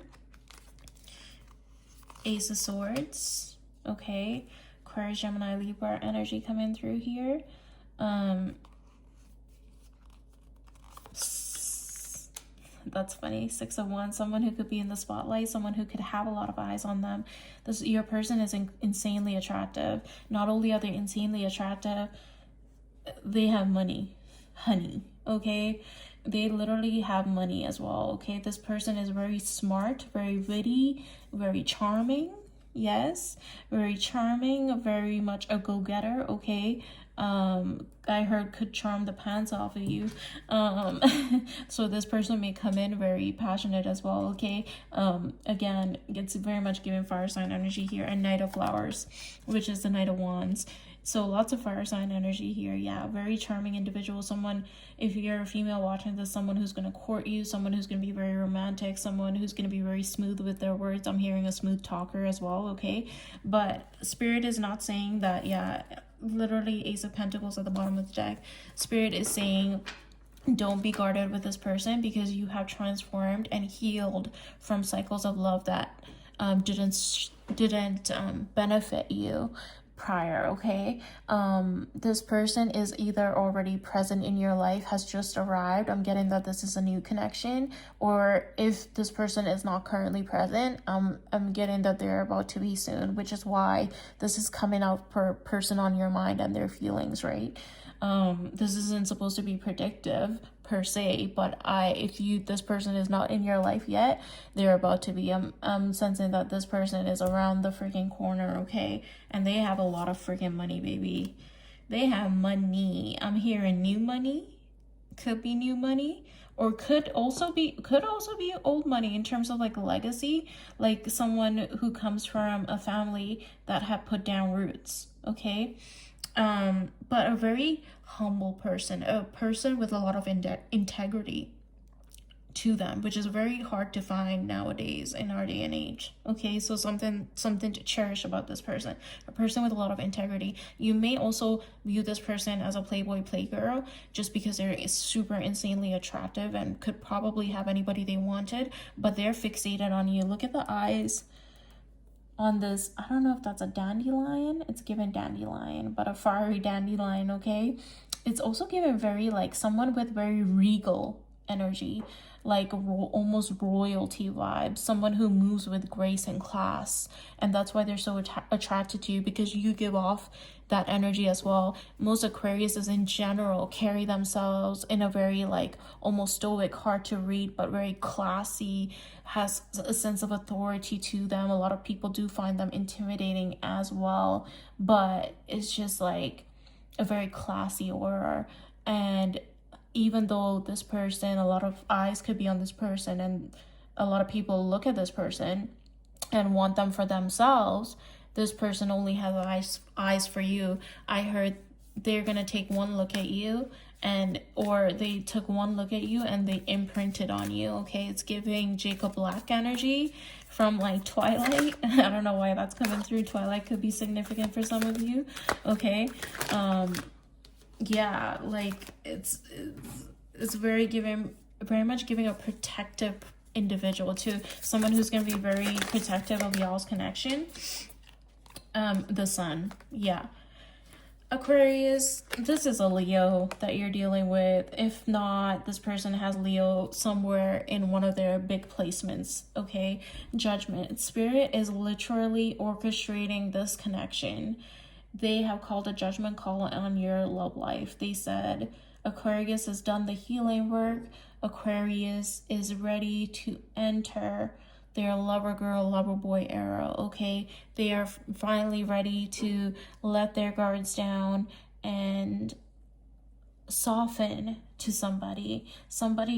Ace of Swords, okay? Aquarius, Gemini, Libra energy coming through here. That's funny. 6 of Wands, someone who could be in the spotlight, someone who could have a lot of eyes on them. Your person is insanely attractive. Not only are they insanely attractive, they have money, honey, okay? They literally have money as well, okay? This person is very smart, very witty, very charming. Yes, very charming, very much a go-getter, okay? I heard could charm the pants off of you. So this person may come in very passionate as well, okay? Again, it's very much giving fire sign energy here, and Knight of Flowers, which is the Knight of Wands. So lots of fire sign energy here. Yeah, very charming individual. Someone, if you're a female watching this, someone who's going to court you, someone who's going to be very romantic, someone who's going to be very smooth with their words. I'm hearing a smooth talker as well, okay? But Spirit is not saying that, yeah, literally Ace of Pentacles at the bottom of the deck. Spirit is saying, don't be guarded with this person, because you have transformed and healed from cycles of love that didn't benefit you prior, okay? This person is either already present in your life, has just arrived. I'm getting that this is a new connection, or if this person is not currently present, I'm getting that they're about to be soon, which is why this is coming out per person on your mind and their feelings, right? This isn't supposed to be predictive per se, but if this person is not in your life yet, they're about to be. I'm sensing that this person is around the freaking corner, okay? And they have a lot of freaking money, baby. They have money. I'm hearing new money. Could be new money, or could also be old money in terms of like legacy, like someone who comes from a family that have put down roots, okay? But a very humble person, a person with a lot of integrity to them, which is very hard to find nowadays in our day and age, okay? So something to cherish about this person, a person with a lot of integrity. You may also view this person as a playboy playgirl just because they're super insanely attractive and could probably have anybody they wanted, but they're fixated on you. Look at the eyes on this. I don't know if that's a dandelion. It's given dandelion, but a fiery dandelion, okay? It's also given very like someone with very regal energy, like almost royalty vibes, someone who moves with grace and class, and that's why they're so attracted to you, because you give off that energy as well. Most Aquariuses in general carry themselves in a very like almost stoic, hard to read, but very classy, has a sense of authority to them. A lot of people do find them intimidating as well, but it's just like a very classy aura. And even though this person, a lot of eyes could be on this person, and a lot of people look at this person and want them for themselves, this person only has eyes for you. I heard they're gonna take one look at you, or they took one look at you and they imprinted on you. Okay, it's giving Jacob Black energy from like Twilight. I don't know why that's coming through. Twilight could be significant for some of you. Okay, yeah, like it's very much giving a protective individual to someone who's going to be very protective of y'all's connection. The sun, yeah. Aquarius, this is a Leo that you're dealing with. If not, this person has Leo somewhere in one of their big placements. Okay, Judgment. Spirit is literally orchestrating this connection. They have called a judgment call on your love life. They said Aquarius has done the healing work. Aquarius is ready to enter their lover girl, lover boy era. Okay, they are finally ready to let their guards down and soften to somebody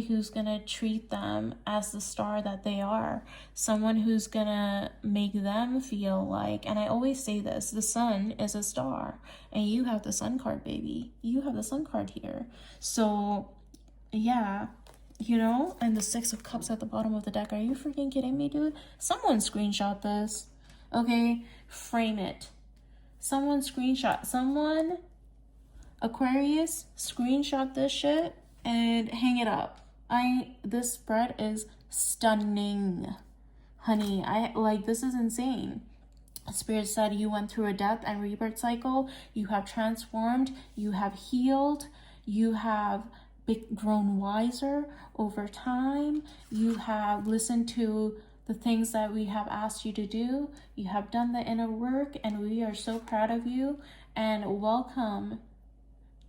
who's gonna treat them as the star that they are, someone who's gonna make them feel like, and I always say this, the sun is a star, and you have the sun card, baby. You have the sun card here. So yeah, you know, and the Six of Cups at the bottom of the deck. Are you freaking kidding me, dude? Someone screenshot this. Okay, frame it. Someone Aquarius, screenshot this shit and hang it up. This spread is stunning, honey. This is insane. Spirit said you went through a death and rebirth cycle. You have transformed. You have healed. You have grown wiser over time. You have listened to the things that we have asked you to do. You have done the inner work, and we are so proud of you. And welcome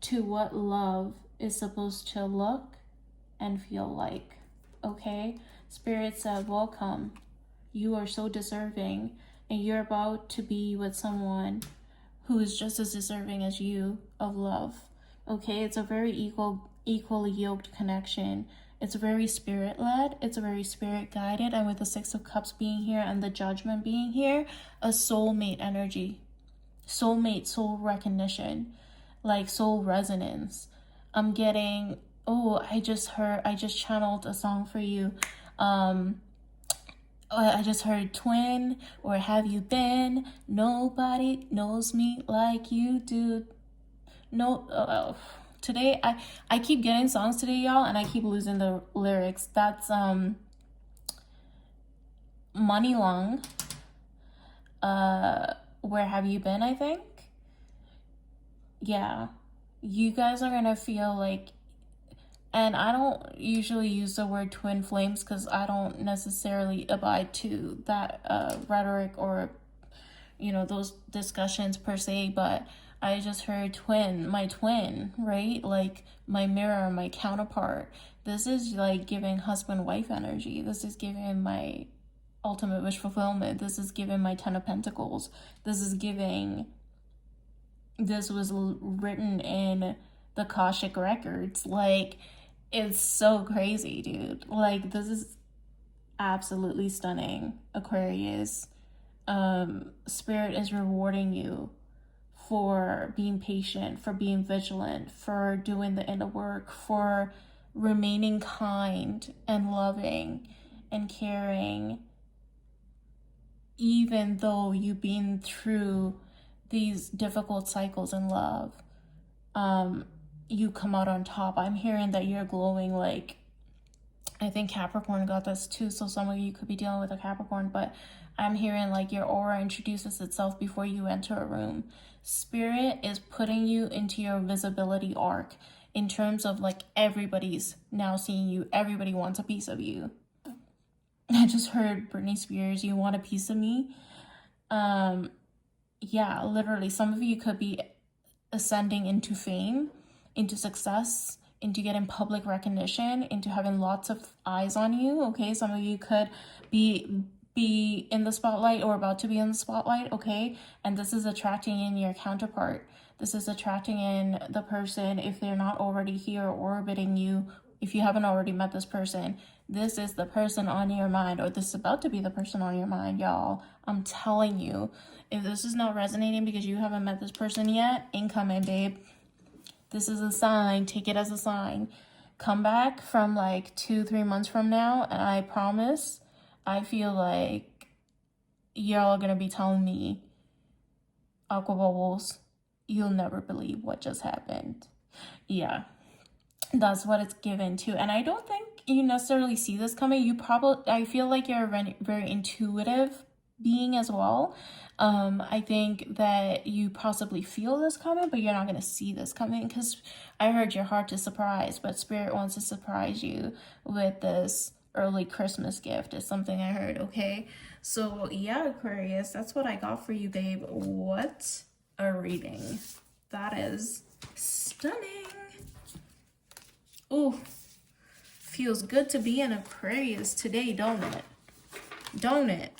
to what love is supposed to look and feel like. Okay? Spirit said, welcome. You are so deserving, and you're about to be with someone who is just as deserving as you of love. Okay? It's a very equally yoked connection. It's very spirit-led. It's very spirit-guided. And with the Six of Cups being here and the Judgment being here, a soulmate energy. Soulmate, soul recognition. Like soul resonance. I'm getting, I just channeled a song for you. I just heard Twin, or Have You Been? Nobody knows me like you do. No, today, I keep getting songs today, y'all, and I keep losing the lyrics. That's, Money Long. Where Have You Been, I think? Yeah, you guys are gonna feel like, and I don't usually use the word twin flames because I don't necessarily abide to that rhetoric or, you know, those discussions per se, but I just heard my twin, right? Like my mirror, my counterpart. This is like giving husband-wife energy. This is giving my ultimate wish fulfillment. This is giving my 10 of Pentacles. This was written in the Akashic records. Like, it's so crazy, dude. Like, this is absolutely stunning, Aquarius. Spirit is rewarding you for being patient, for being vigilant, for doing the inner work, for remaining kind and loving and caring, even though you've been through these difficult cycles in love. You come out on top. I'm hearing that you're glowing. Like, I think Capricorn got this too, so some of you could be dealing with a Capricorn, but I'm hearing like your aura introduces itself before you enter a room. Spirit is putting you into your visibility arc in terms of like everybody's now seeing you. Everybody wants a piece of you. I just heard Britney Spears, you want a piece of me? Yeah, literally, some of you could be ascending into fame, into success, into getting public recognition, into having lots of eyes on you, okay? Some of you could be in the spotlight or about to be in the spotlight, okay? And this is attracting in your counterpart. This is attracting in the person, if they're not already here orbiting you, if you haven't already met this person, this is the person on your mind, or this is about to be the person on your mind, y'all. I'm telling you, if this is not resonating because you haven't met this person yet, incoming, babe. This is a sign. Take it as a sign. Come back from like 2-3 months from now, and I promise, I feel like y'all are gonna be telling me, Aqua Bubbles, you'll never believe what just happened. Yeah, that's what it's given to. And I don't think you necessarily see this coming. I feel like you're a very, very intuitive being as well. I think that you possibly feel this coming, but you're not going to see this coming, because I heard your heart is surprised, but Spirit wants to surprise you with this early Christmas gift. Is something I heard. Okay, so yeah, Aquarius, that's what I got for you, babe. What a reading. That is stunning. Ooh, feels good to be an Aquarius today, don't it? Don't it?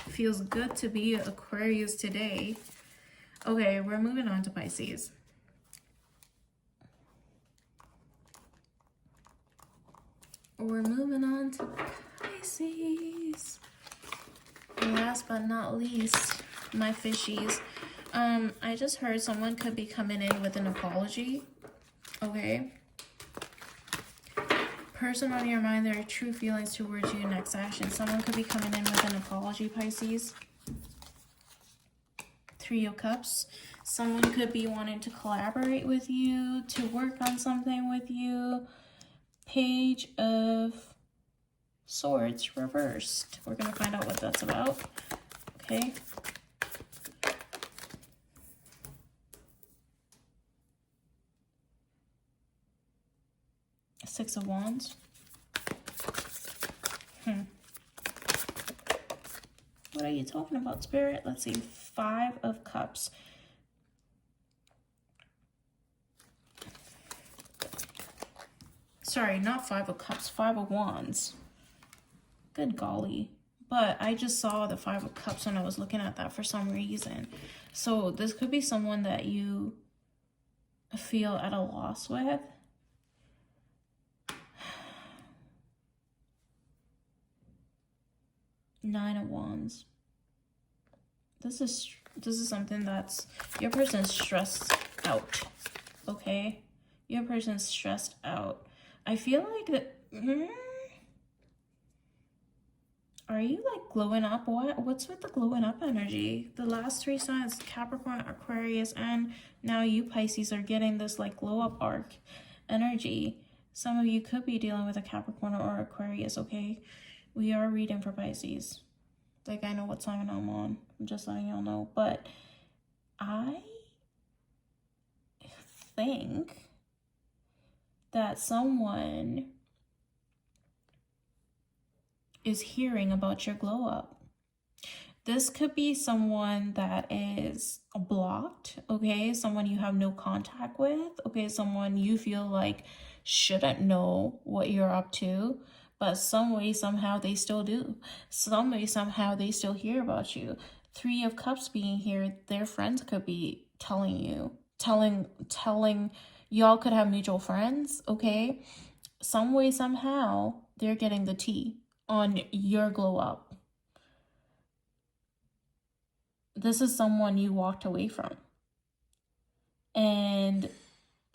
Feels good to be an Aquarius today. Okay, we're moving on to Pisces. We're moving on to Pisces. Last but not least, my fishies. I just heard someone could be coming in with an apology. Okay. Person on your mind, there are true feelings towards you. Next action. Someone could be coming in with an apology, Pisces. 3 of Cups. Someone could be wanting to collaborate with you, to work on something with you. Page of Swords reversed. We're going to find out what that's about. Okay. Six of Wands. What are you talking about, Spirit? Let's see. 5 of Cups. Sorry, not 5 of Cups. 5 of Wands. Good golly. But I just saw the 5 of Cups when I was looking at that for some reason. So this could be someone that you feel at a loss with. Nine of Wands. This is something that's, your person's stressed out. Okay, your person's stressed out. I feel like that. Are you like glowing up? What's with the glowing up energy? The last 3 signs, Capricorn, Aquarius, and now you, Pisces, are getting this like glow up arc energy. Some of you could be dealing with a Capricorn or Aquarius. Okay, we are reading for Pisces. Like, I know what sign I'm on. I'm just letting y'all know. But I think that someone is hearing about your glow up. This could be someone that is blocked, okay? Someone you have no contact with, okay? Someone you feel like shouldn't know what you're up to. But some way, somehow, they still do. Some way, somehow, they still hear about you. 3 of Cups being here, their friends could be telling you. Y'all could have mutual friends, okay? Some way, somehow, they're getting the tea on your glow up. This is someone you walked away from. And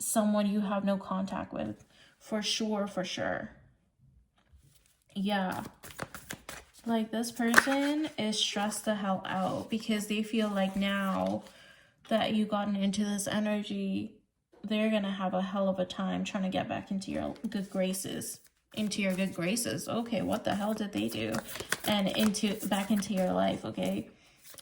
someone you have no contact with. For sure, for sure. Yeah, like this person is stressed the hell out because they feel like now that you've gotten into this energy, they're gonna have a hell of a time trying to get back into your good graces. Okay, what the hell did they do? And back into your life. Okay,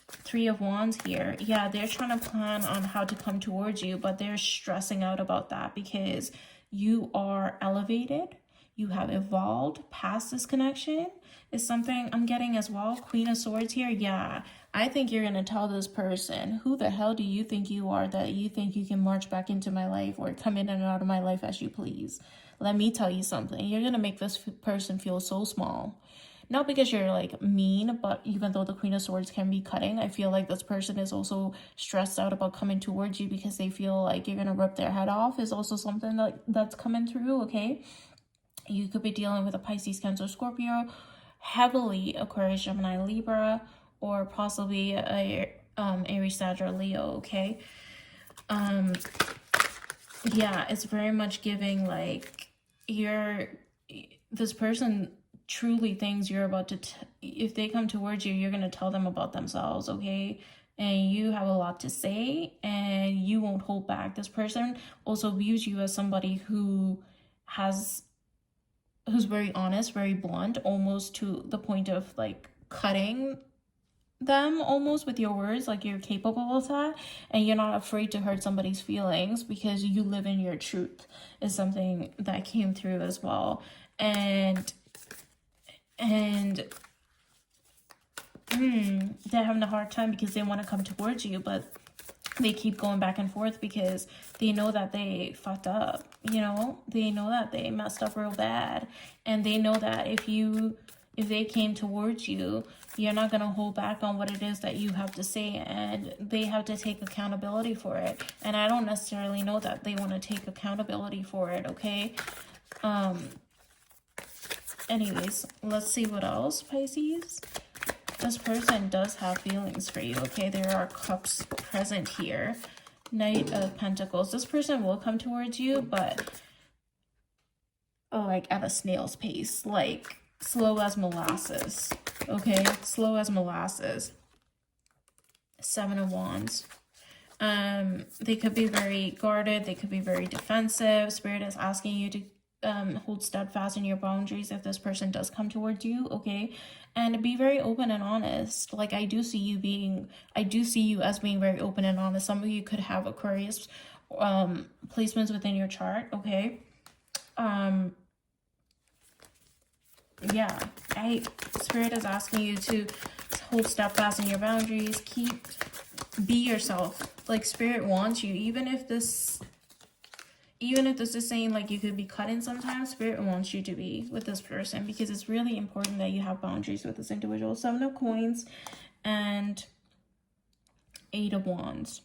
3 of Wands here. Yeah, they're trying to plan on how to come towards you, but they're stressing out about that because you are elevated. You have evolved past this connection is something I'm getting as well. Queen of Swords here. Yeah, I think you're going to tell this person, who the hell do you think you are that you think you can march back into my life or come in and out of my life as you please? Let me tell you something. You're going to make this person feel so small. Not because you're like mean, but even though the Queen of Swords can be cutting, I feel like this person is also stressed out about coming towards you because they feel like you're going to rip their head off is also something that's coming through, okay? You could be dealing with a Pisces, Cancer, Scorpio, heavily Aquarius, Gemini, Libra, or possibly a Aries, Sag, or Leo, okay? Yeah, it's very much giving like this person truly thinks you're about to if they come towards you, you're going to tell them about themselves, okay? And you have a lot to say and you won't hold back. This person also views you as somebody who's very honest, very blunt, almost to the point of like cutting them almost with your words, like you're capable of that, and you're not afraid to hurt somebody's feelings because you live in your truth, is something that came through as well. And they're having a hard time because they want to come towards you, but they keep going back and forth because they know that they fucked up, you know? They know that they messed up real bad. And they know that if they came towards you, you're not going to hold back on what it is that you have to say, and they have to take accountability for it. And I don't necessarily know that they want to take accountability for it, okay? Anyways, let's see what else, Pisces. This person does have feelings for you, okay? There are cups present here. Knight of Pentacles. This person will come towards you, but like at a snail's pace, like slow as molasses, okay? Slow as molasses. Seven of Wands. They could be very guarded. They could be very defensive. Spirit is asking you to hold steadfast in your boundaries if this person does come towards you, okay? And be very open and honest. Like I do see you as being very open and honest. Some of you could have Aquarius placements within your chart, okay? Yeah, Spirit is asking you to hold steadfast in your boundaries. Be yourself. Like Spirit wants you, even if this is saying like you could be cut in sometimes, Spirit wants you to be with this person because it's really important that you have boundaries with this individual. Seven of Coins and Eight of Wands.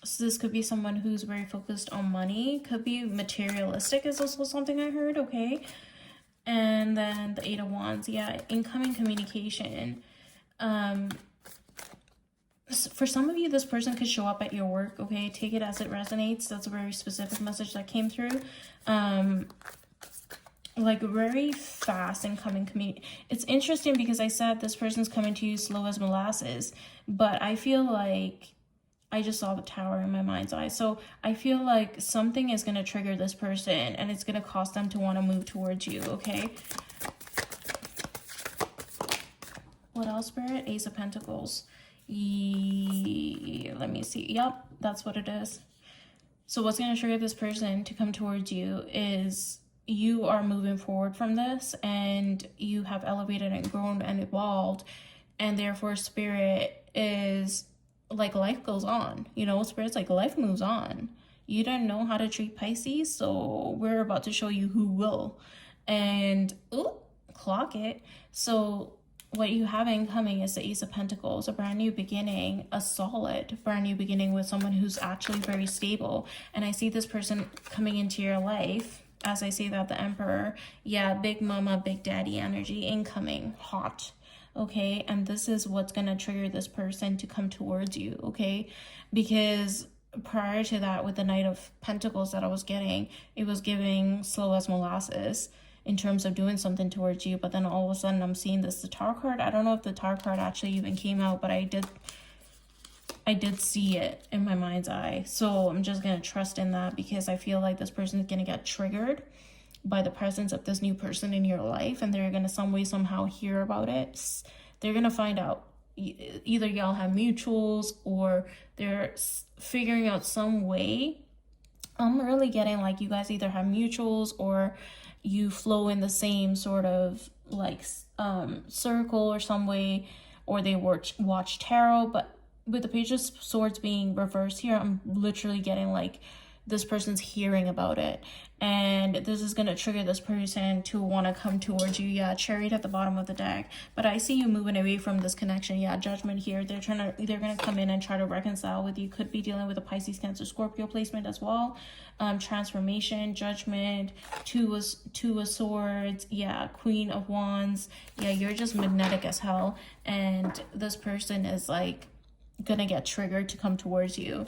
So this could be someone who's very focused on money. Could be materialistic is also something I heard, okay? And then the Eight of Wands, yeah, incoming communication. For some of you, this person could show up at your work, okay? Take it as it resonates. That's a very specific message that came through. Like very fast incoming communication. It's interesting because I said this person's coming to you slow as molasses, but I feel like I just saw the tower in my mind's eye. So I feel like something is going to trigger this person and it's going to cause them to want to move towards you, okay? What else, Spirit? Ace of Pentacles. Let me see. Yep, that's what it is. So what's going to trigger this person to come towards you is you are moving forward from this and you have elevated and grown and evolved, and therefore Spirit is like life goes on, you know? Spirit's like life moves on. You didn't know how to treat Pisces, so we're about to show you who will. And clock it. So what you have incoming is the Ace of Pentacles, a brand new beginning, a solid brand new beginning with someone who's actually very stable. And I see this person coming into your life, as I say that, the Emperor. Yeah, big mama, big daddy energy incoming, hot. Okay, and this is what's going to trigger this person to come towards you, okay? Because prior to that, with the Knight of Pentacles that I was getting, it was giving slow as molasses in terms of doing something towards you, but then all of a sudden I'm seeing the Tower card. I don't know if the Tower card actually even came out, but I did see it in my mind's eye. So I'm just going to trust in that because I feel like this person is going to get triggered by the presence of this new person in your life, and they're going to some way somehow hear about it. They're going to find out either y'all have mutuals or they're figuring out some way. I'm really getting like you guys either have mutuals or you flow in the same sort of like circle or some way, or they watch tarot. But with the Page of Swords being reversed here, I'm literally getting like this person's hearing about it, and this is going to trigger this person to want to come towards you. Yeah, Chariot at the bottom of the deck, but I see you moving away from this connection. Yeah, Judgment here. They're going to come in and try to reconcile with you. Could be dealing with a Pisces, Cancer, Scorpio placement as well. Transformation, Judgment, two of Swords. Yeah, Queen of Wands. Yeah, you're just magnetic as hell, and this person is like gonna get triggered to come towards you.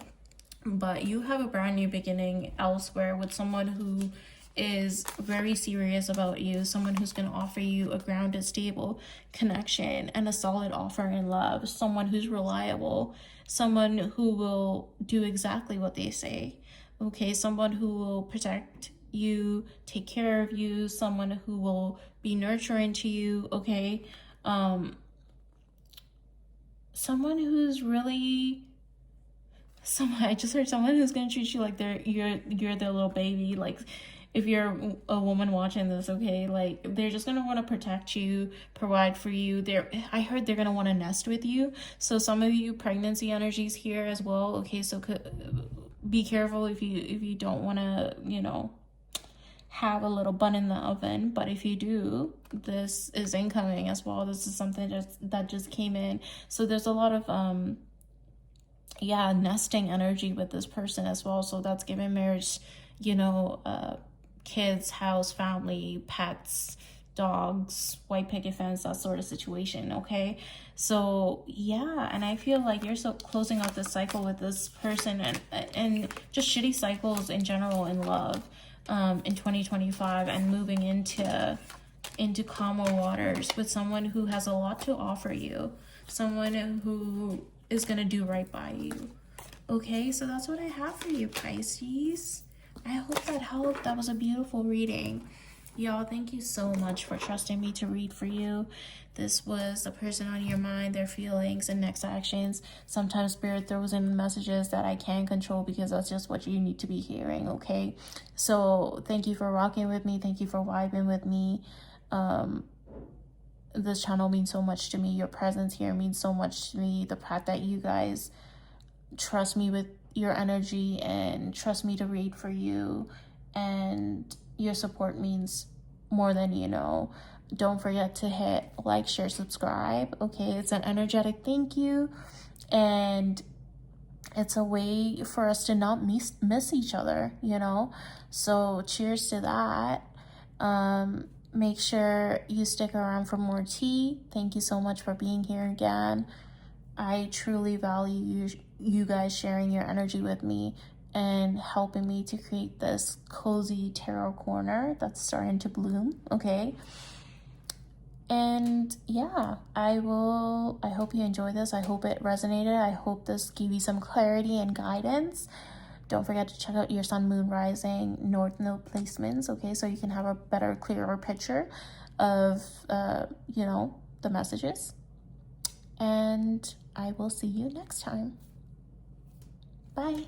but you have a brand new beginning elsewhere with someone who is very serious about you, someone who's going to offer you a grounded, stable connection and a solid offer in love, someone who's reliable, someone who will do exactly what they say, okay, someone who will protect you, take care of you, someone who will be nurturing to you, okay, someone who's really I just heard someone who's gonna treat you like you're their little baby. Like, if you're a woman watching this, okay, like they're just gonna want to protect you, provide for you. I heard they're gonna want to nest with you. So some of you pregnancy energies here as well. Okay, so be careful if you don't want to, have a little bun in the oven. But if you do, this is incoming as well. This is something that just came in. So there's a lot of nesting energy with this person as well. So that's giving marriage, kids, house, family, pets, dogs, white picket fence, that sort of situation, okay? So yeah, and I feel like you're so closing out this cycle with this person, and just shitty cycles in general in love in 2025, and moving into calmer waters with someone who has a lot to offer you, someone who is going to do right by you. Okay, so that's what I have for you, Pisces. I hope that helped. That was a beautiful reading. Y'all, thank you so much for trusting me to read for you. This was the person on your mind, their feelings, and next actions. Sometimes Spirit throws in messages that I can't control because that's just what you need to be hearing, okay? So thank you for rocking with me. Thank you for vibing with me. This channel means so much to me. Your presence here means so much to me. The fact that you guys trust me with your energy and trust me to read for you, and your support means more than you know. Don't forget to hit like, share, subscribe. Okay, it's an energetic thank you, and it's a way for us to not miss each other, so cheers to that. Make sure you stick around for more tea. Thank you so much for being here again. I truly value you guys sharing your energy with me and helping me to create this cozy tarot corner that's starting to bloom, okay? And yeah, I hope you enjoyed this. I hope it resonated. I hope this gave you some clarity and guidance. Don't forget to check out your sun, moon, rising, north node placements, okay? So you can have a better, clearer picture of, the messages. And I will see you next time. Bye.